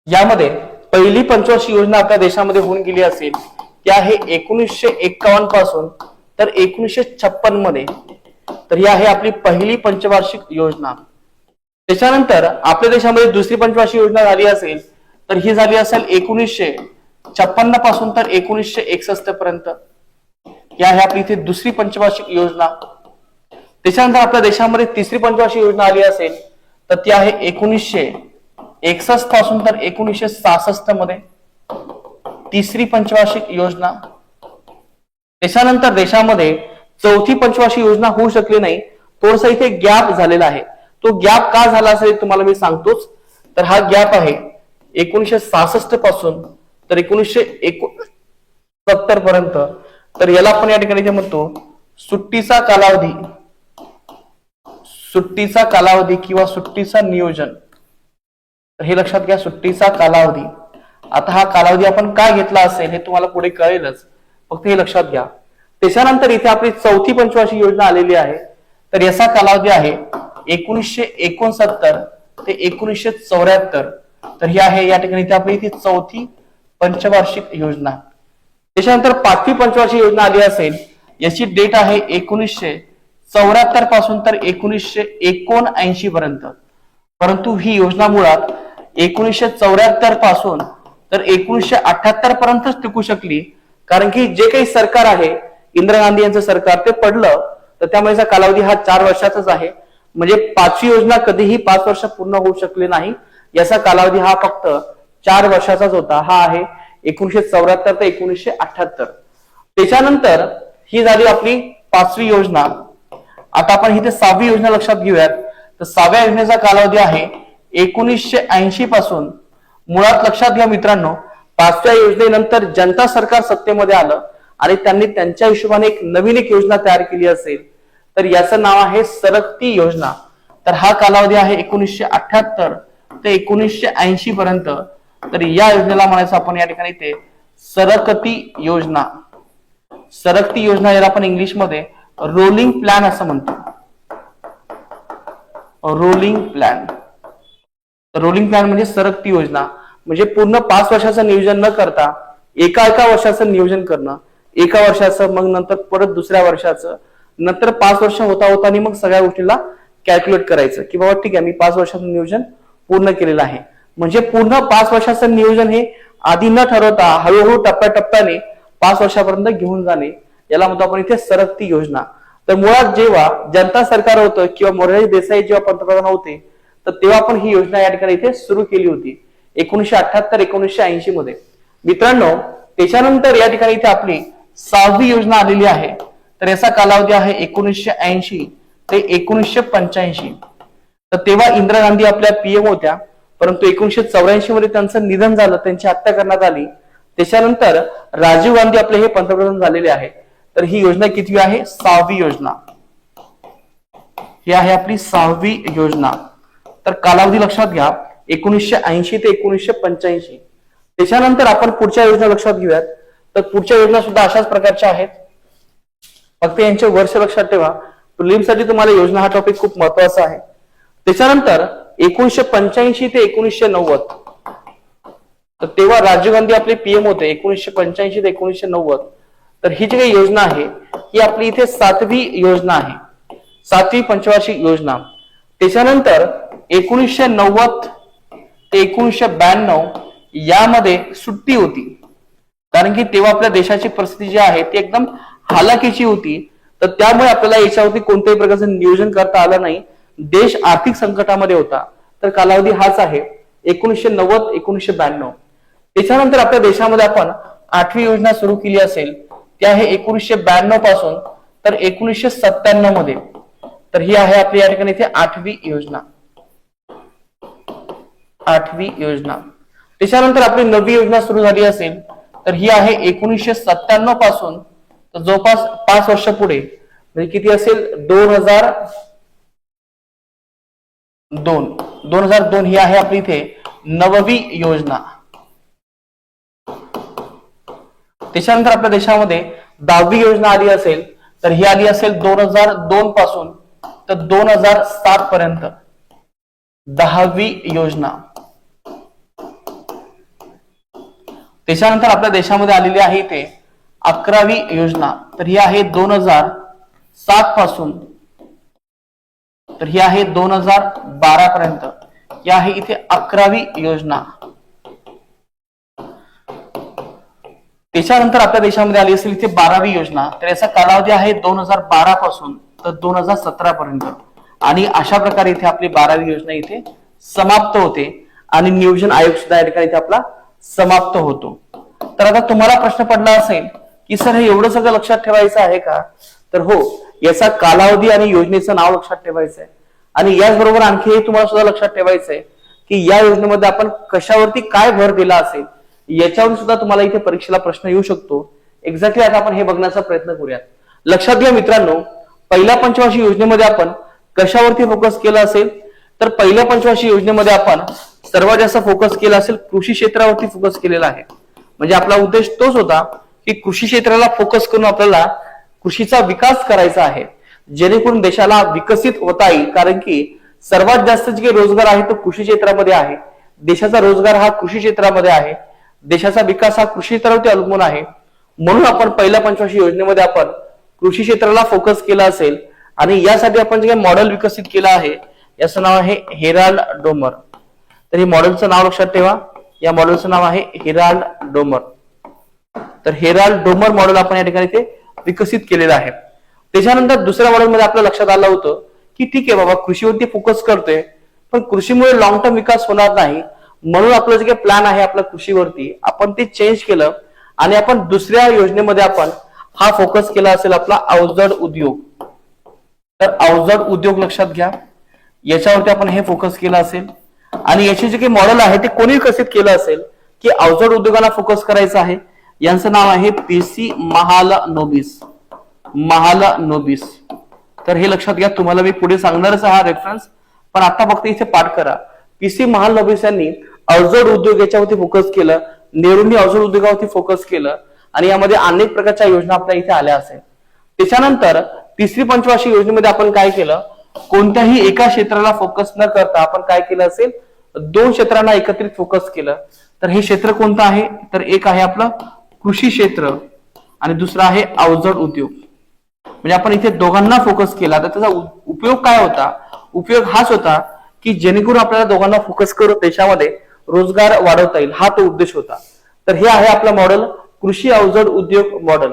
यामध्ये पहिली पंचवार्षिक योजना आपल्या देशामध्ये होऊन गेली असेल ती आहे 1951 पासून तर 1956 मध्ये. तर ही आहे आपली पहिली पंचवार्षिक योजना. त्याच्यानंतर आपल्या देशामध्ये दुसरी पंचवार्षिक योजना झाली असेल तर ही झाली असेल 1956 पासून तर 1961 पर्यंत. ही आहे आपली इथे दुसरी पंचवार्षिक योजना. त्याच्यानंतर आपल्या देशामध्ये तिसरी पंचवार्षिक योजना आली असेल तर ती आहे 1961 पासून तर 1966 मध्ये तिसरी पंचवार्षिक योजना. त्याच्यानंतर देशामध्ये चौथी पंचवार्षिक योजना होऊ शकली नाही, थोडासा इथे गॅप झालेला आहे. तो गॅप का झाला असेल तुम्हाला मी सांगतोच. तर हा गॅप आहे 1966 पासून तर 1969 पर्यंत. तर याला आपण या ठिकाणी म्हणतो सुट्टीचा कालावधी, सुट्टीचा कालावधी किंवा सुट्टीचा नियोजन. तर हे लक्षात घ्या, सुट्टीचा कालावधी. आता हा कालावधी आपण का घेतला असेल हे तुम्हाला पुढे कळेलच, फक्त हे लक्षात घ्या. त्याच्यानंतर इथे आपली चौथी पंचवार्षिक योजना आलेली आहे. तर याचा कालावधी आहे 1969 ते 1974. तर ही आहे या ठिकाणी आपली ती चौथी पंचवार्षिक योजना. त्याच्यानंतर पाचवी पंचवार्षिक योजना आली असेल, याची डेट आहे 1974 पासून तर 1979 पर्यंत. परंतु ही योजना मुळात 1974 पासून तर 1978 पर्यंतच टिकू शकली, कारण की जे काही सरकार आहे इंदिरा गांधी यांचं सरकार ते पडलं, तर त्यामुळे याचा कालावधी हा 4 वर्षाचाच आहे. म्हणजे पाचवी योजना कधीही 5 वर्ष पूर्ण होऊ शकली नाही. याचा कालावधी हा फक्त 4 वर्षाचाच होता. हा आहे 1974 ते 1978. त्याच्यानंतर ही झाली आपली पाचवी योजना. आता आपण इथे 6वी योजना लक्षात घेऊयात. तर 6व्या योजनेचा कालावधी आहे 1980 पासून. मुळात लक्षात घ्या मित्रांनो, 5व्या योजनेनंतर जनता सरकार सत्तेमध्ये आलं आणि त्यांनी त्यांच्या हिशोबाने नवीन एक योजना तयार केली असेल, तर याचं नाव आहे सरकती योजना. तर हा कालावधी आहे 1978 ते 1980 पर्यंत. तर या योजनेला म्हणायचं आपण या ठिकाणी ते सरकती योजना. सरकती योजना याला आपण इंग्लिशमध्ये रोलिंग प्लॅन असं म्हणतो. Rolling plan. रोलिंग प्लॅन म्हणजे सरकती योजना. म्हणजे पूर्ण 5 वर्षाचं नियोजन न करता एका वर्षाचं नियोजन करणं. एका वर्षाचं, मग नंतर परत दुसऱ्या वर्षाचं, नंतर 5 वर्ष होता होता आणि मग सगळ्या गोष्टीला कॅल्क्युलेट करायचं की बाबा ठीक आहे मी 5 वर्षाचं नियोजन पूर्ण केलेलं आहे. म्हणजे पूर्ण 5 वर्षाचं नियोजन हे आधी न ठरवता हळूहळू टप्प्याटप्प्याने 5 वर्षापर्यंत घेऊन जाणे, याला म्हणतो आपण इथे सरकती योजना. तर मुळात जेव्हा जनता सरकार होतं किंवा मोरारजी देसाई जेव्हा पंतप्रधान होते, तर तेव्हा आपण ही योजना या ठिकाणी इथे सुरू केली होती 1978-1980 मध्ये. मित्रांनो, त्याच्यानंतर या ठिकाणी इथे आपली 6वी योजना आलेली आहे. तर याचा कालावधी आहे 1980 ते 1985. तर तेव्हा इंदिरा गांधी आपल्या पीएम होत्या, परंतु 1984 मध्ये त्यांचं निधन झालं, त्यांची हत्या करण्यात आली. त्याच्यानंतर राजीव गांधी आपले हे पंतप्रधान झालेले आहेत. तर ही योजना कितवी आहे? 6वी योजना. ही आहे आपली 6वी योजना. तर कालावधी लक्षात घ्या 1980 ते 1985. त्याच्यानंतर आपण पुढच्या योजना लक्षात घेऊयात. तर पुढच्या योजना सुद्धा अशाच प्रकारच्या आहेत, फक्त यांचे वर्ष लक्षात ठेवा. प्रिलिम्ससाठी तुम्हाला योजना हा टॉपिक खूप महत्वाचा आहे. त्याच्यानंतर 1985 ते 1990. तर तेव्हा राजीव गांधी आपले पीएम होते 1985 ते 1990. तर ही जी काही योजना आहे ही आपली इथे 7वी योजना आहे, 7वी पंचवार्षिक योजना. त्याच्यानंतर 1990 ते 1992 यामध्ये सुट्टी होती, कारण की तेव्हा आपल्या देशाची परिस्थिती जी आहे ती एकदम हालाकीची होती. तर त्यामुळे आपल्याला याच्यावरती कोणत्याही प्रकारचं नियोजन करता आलं नाही. देश आर्थिक संकटामध्ये होता. तर कालावधी हाच आहे 1990-1992. त्याच्यानंतर आपल्या देशामध्ये आपण 8वी योजना सुरू केली असेल, ती आहे 1992 पासून तर 1997 मध्ये. तर ही आहे आपली या ठिकाणी इथे 8वी योजना. 8वी योजना. त्याच्यानंतर आपली नवी योजना सुरू झाली असेल तर ही आहे 1997 पासून, तर जवळपास 5 वर्ष पुढे, म्हणजे किती असेल 2002 ही आहे आपली इथे नववी योजना. त्याच्यानंतर आपल्या देशामध्ये 10वी योजना आली असेल तर ही आली असेल 2002 पासून तर 2007 पर्यंत 10वी योजना. त्याच्यानंतर आपल्या देशामध्ये आलेली आहे इथे 11वी योजना, तर ही आहे 2007 पासून तर ही आहे 2012 पर्यंत, ही आहे इथे 11वी योजना. त्याच्यानंतर आपल्या देशामध्ये आली असेल इथे 12वी योजना, तर याचा कालावधी आहे 2012 पासून तर 2017 पर्यंत, आणि अशा प्रकारे इथे आपली 12वी योजना इथे समाप्त होते आणि नियोजन आयोग सुद्धा या ठिकाणी इथे आपला समाप्त होतो. तर आता तुम्हाला प्रश्न पडला असेल की सर हे एवढं सगळं लक्षात ठेवायचं आहे का? तर हो, याचा कालावधी आणि योजनेचं नाव लक्षात ठेवायचं आहे, आणि याचबरोबर आणखी हे तुम्हाला सुद्धा लक्षात ठेवायचं आहे की या योजनेमध्ये आपण कशावरती काय भर दिला असेल, याच्यावर सुद्धा तुम्हाला इथे परीक्षेला प्रश्न येऊ शकतो. एक्झॅक्टली आता आपण हे बघण्याचा प्रयत्न करूयात. लक्षात घ्या मित्रांनो, पहिल्या पंचवार्षिक योजनेमध्ये आपण कशावरती फोकस केला असेल, तर पहिल्या पंचवार्षिक योजनेमध्ये आपण सर्वात जास्त फोकस केला असेल कृषी क्षेत्रावरती फोकस केलेला आहे. म्हणजे आपला उद्देश तोच होता की कृषी क्षेत्राला फोकस करून आपल्याला कृषीचा विकास करायचा आहे, जेणेकरून देशाला विकसित होता येईल. कारण की सर्वात जास्त जे रोजगार आहे तो कृषी क्षेत्रामध्ये आहे, देशाचा रोजगार हा कृषी क्षेत्रामध्ये आहे, देशाचा विकास हा कृषी क्षेत्रावरती अवलंबून आहे. म्हणून आपण पहिल्या पंचवार्षिक योजनेमध्ये आपण कृषी क्षेत्राला फोकस केला असेल, आणि यासाठी आपण जे मॉडेल विकसित केलं आहे याचं नाव आहे हेराल्ड डोमर. तर हे मॉडेलचं नाव लक्षात ठेवा, या मॉडेलचं नाव आहे हेराल्ड डोमर. तर हेराल्ड डोमर मॉडेल आपण या ठिकाणी ते विकसित केलेलं आहे. त्याच्यानंतर दुसऱ्या मॉडेलमध्ये आपल्या लक्षात आलं होतं की ठीक आहे बाबा, कृषीवरती फोकस करतोय पण कृषीमुळे लॉंग टर्म विकास होणार नाही, म्हणून आपलं जे काही प्लॅन आहे आपल्या कृषीवरती आपण ते चेंज केलं, आणि आपण दुसऱ्या योजनेमध्ये आपण हा फोकस केला असेल आपला अवजड उद्योग. तर अवजड उद्योग लक्षात घ्या, याच्यावरती आपण हे फोकस केलं असेल, आणि याचे जे काही मॉडेल आहे ते कोणी विकसित केलं असेल की अवजड उद्योगाला फोकस करायचं आहे. यांचं नाव आहे पीसी महालनोबिस. महालनोबिस. तर हे लक्षात घ्या, तुम्हाला मी पुढे सांगणारच हा रेफरन्स, पण आता फक्त इथे पाठ करा. पीसी महालनोबिस यांनी अवजड उद्योग याच्यावरती फोकस केलं, नेहरूंनी अवजड उद्योगावरती फोकस केलं, आणि यामध्ये अनेक प्रकारच्या योजना आपल्या इथे आल्या असेल. त्याच्यानंतर तिसरी पंचवार्षिक योजनेमध्ये आपण काय केलं, कोणत्याही एका क्षेत्राला फोकस न करता आपण काय केलं असेल, 2 क्षेत्रांना एकत्रित फोकस केलं. तर हे क्षेत्र कोणतं आहे, तर एक आहे आपलं कृषी क्षेत्र आणि दुसरं आहे अवजड उद्योग. म्हणजे आपण इथे दोघांना फोकस केला, तर त्याचा उपयोग काय होता? उपयोग हाच होता की जेणेकरून आपल्याला दोघांना फोकस करून देशामध्ये रोजगार वाढवता येईल, हा तो उद्देश होता. तर हे आहे आपलं मॉडेल कृषी अवजड उद्योग मॉडेल.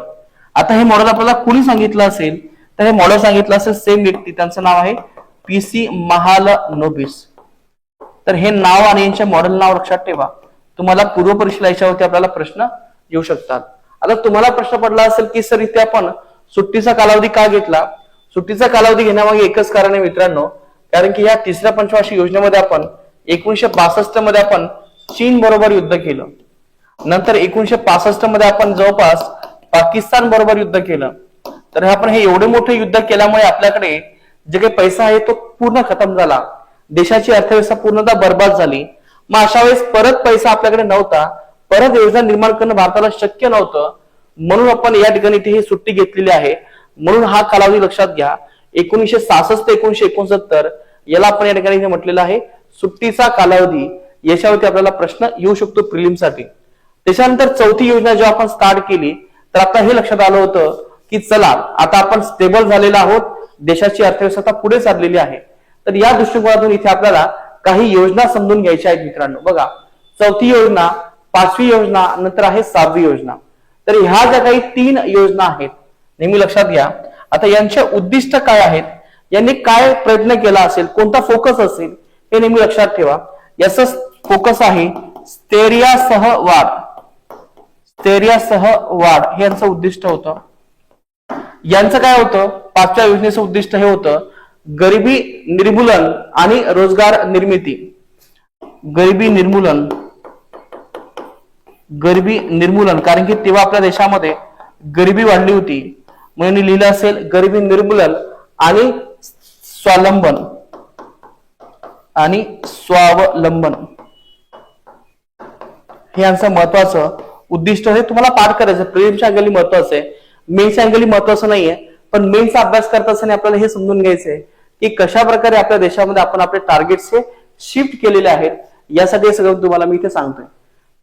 आता हे मॉडेल आपल्याला कुणी सांगितलं असेल, तर हे मॉडेल सांगितलं असेल सेम व्यक्ती, त्यांचं नाव आहे पीसी महालनोबिस. तर हे नाव आणि यांचे मॉडेल नाव लक्षात ठेवा, तुम्हाला पूर्व परीक्षेला याच्यावरती आपल्याला प्रश्न येऊ शकतात. आता तुम्हाला प्रश्न पडला असेल की सर इथे आपण सुट्टीचा कालावधी का घेतला? सुट्टीचा कालावधी घेण्यामागे एकच कारण आहे मित्रांनो, कारण की या तिसऱ्या पंचवार्षिक योजनेमध्ये आपण 1962 मध्ये आपण चीन बरोबर युद्ध केलं, नंतर 1965 मध्ये आपण जवळपास पाकिस्तान बरोबर युद्ध केलं. तर आपण हे एवढे मोठे युद्ध केल्यामुळे आपल्याकडे जे काही पैसा आहे तो पूर्ण खतम झाला, देशाची अर्थव्यवस्था पूर्णतः बर्बाद झाली. मग अशा वेळेस परत पैसा आपल्याकडे नव्हता, परत योजना निर्माण करणं भारताला शक्य नव्हतं, म्हणून आपण या ठिकाणी ही सुट्टी घेतलेली आहे. म्हणून हा कालावधी लक्षात घ्या, 1966 ते 1969 याला आपण या ठिकाणी म्हटलेलं आहे सुट्टीचा कालावधी. याच्यावरती आपल्याला प्रश्न येऊ शकतो प्रिलिमसाठी. त्याच्यानंतर चौथी योजना जेव्हा आपण स्टार्ट केली तर आता हे लक्षात आलं होतं की चला आता आपण स्टेबल झालेलो आहोत, देशाची अर्थव्यवस्था पुढे चाललेली आहे. तर या दृष्टिकोनातून इथे आपल्याला काही योजना समजून घ्यायच्या आहेत मित्रांनो. बघा, चौथी योजना, 5वी योजना, नंतर आहे 6वी योजना. तर ह्या ज्या काही 3 योजना आहेत नेहमी लक्षात घ्या. आता यांचे उद्दिष्ट काय आहेत, यांनी काय प्रयत्न केला असेल, कोणता फोकस असेल हे नेहमी लक्षात ठेवा. याचा फोकस आहे स्थैर्यासह वाढ. स्थैर्यासह वाढ हे यांचं उद्दिष्ट होतं. यांचं काय होतं, 5व्या योजनेचं उद्दिष्ट हे होतं गरिबी निर्मूलन आणि रोजगार निर्मिती. गरिबी निर्मूलन गरिबी निर्मूलन, कारण की तेव्हा आपल्या देशामध्ये गरिबी वाढली होती, म्हणून लिहिलं असेल गरिबी निर्मूलन आणि स्वावलंबन आणि स्वावलंबन हे यांचं महत्वाचं उद्दिष्ट हे तुम्हाला पाठ करायचं. प्रिलिम्सच्या अँगलनी महत्वाचं आहे, मेन्सच्या अँगलनी महत्वाचं नाहीये, पण मेन्सचा अभ्यास करत असताना आपल्याला हे समजून घ्यायचंय की कशा प्रकारे आपल्या देशामध्ये आपण आपले टार्गेट्स हे शिफ्ट केलेले आहेत. यासाठी हे सगळं तुम्हाला मी इथे सांगतोय.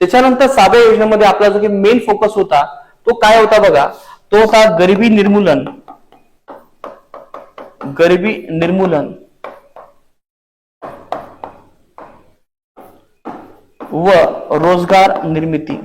त्याच्यानंतर साध्या योजनेमध्ये आपला जो की मेन फोकस होता तो काय होता बघा, तो होता गरिबी निर्मूलन, गरिबी निर्मूलन व रोजगार निर्मिती.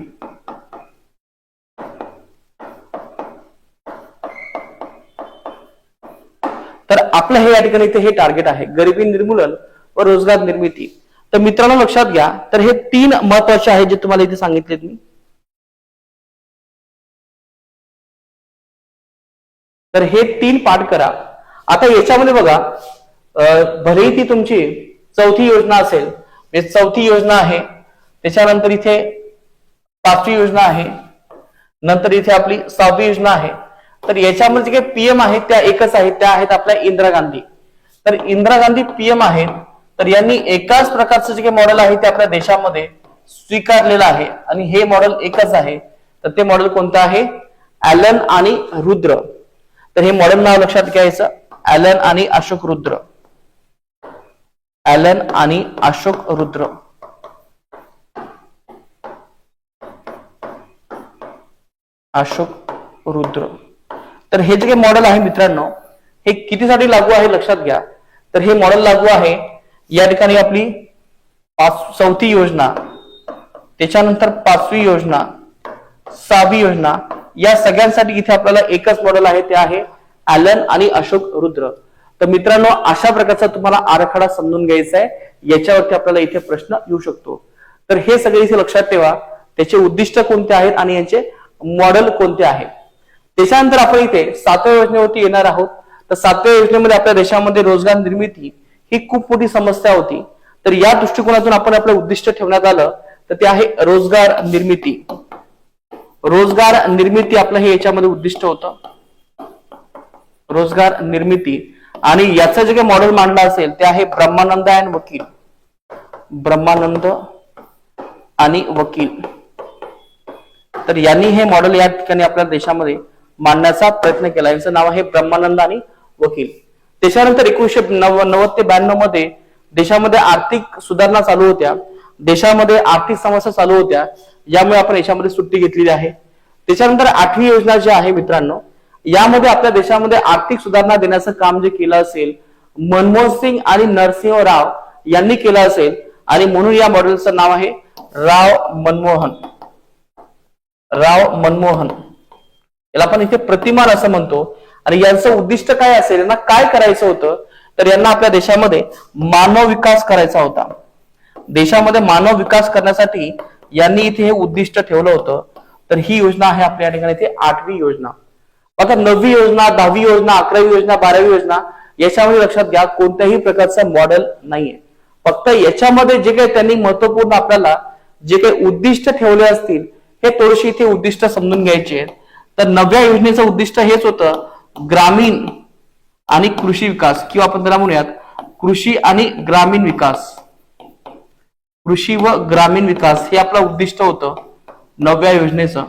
तर आपलं हे या ठिकाणी हे टार्गेट आहे, गरिबी निर्मूलन व रोजगार निर्मिती. तर मित्रांनो लक्षात घ्या, तर हे 3 महत्वाचे आहेत जे तुम्हाला इथे सांगितलेत मी. तर हे 3 पाठ करा. आता याच्यामध्ये बघा, भलेही ती तुमची चौथी योजना असेल, चौथी योजना आहे, त्याच्यानंतर इथे 5वी योजना आहे, नंतर इथे आपली 6वी योजना आहे. तर याच्यामध्ये जे काही पीएम आहेत त्या एकच आहेत, त्या आहेत आपल्या इंदिरा गांधी. तर इंदिरा गांधी पीएम आहेत, तर यांनी एकाच प्रकारचं जे काही मॉडेल आहे ते आपल्या देशामध्ये स्वीकारलेलं आहे आणि हे मॉडेल एकच आहे. तर ते मॉडेल कोणतं आहे? ॲलन आणि रुद्र. तर हे मॉडेल नाव लक्षात घ्यायचं, ॲलन आणि अशोक रुद्र, ॲलन आणि अशोक रुद्र. अशोक रुद्र. तर हे जे काही मॉडेल आहे मित्रांनो, हे कितीसाठी लागू आहे लक्षात घ्या. तर हे मॉडेल लागू आहे या ठिकाणी आपली 4थी योजना, त्याच्यानंतर 5वी योजना, 6वी योजना, या सगळ्यांसाठी इथे आपल्याला एकच मॉडेल आहे, ते आहे ॲलन आणि अशोक रुद्र. तर मित्रांनो अशा प्रकारचा तुम्हाला आराखडा समजून घ्यायचा आहे, याच्यावरती आपल्याला इथे प्रश्न येऊ शकतो. तर हे सगळे इथे लक्षात ठेवा, त्याचे उद्दिष्ट कोणते आहेत आणि यांचे मॉडेल कोणते आहे. त्याच्यानंतर आपण इथे 7व्या योजनेवरती येणार आहोत. तर 7व्या योजनेमध्ये आपल्या देशामध्ये रोजगार निर्मिती ही खूप मोठी समस्या होती. तर या दृष्टिकोनातून आपण आपलं उद्दिष्ट ठेवण्यात आलं, तर ते आहे रोजगार निर्मिती. रोजगार निर्मिती आपलं हे याच्यामध्ये उद्दिष्ट होतं, रोजगार निर्मिती. आणि याचं जे काही मॉडेल मांडलं असेल ते आहे ब्रह्मानंद अँड वकील, ब्रह्मानंद आणि वकील. तर यांनी हे मॉडेल या ठिकाणी आपल्या देशामध्ये मांडण्याचा प्रयत्न केला. यांचं नाव आहे ब्रह्मानंद आणि वकील. त्याच्यानंतर 1990 ते 92 मध्ये देशामध्ये आर्थिक सुधारणा चालू होत्या, देशामध्ये आर्थिक समस्या चालू होत्या, यामुळे आपण याच्यामध्ये सुट्टी घेतलेली आहे. त्याच्यानंतर 8वी योजना जी आहे मित्रांनो, यामध्ये आपल्या देशामध्ये आर्थिक सुधारणा देण्याचं काम जे केलं असेल मनमोहन सिंग आणि नरसिंह राव यांनी केलं असेल, आणि म्हणून या मॉडेलचं नाव आहे राव मनमोहन, राव मनमोहन. याला आपण इथे प्रतिमान असं म्हणतो. आणि यांचं उद्दिष्ट काय असेल, यांना काय करायचं होतं, तर यांना आपल्या देशामध्ये मानव विकास करायचा होता. देशामध्ये मानव विकास करण्यासाठी यांनी इथे हे उद्दिष्ट ठेवलं होतं. तर ही योजना आहे आपल्या ठिकाणी इथे 8वी योजना. आता 9वी योजना, 10वी योजना, 11वी योजना, 12वी योजना, याच्यामध्ये लक्षात घ्या कोणत्याही प्रकारचं मॉडेल नाहीये. फक्त याच्यामध्ये जे काही त्यांनी महत्वपूर्ण आपल्याला जे काही उद्दिष्ट ठेवले असतील हे थोडीशी इथे उद्दिष्ट समजून घ्यायचे आहेत. तर 9व्या योजनेचं उद्दिष्ट हेच होतं, ग्रामीण आणि कृषी विकास, किंवा आपण त्याला म्हणूयात कृषी आणि ग्रामीण विकास, कृषी व ग्रामीण विकास हे आपलं उद्दिष्ट होतं 9व्या योजनेचं.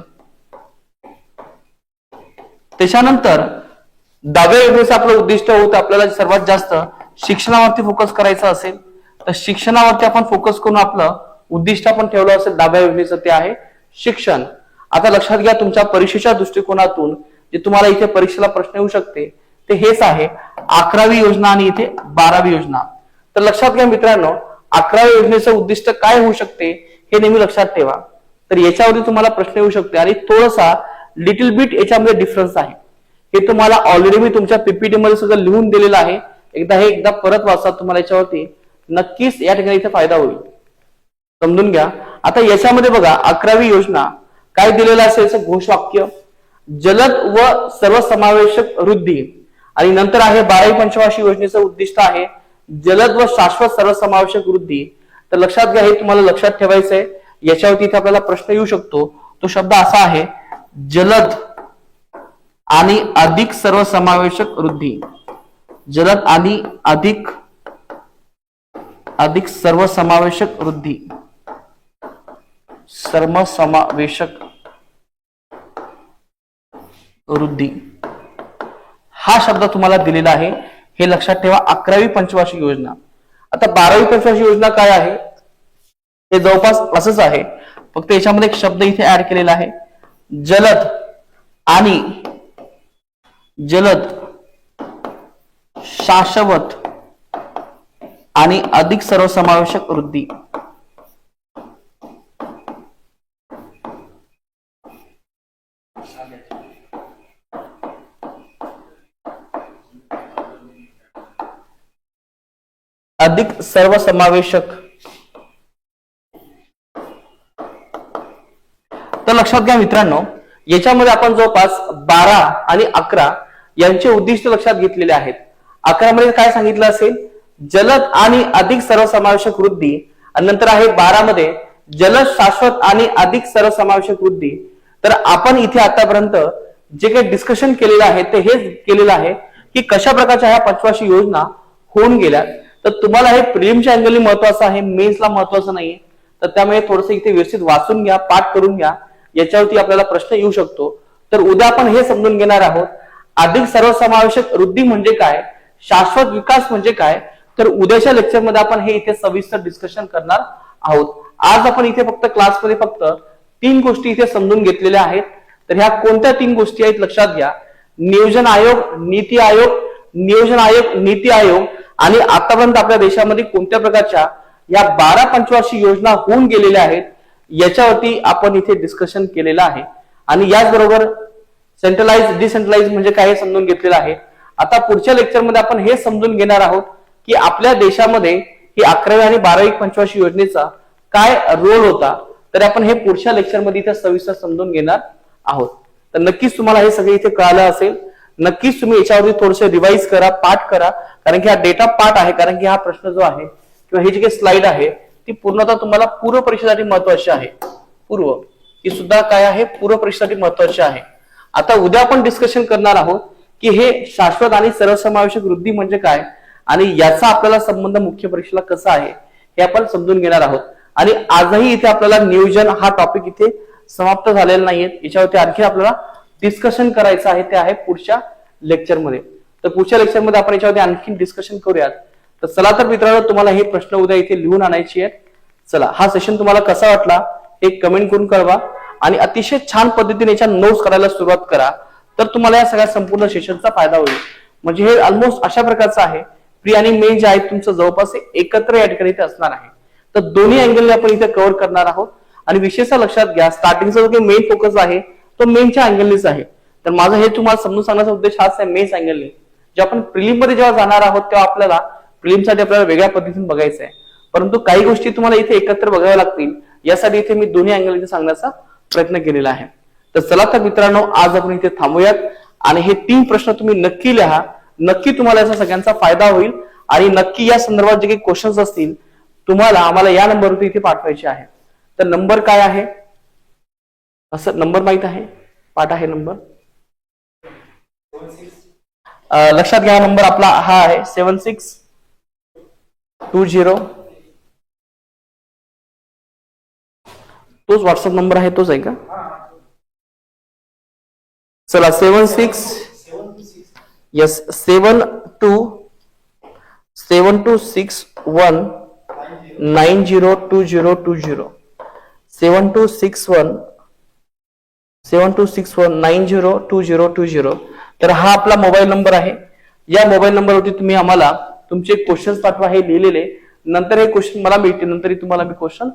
त्याच्यानंतर 10व्या योजनेचं आपलं उद्दिष्ट होतं आपल्याला सर्वात जास्त शिक्षणावरती फोकस करायचं असेल, तर शिक्षणावरती आपण फोकस करून आपलं उद्दिष्ट आपण ठेवलं असेल 10व्या योजनेचं, ते आहे शिक्षण. आता लक्षात घ्या, तुमच्या परीक्षेच्या दृष्टिकोनातून जे तुम्हाला इथे परीक्षेला प्रश्न येऊ शकते ते हेच आहे 11वी योजना आणि इथे 12वी योजना. तर लक्षात घ्या मित्रांनो, 11व्या योजनेचं उद्दिष्ट काय होऊ शकते हे नेहमी लक्षात ठेवा. तर याच्यावरती तुम्हाला प्रश्न येऊ शकते आणि थोडासा लिटिल बिट याच्यामध्ये डिफरन्स आहे. हे तुम्हाला ऑलरेडी मी तुमच्या पीपीटी मध्ये सुद्धा लिहून दिलेलं आहे. एकदा परत वाचा, तुम्हाला याच्यावरती नक्कीच या ठिकाणी इथे फायदा होईल, समजून घ्या. आता याच्यामध्ये बघा 11वी योजना काय दिलेलं असेल, घोषवाक्य जलद व सर्वसमावेशक वृद्धी. आणि नंतर आहे 12वी पंचवार्षिक योजनेचं उद्दिष्ट आहे जलद व शाश्वत सर्वसमावेशक वृद्धी. तर लक्षात घ्या, हे तुम्हाला लक्षात ठेवायचं आहे. याच्यावरती इथे आपल्याला प्रश्न येऊ शकतो. तो शब्द असा आहे, जलद आणि अधिक सर्वसमावेशक वृद्धी. जलद आणि अधिक सर्वसमावेशक वृद्धी. सर्वसमावेशक वृद्धी हा शब्द तुम्हाला दिलेला आहे. हे लक्षात ठेवा. 11वी पंचवार्षिक योजना. आता 12वी पंचवार्षिक योजना काय आहे, हे जवळपास असंच आहे, फक्त याच्यामध्ये एक शब्द इथे ऍड केलेला आहे, जलद शाश्वत आणि अधिक सर्वसमावेशक वृद्धी. अधिक सर्वसमावेशक. तर लक्षात घ्या मित्रांनो, याच्यामध्ये आपण जवळपास 12 आणि 11 यांचे उद्दिष्ट लक्षात घेतलेले आहेत. 11 मध्ये काय सांगितलं असेल, जलद आणि अधिक सर्वसमावेशक वृद्धी, आणि नंतर आहे 12 मध्ये जलद शाश्वत आणि अधिक सर्वसमावेशक वृद्धी. तर आपण इथे आतापर्यंत जे काही डिस्कशन केलेलं आहे ते हेच केलेलं आहे की कशा प्रकारच्या ह्या पंचवार्षिक योजना होऊन गेल्या. तर तुम्हाला हे प्रिलिमच्या अँगलनी महत्वाचं आहे, मेन्सला महत्वाचं नाहीये. तर त्यामुळे थोडंसं इथे व्यवस्थित वाचून घ्या, पाठ करून घ्या, याच्यावरती आपल्याला प्रश्न येऊ शकतो. तर उद्या आपण हे समजून घेणार आहोत, अधिक सर्वसमावेशक वृद्धी म्हणजे काय, शाश्वत विकास म्हणजे काय. तर उद्याच्या लेक्चरमध्ये आपण हे इथे सविस्तर डिस्कशन करणार आहोत. आज आपण इथे फक्त क्लासमध्ये फक्त 3 गोष्टी इथे समजून घेतलेल्या आहेत. तर ह्या कोणत्या 3 गोष्टी आहेत लक्षात घ्या, नियोजन आयोग, नीती आयोग, नियोजन आयोग, नीती आयोग, आणि आतापर्यंत आपल्या देशामध्ये कोणत्या प्रकारच्या या 12 पंचवार्षिक योजना होऊन गेलेल्या आहेत याच्यावरती आपण इथे डिस्कशन केलेलं आहे. आणि याचबरोबर सेंट्रलाइज डिसेंट्रलाइज म्हणजे काय हे समजून घेतलेलं आहे. आता पुढच्या लेक्चरमध्ये आपण हे समजून घेणार आहोत की आपल्या देशामध्ये ही 11वी आणि 12वी पंचवार्षिक योजनेचा काय रोल होता. तर आपण हे पुढच्या लेक्चरमध्ये इथे सविस्तर समजून घेणार आहोत. तर नक्कीच तुम्हाला हे सगळे इथे कळालं असेल. नक्कीच तुम्ही याच्यावरती थोडंसं रिवाइज करा, पाठ करा, कारण की हा डेटा पाठ आहे. कारण की हा प्रश्न जो आहे किंवा ही जी काही स्लाइड आहे ती पूर्णतः तुम्हाला पूर्व परीक्षेसाठी महत्वाची आहे. ही सुद्धा काय आहे, पूर्व परीक्षेसाठी महत्वाची आहे. आता उद्या आपण डिस्कशन करणार आहोत की हे शाश्वत आणि सर्वसमावेशक वृद्धी म्हणजे काय आणि याचा आपल्याला संबंध मुख्य परीक्षेला कसा आहे हे आपण समजून घेणार आहोत. आणि आजही इथे आपल्याला नियोजन हा टॉपिक इथे समाप्त झालेला नाहीये, याच्यावरती आणखी आपल्याला डिस्कशन करायचं आहे, ते आहे पुढच्या लेक्चरमध्ये. तर पुढच्या लेक्चरमध्ये आपण याच्यावरती आणखी डिस्कशन करूयात. तर चला तर मित्रांनो, तुम्हाला हे प्रश्न उद्या इथे लिहून आणायची आहेत. चला, हा सेशन तुम्हाला कसा वाटला हे कमेंट करून कळवा आणि अतिशय छान पद्धतीने याच्या नोट्स करायला सुरुवात करा. तर तुम्हाला या सगळ्या संपूर्ण सेशनचा फायदा होईल. म्हणजे हे ऑलमोस्ट अशा प्रकारचं आहे, प्री आणि मेन जे आहेत तुमचं जवळपास एकत्र या ठिकाणी इथे असणार आहे. तर दोन्ही अँगलने आपण इथे कव्हर करणार आहोत. आणि विशेषतः लक्षात घ्या, स्टार्टिंगचा जो काही मेन फोकस आहे तो मेनच्या अँगलनीच आहे. तर माझा हे तुम्हाला समजून सांगण्याचा उद्देश हाच आहे, मेन्स अँगलनी. जे आपण प्रिलिम मध्ये जेव्हा जाणार आहोत तेव्हा आपल्याला प्रिलिमसाठी आपल्याला वेगळ्या पद्धतीने बघायचं आहे, परंतु काही गोष्टी तुम्हाला इथे एकत्र बघाव्या लागतील. यासाठी इथे मी दोन्ही अँगल इथे सांगण्याचा प्रयत्न केलेला आहे. तर चला तर मित्रांनो, आज आपण इथे थांबूयात आणि हे 3 प्रश्न तुम्ही नक्की लिहा. नक्की तुम्हाला याचा सगळ्यांचा फायदा होईल आणि नक्की या संदर्भात जे काही क्वेश्चन्स असतील तुम्हाला आम्हाला या नंबरवरती इथे पाठवायचे आहे. तर नंबर काय आहे, असं नंबर माहित आहे, पाठ आहे नंबर, लक्षात घ्या. नंबर आपला हा आहे 7620. तोच व्हॉट्सअप नंबर आहे, तोच आहे का? चला, 7261902020 7261902020. तर हा आपला मोबाईल नंबर आहे. या मोबाईल नंबरवरती तुम्ही आम्हाला तुमचे क्वेश्चन्स पाठवा, हे लिहिलेले. नंतर हे क्वेश्चन मला मिळतील, नंतर तुम्हाला मी क्वेश्चन